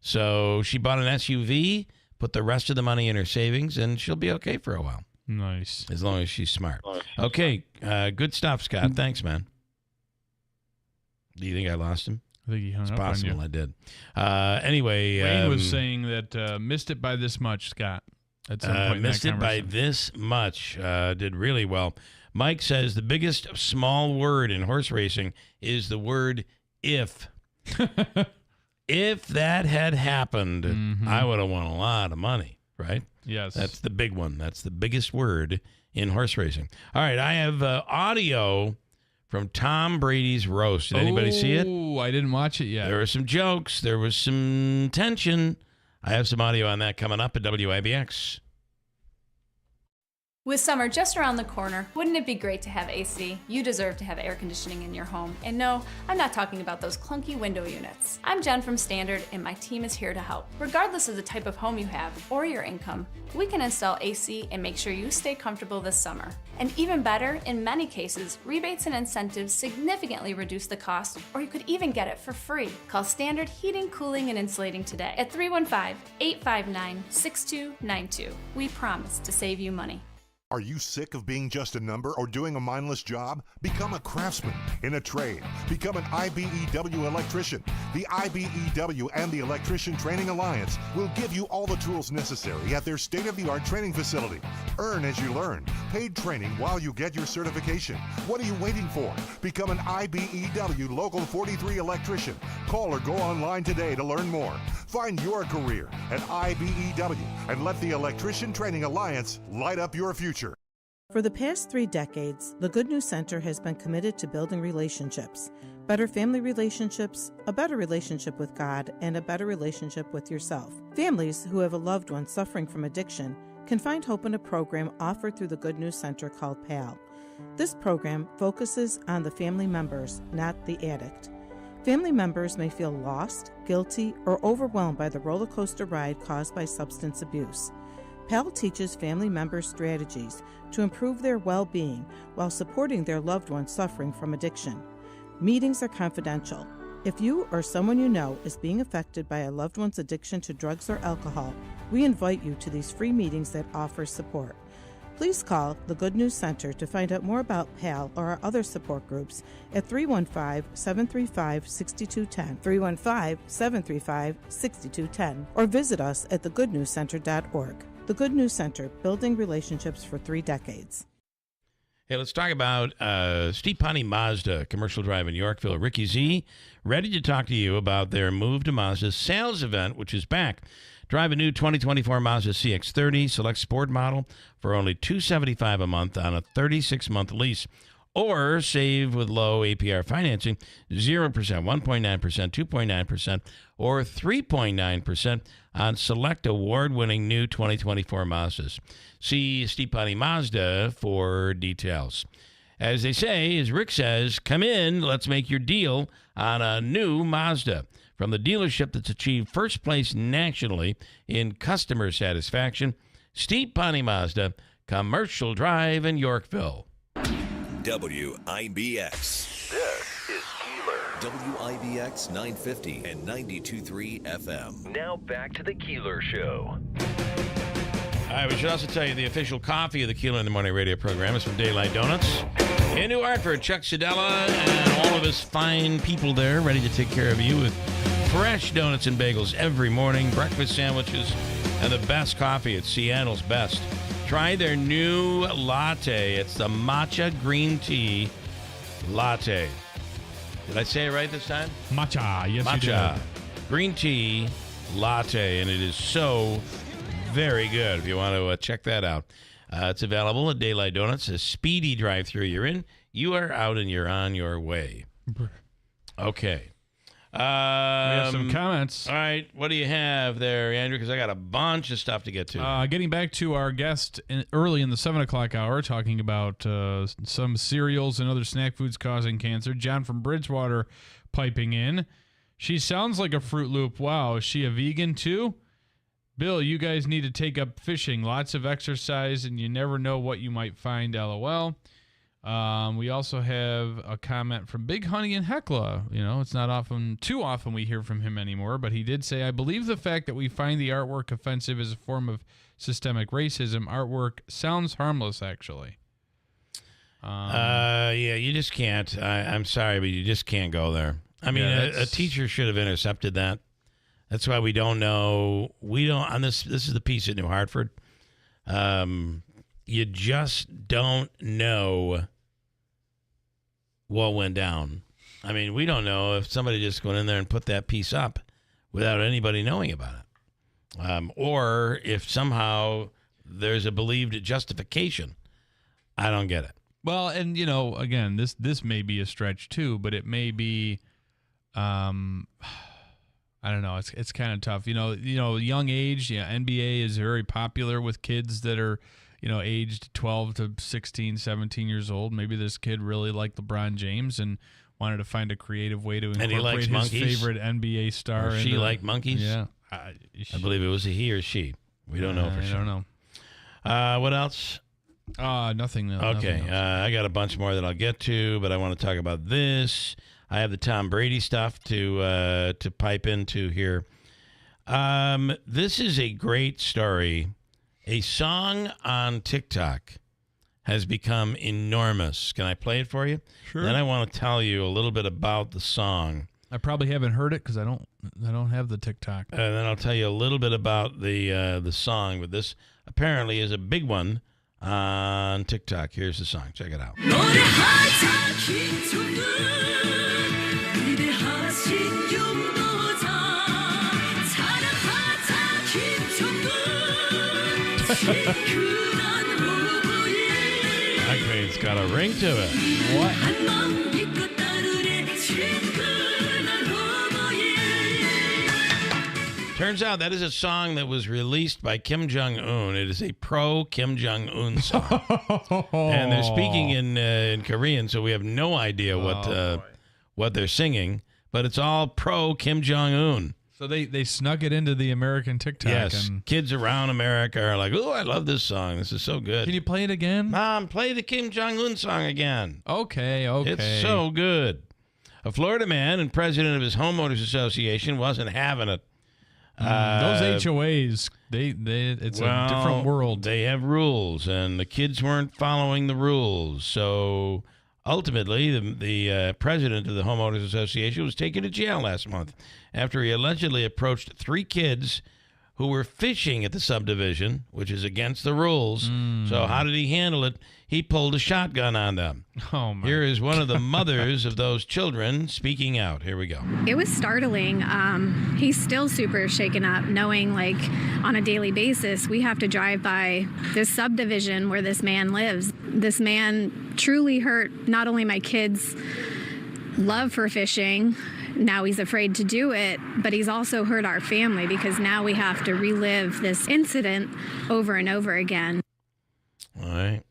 So she bought an SUV, put the rest of the money in her savings, and she'll be okay for a while. Nice. As long as she's smart. Okay, good stuff, Scott. Thanks, man. Do you think I lost him? I think he hung it's up on possible you. I did. Anyway. Wayne was saying that missed it by this much, Scott. At some point missed in that it by this much. Did really well. Mike says the biggest small word in horse racing is the word if. If that had happened, I would have won a lot of money, right? Yes. That's the big one. That's the biggest word in horse racing. All right, I have audio from Tom Brady's roast. Did anybody see it? Oh, I didn't watch it yet. There were some jokes. There was some tension. I have some audio on that coming up at WIBX. With summer just around the corner, wouldn't it be great to have AC? You deserve to have air conditioning in your home. And no, I'm not talking about those clunky window units. I'm Jen from Standard, and my team is here to help. Regardless of the type of home you have or your income, we can install AC and make sure you stay comfortable this summer. And even better, in many cases, rebates and incentives significantly reduce the cost, or you could even get it for free. Call Standard Heating, Cooling, and Insulating today at 315-859-6292. We promise to save you money. Are you sick of being just a number or doing a mindless job? Become a craftsman in a trade. Become an IBEW electrician. The IBEW and the Electrician Training Alliance will give you all the tools necessary at their state-of-the-art training facility. Earn as you learn. Paid training while you get your certification. What are you waiting for? Become an IBEW Local 43 electrician. Call or go online today to learn more. Find your career at IBEW and let the Electrician Training Alliance light up your future. For the past 3 decades, the Good News Center has been committed to building relationships, better family relationships, a better relationship with God, and a better relationship with yourself. Families who have a loved one suffering from addiction can find hope in a program offered through the Good News Center called PAL. This program focuses on the family members, not the addict. Family members may feel lost, guilty, or overwhelmed by the roller coaster ride caused by substance abuse. PAL teaches family members strategies to improve their well-being while supporting their loved ones suffering from addiction. Meetings are confidential. If you or someone you know is being affected by a loved one's addiction to drugs or alcohol, we invite you to these free meetings that offer support. Please call the Good News Center to find out more about PAL or our other support groups at 315-735-6210, 315-735-6210, or visit us at thegoodnewscenter.org. The Good News Center, building relationships for 3 decades. Hey, let's talk about Steve Ponte Mazda, Commercial Drive in Yorkville. Ricky Z, ready to talk to you about their Move to Mazda sales event, which is back. Drive a new 2024 Mazda CX-30 Select Sport model for only $275 a month on a 36-month lease. Or save with low APR financing, 0%, 1.9%, 2.9%, or 3.9% on select award-winning new 2024 Mazdas. See Steve Ponte Mazda for details. As they say, as Rick says, come in, let's make your deal on a new Mazda. From the dealership that's achieved first place nationally in customer satisfaction, Steve Ponte Mazda, Commercial Drive in Yorkville. WIBX. This is Keeler. WIBX 950 and 92.3 FM. Now back to the Keeler Show. All right, we should also tell you the official coffee of the Keeler in the Morning radio program is from Daylight Donuts. In New Hartford, Chuck Sedella and all of his fine people there ready to take care of you with fresh donuts and bagels every morning, breakfast sandwiches, and the best coffee at Seattle's best. Try their new latte. It's the matcha green tea latte. Did I say it right this time? Matcha, yes matcha. You did. Green tea latte, and it is so very good. If you want to check that out. It's available at Daylight Donuts, a speedy drive-through. You're in, You are out and you're on your way. Okay. We have some comments. All right. What do you have there, Andrew? Because I got a bunch of stuff to get to. Getting back to our guest early in the 7 o'clock hour, talking about some cereals and other snack foods causing cancer. John from Bridgewater piping in. She sounds like a Fruit Loop. Wow. Is she a vegan too? Bill, you guys need to take up fishing. Lots of exercise, and you never know what you might find. LOL. We also have a comment from Big Honey and Hecla. You know, it's not too often we hear from him anymore, but he did say, I believe the fact that we find the artwork offensive is a form of systemic racism. Artwork sounds harmless, actually. Yeah, you just can't. I'm sorry, but you just can't go there. I mean, a teacher should have intercepted that. That's why we don't know. We don't, on this is the piece at New Hartford. You just don't know what went down. I mean, we don't know if somebody just went in there and put that piece up without anybody knowing about it. Or if somehow there's a believed justification. I don't get it. Well, and, you know, again, this may be a stretch too, but it may be, I don't know. It's kind of tough. You know, young age, NBA is very popular with kids that are, aged 12 to 16, 17 years old. Maybe this kid really liked LeBron James and wanted to find a creative way to incorporate his favorite NBA star. Or she liked monkeys? Yeah. I believe it was a he or she. We don't know for sure. I don't know. What else? Nothing else. Okay. Nothing else. I got a bunch more that I'll get to, but I want to talk about this. I have the Tom Brady stuff to pipe into here. This is a great story. A song on TikTok has become enormous. Can I play it for you? Sure. Then I want to tell you a little bit about the song. I probably haven't heard it because I don't have the TikTok. And then I'll tell you a little bit about the song. But this apparently is a big one on TikTok. Here's the song. Check it out. Okay, it's got a ring to it. What? Turns out that is a song that was released by Kim Jong-un. It is a pro-Kim Jong-un song. And they're speaking in Korean, so we have no idea what they're singing, but it's all pro-Kim Jong-un. So they snuck it into the American TikTok. Yes, and kids around America are like, oh, I love this song. This is so good. Can you play it again? Mom, play the Kim Jong-un song again. Okay. It's so good. A Florida man and president of his homeowners association wasn't having it. Those HOAs, it's a different world. They have rules, and the kids weren't following the rules. So ultimately, the president of the homeowners association was taken to jail last month after he allegedly approached 3 kids who were fishing at the subdivision, which is against the rules. So how did he handle it? He pulled a shotgun on them. Oh my! Here is one of the mothers of those children speaking out. Here we go. It was startling. He's still super shaken up, knowing like on a daily basis we have to drive by this subdivision where this man lives. This man truly hurt not only my kids' love for fishing. Now he's afraid to do it, but he's also hurt our family because now we have to relive this incident over and over again. All right.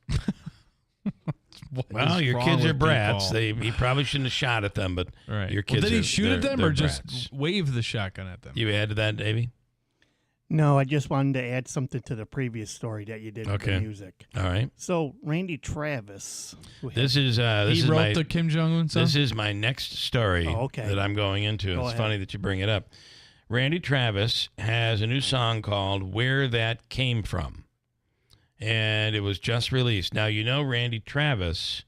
Well, your kids are brats. He probably shouldn't have shot at them, but your kids did he shoot at them or brats. just wave the shotgun at them? You add to that, Davey? No, I just wanted to add something to the previous story that you did with the music. All right. So Randy Travis. This is the Kim Jong-un song? This is my next story that I'm going into. It's funny that you bring it up. Randy Travis has a new song called Where That Came From. And it was just released. Now, Randy Travis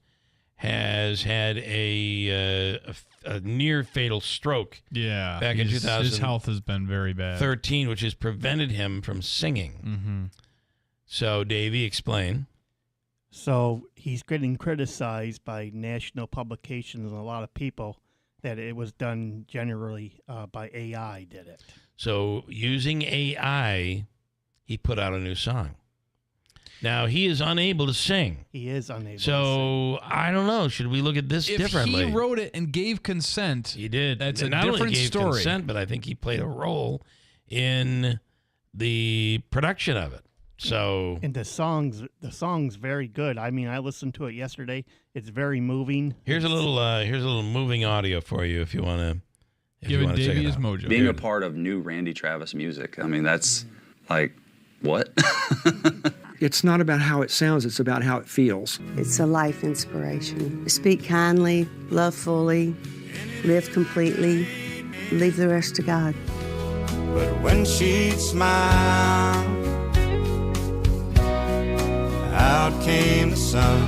has had a near fatal stroke. Yeah. Back in 2013. His health has been very bad. Which has prevented him from singing. Mm-hmm. So, Davey, explain. So he's getting criticized by national publications and a lot of people that it was done generally by AI did it. So using AI, he put out a new song. Now, he is unable to sing. He is unable to So, I don't know. Should we look at this differently? If he wrote it and gave consent, he did. That's And a not different only gave story. consent, but I think he played a role in the production of it. So, And the song's very good. I mean, I listened to it yesterday. It's very moving. here's a little moving audio for you if you want to. Giving check Davey it his out. mojo. Being a part of new Randy Travis music, I mean, that's like, what? It's not about how it sounds, it's about how it feels. It's a life inspiration. Speak kindly, love fully, live completely, leave the rest to God. But when she'd smile, out came the sun,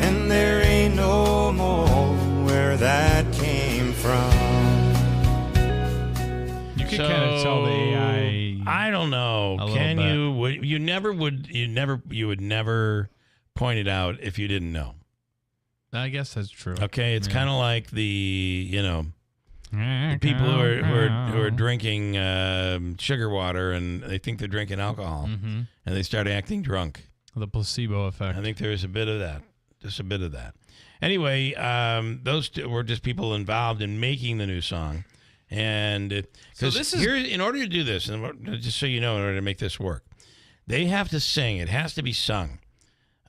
and there ain't no more where that came from. You can kind of tell the AI. I don't know. Can you? You would never point it out if you didn't know. I guess that's true. Okay, it's kind of like the people who are drinking sugar water and they think they're drinking alcohol, and they start acting drunk. The placebo effect. I think there's a bit of that, just a bit of that. Anyway, those two were just people involved in making the new song, and because here, in order to do this, and just so you know, in order to make this work, they have to sing. It has to be sung.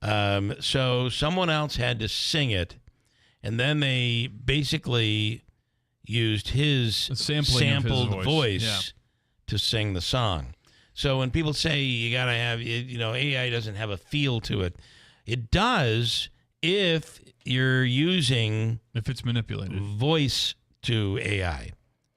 So someone else had to sing it, and then they basically used his sampled voice to sing the song. So when people say you got to have, AI doesn't have a feel to it, it does if you're using it's manipulated voice to AI.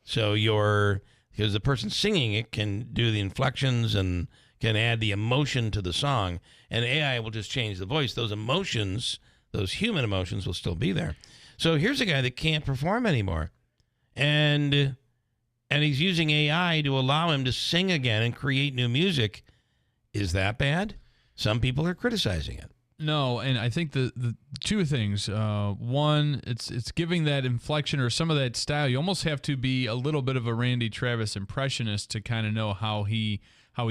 So because the person singing it can do the inflections and can add the emotion to the song, and AI will just change the voice. Those emotions, those human emotions, will still be there. So here's a guy that can't perform anymore, and he's using AI to allow him to sing again and create new music. Is that bad? Some people are criticizing it. No, and I think the two things. One, it's giving that inflection or some of that style. You almost have to be a little bit of a Randy Travis impressionist to kind of know how he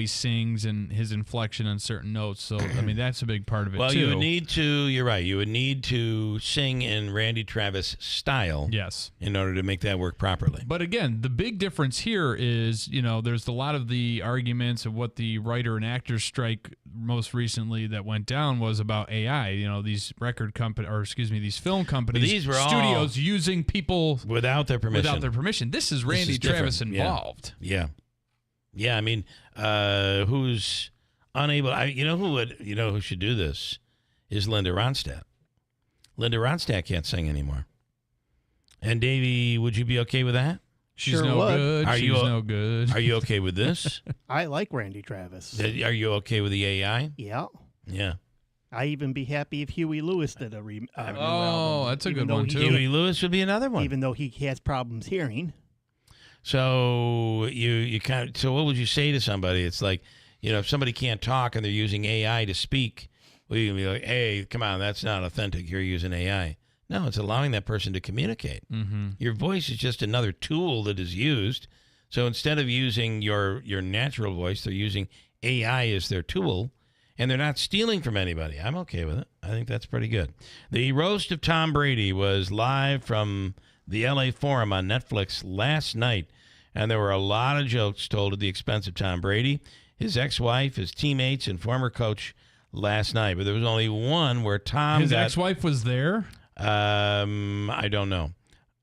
sings and his inflection on certain notes. So, I mean, that's a big part of it, well, too. You're right. You would need to sing in Randy Travis style. Yes. In order to make that work properly. But again, the big difference here is, there's a lot of the arguments of what the writer and actors strike most recently that went down was about AI. These these film companies, these were studios using people without their permission. This is Randy Travis involved. Yeah. Yeah, I mean, who's unable? Who should do this is Linda Ronstadt. Linda Ronstadt can't sing anymore. And Davey, would you be okay with that? She's sure no good. She's no good. Are you okay with this? I like Randy Travis. Are you okay with the AI? Yeah. Yeah. I even be happy if Huey Lewis did a new album. Oh, that's a good one too. Huey Lewis would be another one, even though he has problems hearing. So so what would you say to somebody? It's like, if somebody can't talk and they're using AI to speak, well, you can be like, hey, come on, that's not authentic. You're using AI. No, it's allowing that person to communicate. Mm-hmm. Your voice is just another tool that is used. So instead of using your natural voice, they're using AI as their tool, and they're not stealing from anybody. I'm okay with it. I think that's pretty good. The roast of Tom Brady was live from the LA Forum on Netflix last night, and there were a lot of jokes told at the expense of Tom Brady, his ex-wife, his teammates, and former coach last night. But there was only one where his ex-wife was there? I don't know.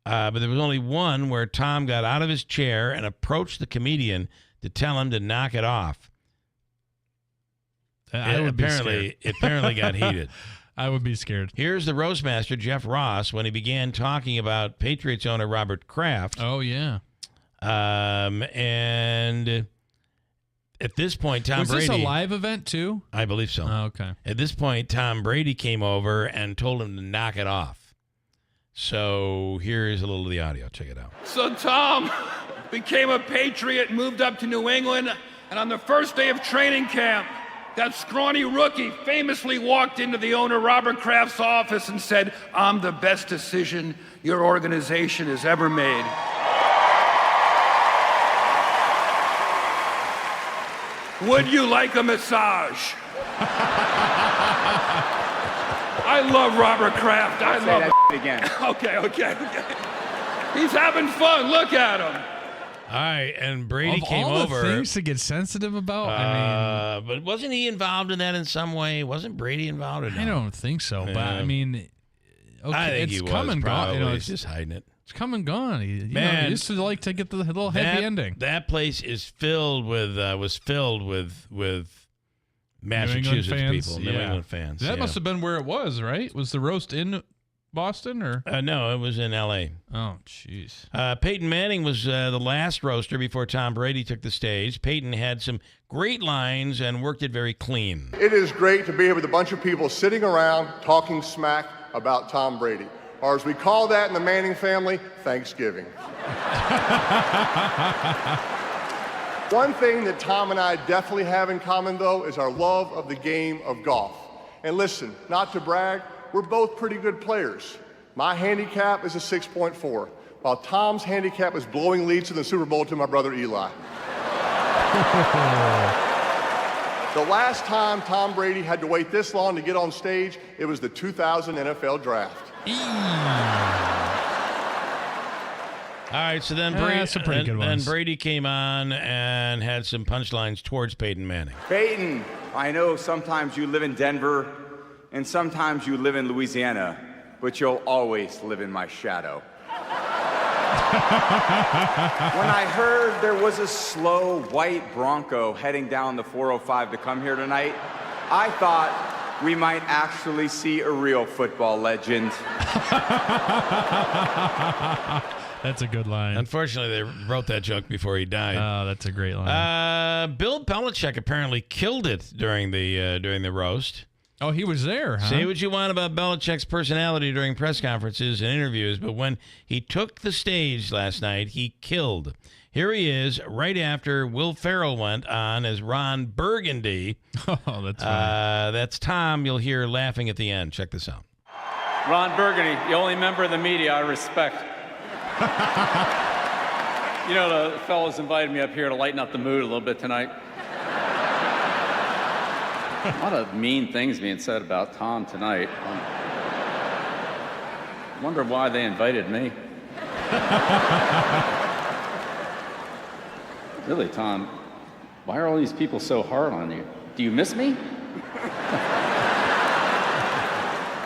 But there was only one where Tom got out of his chair and approached the comedian to tell him to knock it off. It apparently got heated. I would be scared. Here's the roast master, Jeff Ross, when he began talking about Patriots owner Robert Kraft. Oh, yeah. And at this point, Tom Brady... Was this a live event, too? I believe so. Oh, okay. At this point, Tom Brady came over and told him to knock it off. So here's a little of the audio. Check it out. So Tom became a Patriot, moved up to New England, and on the first day of training camp, that scrawny rookie famously walked into the owner, Robert Kraft's office and said, "I'm the best decision your organization has ever made." Would you like a massage? I love Robert Kraft. I love that again. Okay. He's having fun. Look at him. All right, and Brady Of came all over. the things to get sensitive about, but wasn't he involved in that in some way? Wasn't Brady involved in that? I don't think so. But I mean, okay, I think it's he was come and gone. probably. It's just hiding it. It's come and gone. He Man, used to like to get the little happy ending. That place is filled with Massachusetts people, New England fans. That must have been where it was, right? Was the roast in Boston or? No, it was in L.A. Oh, jeez. Peyton Manning was the last roaster before Tom Brady took the stage. Peyton had some great lines and worked it very clean. It is great to be here with a bunch of people sitting around talking smack about Tom Brady, or as we call that in the Manning family, Thanksgiving. One thing that Tom and I definitely have in common, though, is our love of the game of golf. And listen, not to brag, we're both pretty good players. My handicap is a 6.4, while Tom's handicap is blowing leads in the Super Bowl to my brother Eli. The last time Tom Brady had to wait this long to get on stage, it was the 2000 NFL Draft. All right, so then Brady came on and had some punchlines towards Peyton Manning. Peyton, I know sometimes you live in Denver and sometimes you live in Louisiana, but you'll always live in my shadow. When I heard there was a slow white Bronco heading down the 405 to come here tonight, I thought we might actually see a real football legend. That's a good line. Unfortunately, they wrote that joke before he died. Oh, that's a great line. Bill Belichick apparently killed it during the roast. Oh, he was there, huh? Say what you want about Belichick's personality during press conferences and interviews, but when he took the stage last night, he killed. Here he is right after Will Ferrell went on as Ron Burgundy. Oh, that's funny. That's Tom you'll hear laughing at the end. Check this out. Ron Burgundy, the only member of the media I respect. You know, the fellas invited me up here to lighten up the mood a little bit tonight. A lot of mean things being said about Tom tonight. I wonder why they invited me. Really, Tom, why are all these people so hard on you? Do you miss me?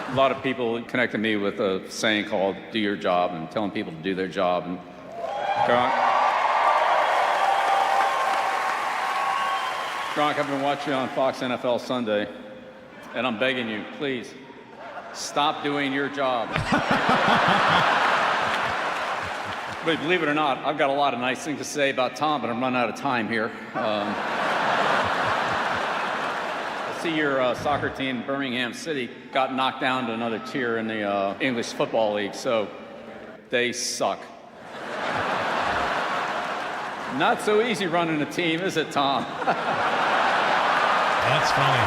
A lot of people connected me with a saying called "do your job" and telling people to do their job. And Gronk, I've been watching on Fox NFL Sunday, and I'm begging you, please, stop doing your job. But believe it or not, I've got a lot of nice things to say about Tom, but I'm running out of time here. I see your soccer team, Birmingham City, got knocked down to another tier in the English Football League, so they suck. Not so easy running a team, is it, Tom? That's funny.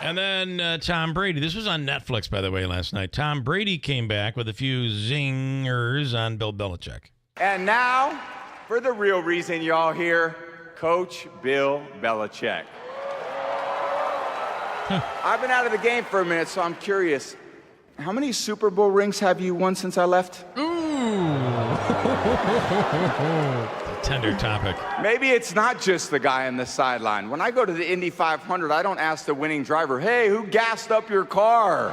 And then Tom Brady. This was on Netflix, by the way, last night. Tom Brady came back with a few zingers on Bill Belichick. And now, for the real reason y'all here, Coach Bill Belichick. I've been out of the game for a minute, so I'm curious. How many Super Bowl rings have you won since I left? Tender topic. Maybe it's not just the guy on the sideline. When I go to the Indy 500, I don't ask the winning driver, hey, who gassed up your car?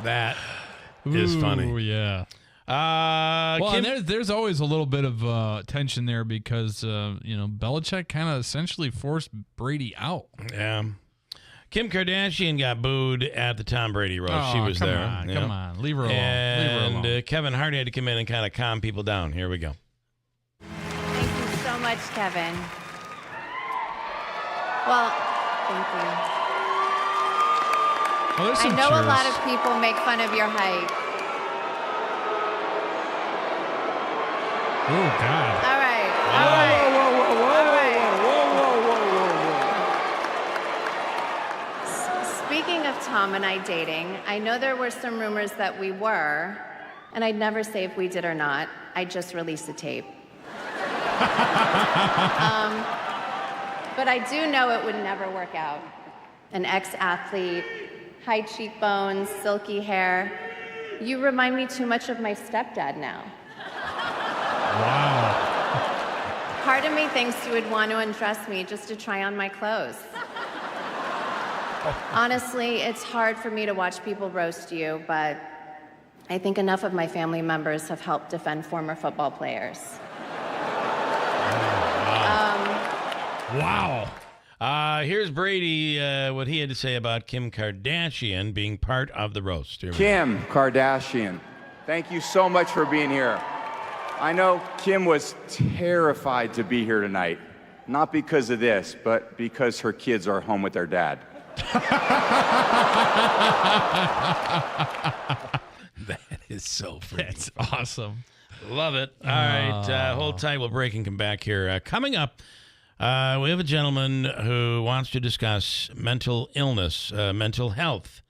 That is funny. Oh, yeah. Well, and there's always a little bit of tension there because, Belichick kind of essentially forced Brady out. Yeah. Kim Kardashian got booed at the Tom Brady roast. Oh, she was come there. on, come on. Leave her alone. And Kevin Hart had to come in and kind of calm people down. Here we go. Thank you so much, Kevin. Well, thank you. Well, I know a lot of people make fun of your height. Oh, God. All right. All right. Speaking of Tom and I dating, I know there were some rumors that we were, And I'd never say if we did or not. I'd just release the tape. But I do know it would never work out. An ex-athlete, high cheekbones, silky hair. You remind me too much of my stepdad now. Wow. Part of me thinks you would want to undress me just to try on my clothes. Honestly, it's hard for me to watch people roast you, but I think enough of my family members have helped defend former football players. Wow. Here's Brady, what he had to say about Kim Kardashian being part of the roast. Kim Kardashian, thank you so much for being here. I know Kim was terrified to be here tonight, not because of this, but because her kids are home with their dad. That is so freaking That's awesome. Love it. All right, hold tight. We'll break and come back here. Coming up, we have a gentleman who wants to discuss mental illness, mental health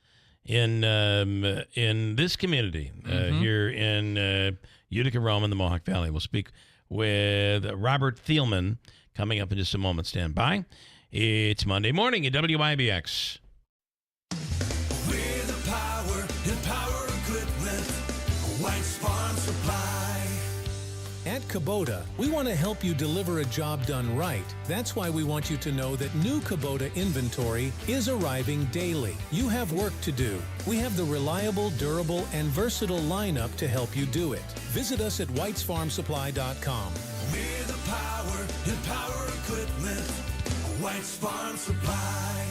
in this community here in Utica, Rome, in the Mohawk Valley. We'll speak with Robert Thielman coming up in just a moment. Stand by. It's Monday morning at WIBX. We're the power and power equipment. White's Farm Supply. At Kubota, we want to help you deliver a job done right. That's why we want you to know that new Kubota inventory is arriving daily. You have work to do. We have the reliable, durable, and versatile lineup to help you do it. Visit us at whitesfarmsupply.com. We're the power and power equipment. White's Farm Supply.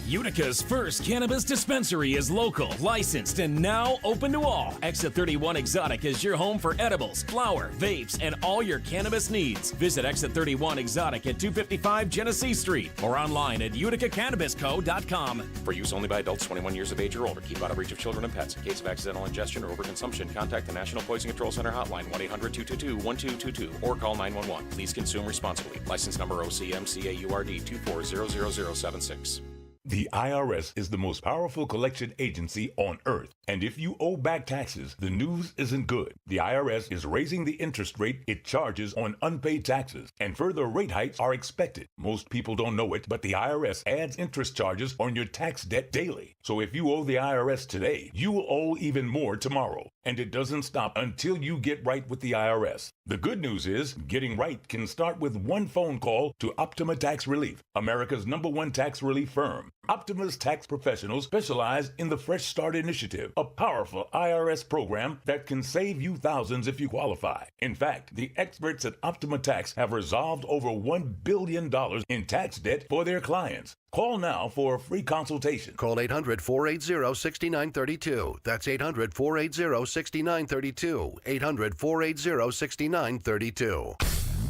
Utica's first cannabis dispensary is local, licensed, and now open to all. Exit 31 Exotic is your home for edibles, flower, vapes, and all your cannabis needs. Visit Exit 31 Exotic at 255 Genesee Street or online at uticacannabisco.com. For use only by adults 21 years of age or older. Keep out of reach of children and pets. In case of accidental ingestion or overconsumption, contact the National Poison Control Center hotline 1-800-222-1222 or call 911. Please consume responsibly. License number OCMCAURD 2400076. The IRS is the most powerful collection agency on earth. And if you owe back taxes, the news isn't good. The IRS is raising the interest rate it charges on unpaid taxes, and further rate hikes are expected. Most people don't know it, but the IRS adds interest charges on your tax debt daily. So if you owe the IRS today, you will owe even more tomorrow. And it doesn't stop until you get right with the IRS. The good news is, getting right can start with one phone call to Optima Tax Relief, America's #1 tax relief firm. Optima's tax professionals specialize in the Fresh Start Initiative, a powerful IRS program that can save you thousands if you qualify. In fact, the experts at Optima Tax have resolved over $1 billion in tax debt for their clients. Call now for a free consultation. Call 800-480-6932. That's 800-480-6932. 800-480-6932.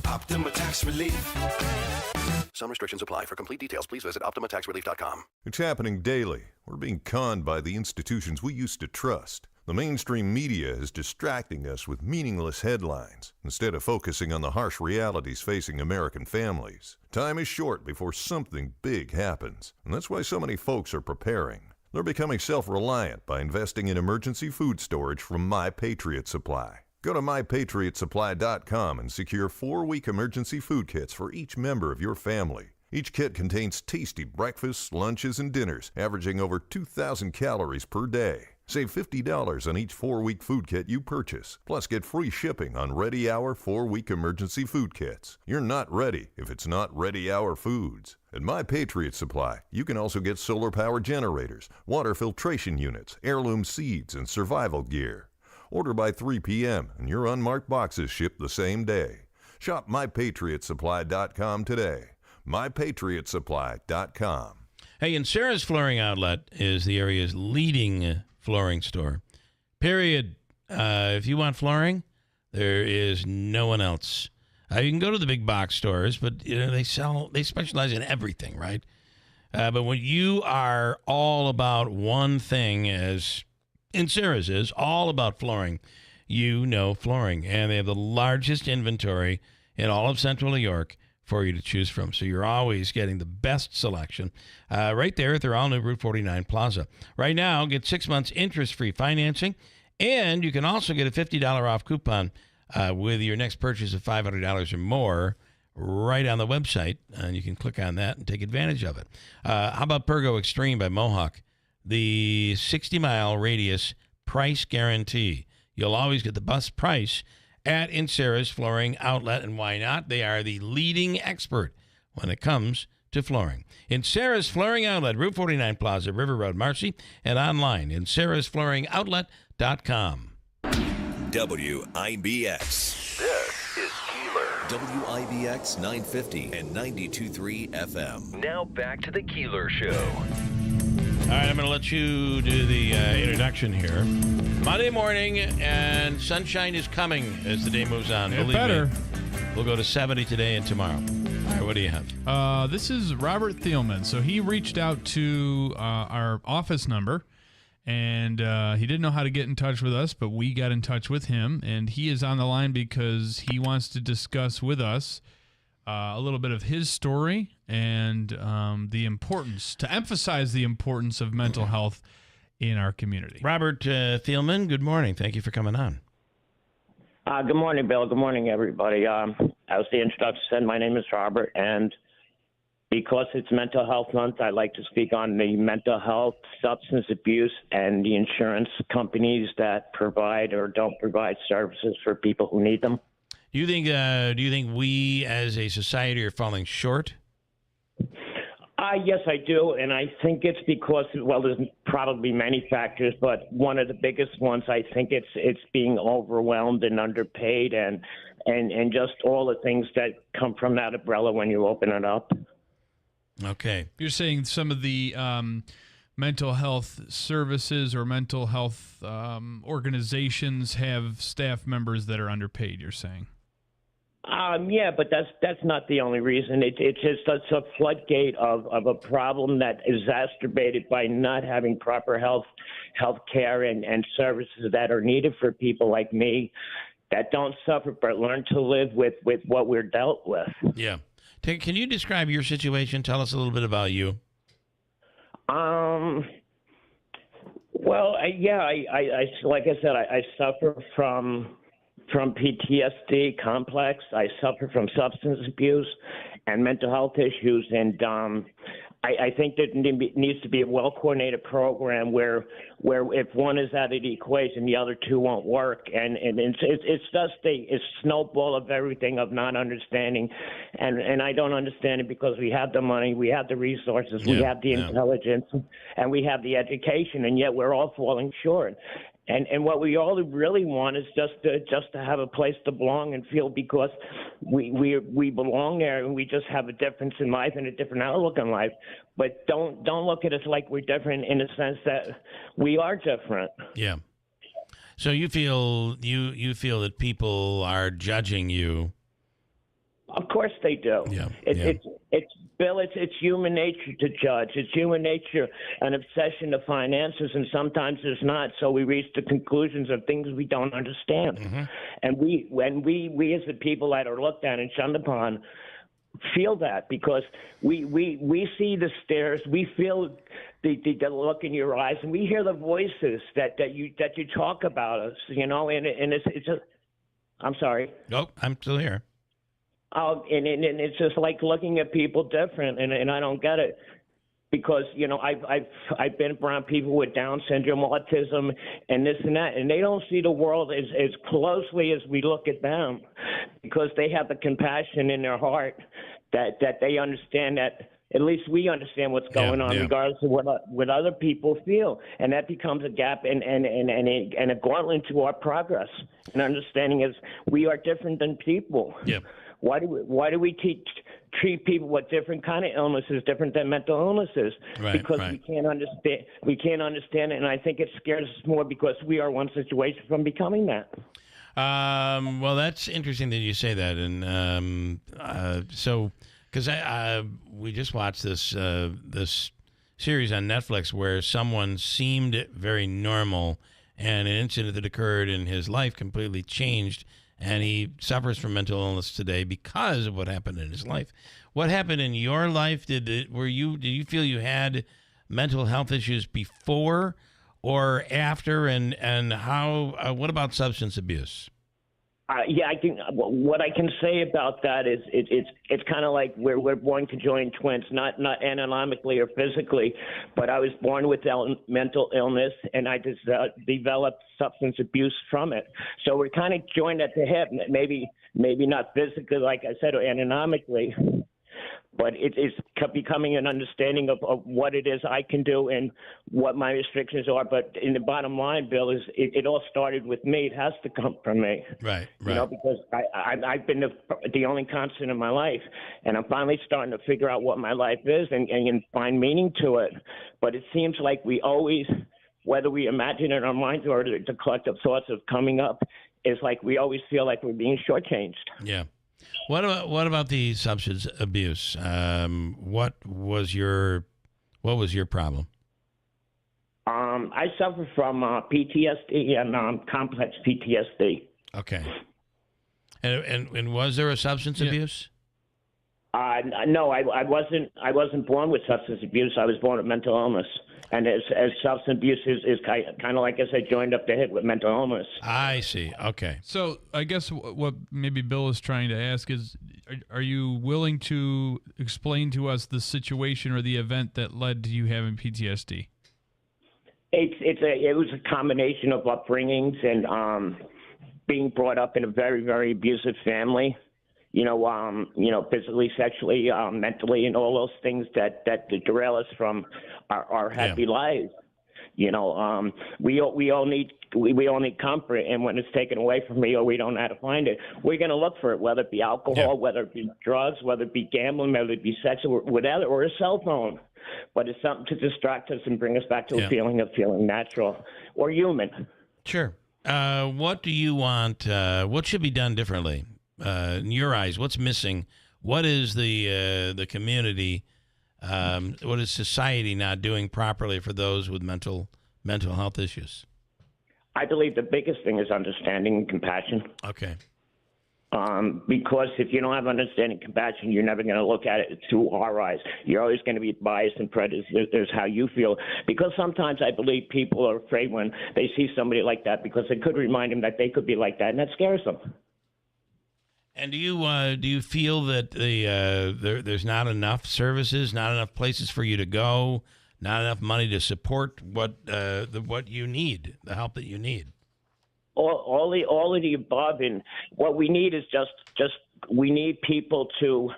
Optima Tax Relief. Some restrictions apply. For complete details, please visit OptimaTaxRelief.com. It's happening daily. We're being conned by the institutions we used to trust. The mainstream media is distracting us with meaningless headlines instead of focusing on the harsh realities facing American families. Time is short before something big happens, and that's why so many folks are preparing. They're becoming self-reliant by investing in emergency food storage from My Patriot Supply. Go to MyPatriotSupply.com and secure 4-week emergency food kits for each member of your family. Each kit contains tasty breakfasts, lunches, and dinners, averaging over 2,000 calories per day. Save $50 on each 4-week food kit you purchase. Plus, get free shipping on Ready Hour 4-week emergency food kits. You're not ready if it's not Ready Hour foods. At My Patriot Supply, you can also get solar power generators, water filtration units, heirloom seeds, and survival gear. Order by 3 p.m. and your unmarked boxes ship the same day. Shop MyPatriotSupply.com today. MyPatriotSupply.com. Hey, and Sarah's Flooring Outlet is the area's leading flooring store. Period. If you want flooring, there is no one else. You can go to the big box stores, but you know they specialize in everything, right? But when you are all about one thing, as in Sarah's is, all about flooring, you know flooring. And they have the largest inventory in all of Central New York for you to choose from. So you're always getting the best selection right there at their all-new Route 49 Plaza. Right now, get 6 months interest-free financing And you can also get a $50 off coupon with your next purchase of $500 or more right on the website. And you can click on that and take advantage of it. How about Pergo Extreme by Mohawk? The 60-mile radius price guarantee. You'll always get the best price at Insera's Flooring Outlet. And why not? They are the leading expert when it comes to flooring. Insera's Flooring Outlet, Route 49 Plaza, River Road, Marcy, and online, inserasflooringoutlet.com. WIBX. This is Keeler. WIBX 950 and 92.3 FM. Now back to the Keeler Show. All right, I'm going to let you do the introduction here. Monday morning, and sunshine is coming as the day moves on. Believe me. We'll go to 70 today and tomorrow. All right, what do you have? This is Robert Thielman. So he reached out to our office number, and he didn't know how to get in touch with us, but we got in touch with him, and he is on the line because he wants to discuss with us a little bit of his story and the importance, to emphasize the importance of mental health in our community. Robert Thielman, good morning. Thank you for coming on. Good morning, Bill. Good morning, everybody. As the introduction said, my name is Robert, and because it's Mental Health Month, I'd like to speak on the mental health, substance abuse, and the insurance companies that provide or don't provide services for people who need them. Do you think we as a society are falling short? Yes, I do, and I think it's because, well, there's probably many factors, but one of the biggest ones, I think it's being overwhelmed and underpaid, and just all the things that come from that umbrella when you open it up. Okay. You're saying some of the mental health services or mental health organizations have staff members that are underpaid, you're saying? Yeah, but that's not the only reason. It's just a floodgate of a problem that is exacerbated by not having proper health care and services that are needed for people like me that don't suffer but learn to live with what we're dealt with. Yeah. Can you describe your situation? Tell us a little bit about you. Well, I like I said, I suffer from PTSD complex. I suffer from substance abuse and mental health issues, and I think there needs to be a well-coordinated program where if one is out of the equation, the other two won't work, and it's just a snowball of everything, of not understanding, and I don't understand it because we have the money, we have the resources, we have the intelligence, and we have the education, and yet we're all falling short. And what we all really want is just to have a place to belong and feel, because we belong there, and we just have a difference in life and a different outlook on life. But don't look at us like we're different, in the sense that we are different. Yeah. So you feel that people are judging you? Of course they do. Yeah. It's Bill, it's human nature to judge. It's human nature, an obsession to finances, and sometimes there's not. So we reach the conclusions of things we don't understand. Mm-hmm. And we as the people that are looked at and shunned upon feel that, because we see the stares, we feel the look in your eyes, and we hear the voices that you talk about us, and it's just, I'm sorry. Nope, I'm still here. And it's just like looking at people different, and I don't get it, because I've been around people with Down syndrome, autism, and this and that, and they don't see the world as closely as we look at them, because they have the compassion in their heart that they understand that. At least we understand what's going on, regardless of what other people feel, and that becomes a gap and a gauntlet to our progress. And understanding is we are different than people. Yeah. Why do we treat people with different kind of illnesses different than mental illnesses? Right, because we can't understand it, and I think it scares us more because we are one situation from becoming that. Well, that's interesting that you say that, and so because we just watched this series on Netflix where someone seemed very normal, and an incident that occurred in his life completely changed. And he suffers from mental illness today because of what happened in his life. What happened in your life? Did you feel you had mental health issues before, or after, and how? What about substance abuse? Yeah, I can. What I can say about that is it's kind of like we're born conjoined twins, not anatomically or physically, but I was born with mental illness, and I just developed substance abuse from it. So we're kind of joined at the hip. Maybe not physically, like I said, or anatomically, but it's becoming an understanding of what it is I can do and what my restrictions are. But in the bottom line, Bill, is it all started with me. It has to come from me. Right. You know, because I've been the only constant in my life, and I'm finally starting to figure out what my life is and find meaning to it. But it seems like we always, whether we imagine it in our minds or the collective thoughts of coming up, is like we always feel like we're being shortchanged. Yeah. What about the substance abuse? What was your problem? I suffer from PTSD and complex PTSD. Okay. And was there a substance abuse? No, I wasn't born with substance abuse. I was born with mental illness. And as substance abuse is kind of like I said, joined up the hip with mental illness. I see. Okay. So I guess what maybe Bill is trying to ask is, are you willing to explain to us the situation or the event that led to you having PTSD? It was a combination of upbringings and being brought up in a very, very abusive family. Physically, sexually, mentally, and all those things that derail us from our happy lives. We all need comfort, and when it's taken away from me or we don't know how to find it, we're going to look for it, whether it be alcohol, whether it be drugs, whether it be gambling, whether it be sex, or whatever, or a cell phone. But it's something to distract us and bring us back to a feeling of feeling natural or human. Sure. What do you want? What should be done differently? In your eyes, what's missing? What is the community? What is society not doing properly for those with mental health issues? I believe the biggest thing is understanding and compassion. Okay. Because if you don't have understanding and compassion, you're never going to look at it through our eyes. You're always going to be biased and prejudiced. There's how you feel. Because sometimes I believe people are afraid when they see somebody like that because it could remind them that they could be like that, and that scares them. And do you feel that there's not enough services, not enough places for you to go, not enough money to support what you need, the help that you need? All of the above, and what we need is just we need people to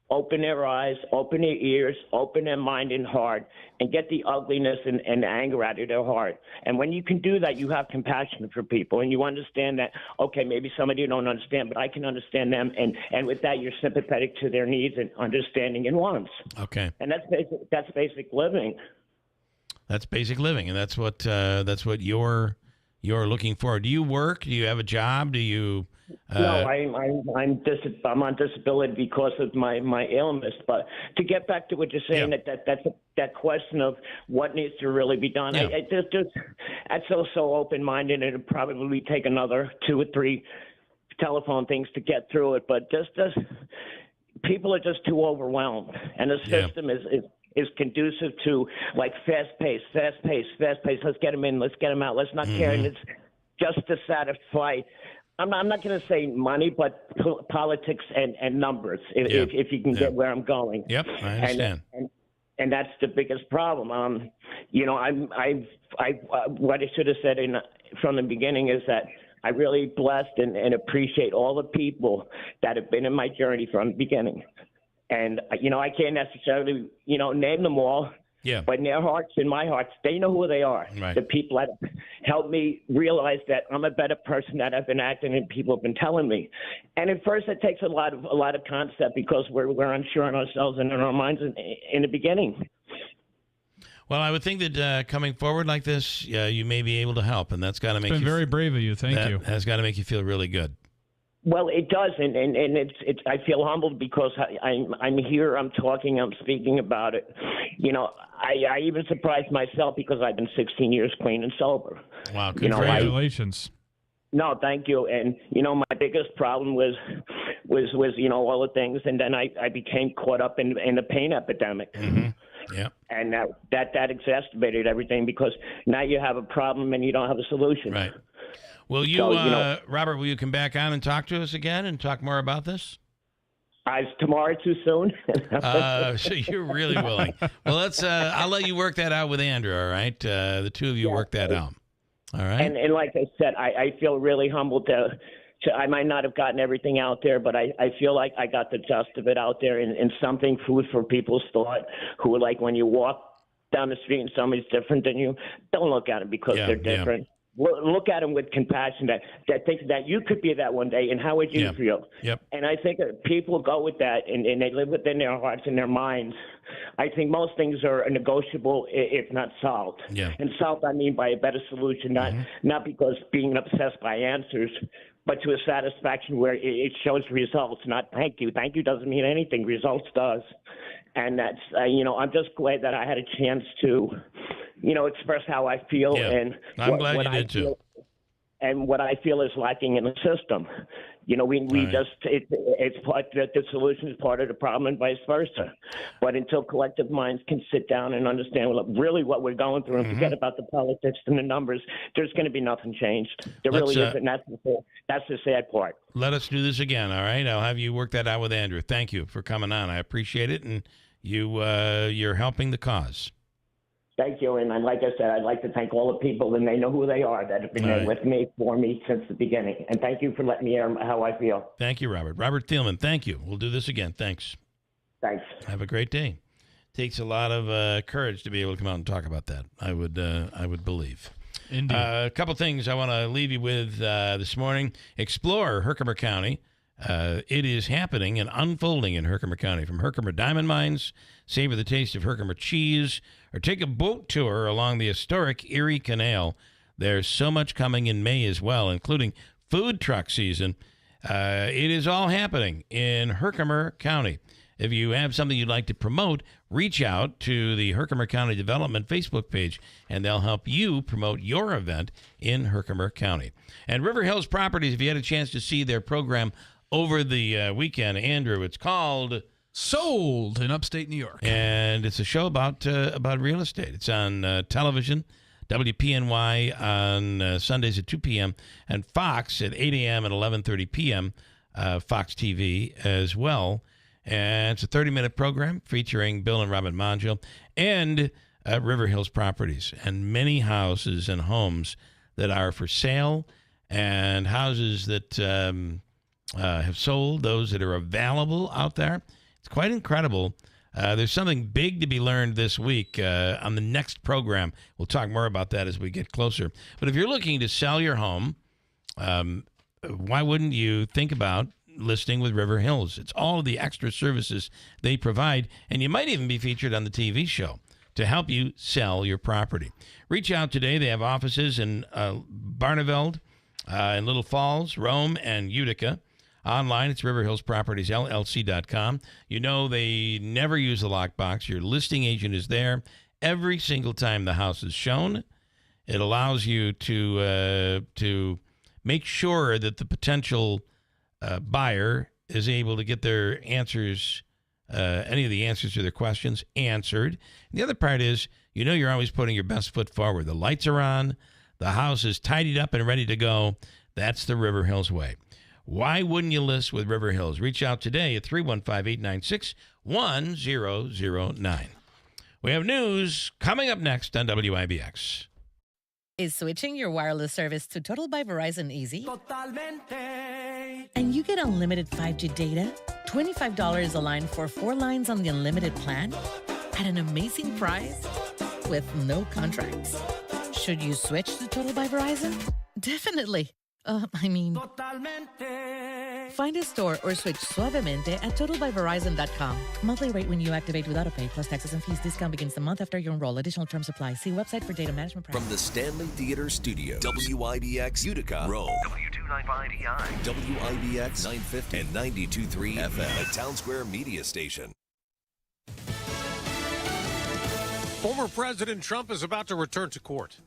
open their eyes, open their ears, open their mind and heart, and get the ugliness and anger out of their heart. And when you can do that, you have compassion for people, and you understand that, okay, maybe somebody you don't understand, but I can understand them, and with that, you're sympathetic to their needs and understanding and wants. Okay. And that's basic living. That's basic living, and that's what you're looking for. Do you work? Do you have a job? Do you? No, I'm on disability because of my illness. But to get back to what you're saying, that question of what needs to really be done, that's so open-minded, and it'll probably take another 2 or 3 telephone things to get through it. But just people are just too overwhelmed, and the system is conducive to like fast pace. Let's get them in. Let's get them out. Let's not care. And it's just to satisfy. I'm not going to say money, but politics and numbers. If you can get where I'm going. Yep, I understand. And that's the biggest problem. What I should have said from the beginning is that I really blessed and appreciate all the people that have been in my journey from the beginning. And, I can't necessarily, name them all. Yeah. But in their hearts, in my hearts, they know who they are. Right. The people that helped me realize that I'm a better person that I've been acting and people have been telling me. And at first it takes a lot of concept because we're unsure in ourselves and in our minds in the beginning. Well, I would think that coming forward like this, you may be able to help, and that's got to make you... It's been very brave of you. Thank you. That's got to make you feel really good. Well, it does, and it's. I feel humbled because I'm here, I'm talking, I'm speaking about it. I even surprised myself because I've been 16 years clean and sober. Wow, congratulations. No, thank you. And my biggest problem was all the things, and then I became caught up in the pain epidemic. Mm-hmm. Yep. And that exacerbated everything because now you have a problem and you don't have a solution. Right. Will you, So, Robert, will you come back on and talk to us again and talk more about this? Is tomorrow too soon? So you're really willing. Well, let's. I'll let you work that out with Andrew. All right, the two of you work that out. All right. And like I said, I feel really humbled to I might not have gotten everything out there, but I feel like I got the gist of it out there and something food for people's thought who are like when you walk down the street and somebody's different than you, don't look at them because they're different. Look at them with compassion that thinks that you could be that one day, and how would you feel? Yep. And I think that people go with that, and they live within their hearts and their minds. I think most things are negotiable if not solved. Yeah. And solved, I mean by a better solution, not because being obsessed by answers, but to a satisfaction where it shows results, not thank you. Thank you doesn't mean anything. Results does. And that's, I'm just glad that I had a chance to, express how I feel. Yeah. And I'm glad you did too. And what I feel is lacking in the system. It's part that the solution is part of the problem and vice versa. But until collective minds can sit down and understand really what we're going through and forget about the politics and the numbers, there's going to be nothing changed. There really isn't. That's the sad part. Let us do this again, all right? I'll have you work that out with Andrew. Thank you for coming on. I appreciate it, and you're helping the cause. Thank you, and like I said, I'd like to thank all the people, and they know who they are, that have been there with me, for me, since the beginning. And thank you for letting me air how I feel. Thank you, Robert. Robert Thielman, thank you. We'll do this again. Thanks. Thanks. Have a great day. Takes a lot of courage to be able to come out and talk about that, I would believe. Indeed. A couple things I want to leave you with this morning. Explore Herkimer County. It is happening and unfolding in Herkimer County. From Herkimer Diamond Mines, savor the taste of Herkimer cheese, or take a boat tour along the historic Erie Canal. There's so much coming in May as well, including food truck season. It is all happening in Herkimer County. If you have something you'd like to promote, reach out to the Herkimer County Development Facebook page, and they'll help you promote your event in Herkimer County. And River Hills Properties, if you had a chance to see their program over the weekend, Andrew, it's called Sold in upstate New York. And it's a show about real estate. It's on television, WPNY on Sundays at 2 p.m., and Fox at 8 a.m. and 11:30 p.m., Fox TV as well. And it's a 30-minute program featuring Bill and Robin Mangio and River Hills Properties, and many houses and homes that are for sale, and houses that have sold, those that are available out there. It's quite incredible. There's something big to be learned this week on the next program. We'll talk more about that as we get closer. But if you're looking to sell your home, why wouldn't you think about listing with River Hills? It's all of the extra services they provide, and you might even be featured on the TV show to help you sell your property. Reach out today. They have offices in Barneveld, in Little Falls, Rome, and Utica. Online, it's riverhillspropertiesllc.com. You know they never use a lockbox. Your listing agent is there every single time the house is shown. It allows you to make sure that the potential buyer is able to get their answers, any of the answers to their questions answered. And the other part is, you're always putting your best foot forward. The lights are on. The house is tidied up and ready to go. That's the River Hills way. Why wouldn't you list with River Hills? Reach out today at 315-896-1009. We have news coming up next on WIBX. Is switching your wireless service to Total by Verizon easy? And you get unlimited 5G data, $25 a line for 4 lines on the unlimited plan, at an amazing price with no contracts. Should you switch to Total by Verizon? Definitely. Find a store or switch suavemente at totalbyverizon.com. Monthly rate when you activate with autopay plus taxes and fees. Discount begins the month after you enroll. Additional terms apply. See website for data management. From the Stanley Theater Studio, WIBX Utica, Rome, W295EI, WIBX 950 and 92.3 FM, a Town Square media station. Former President Trump is about to return to court.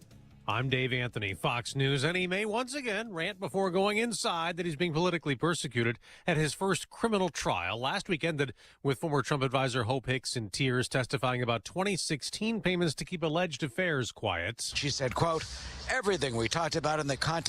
I'm Dave Anthony, Fox News, and he may once again rant before going inside that he's being politically persecuted at his first criminal trial. Last week ended with former Trump advisor Hope Hicks in tears testifying about 2016 payments to keep alleged affairs quiet. She said, quote, everything we talked about in the context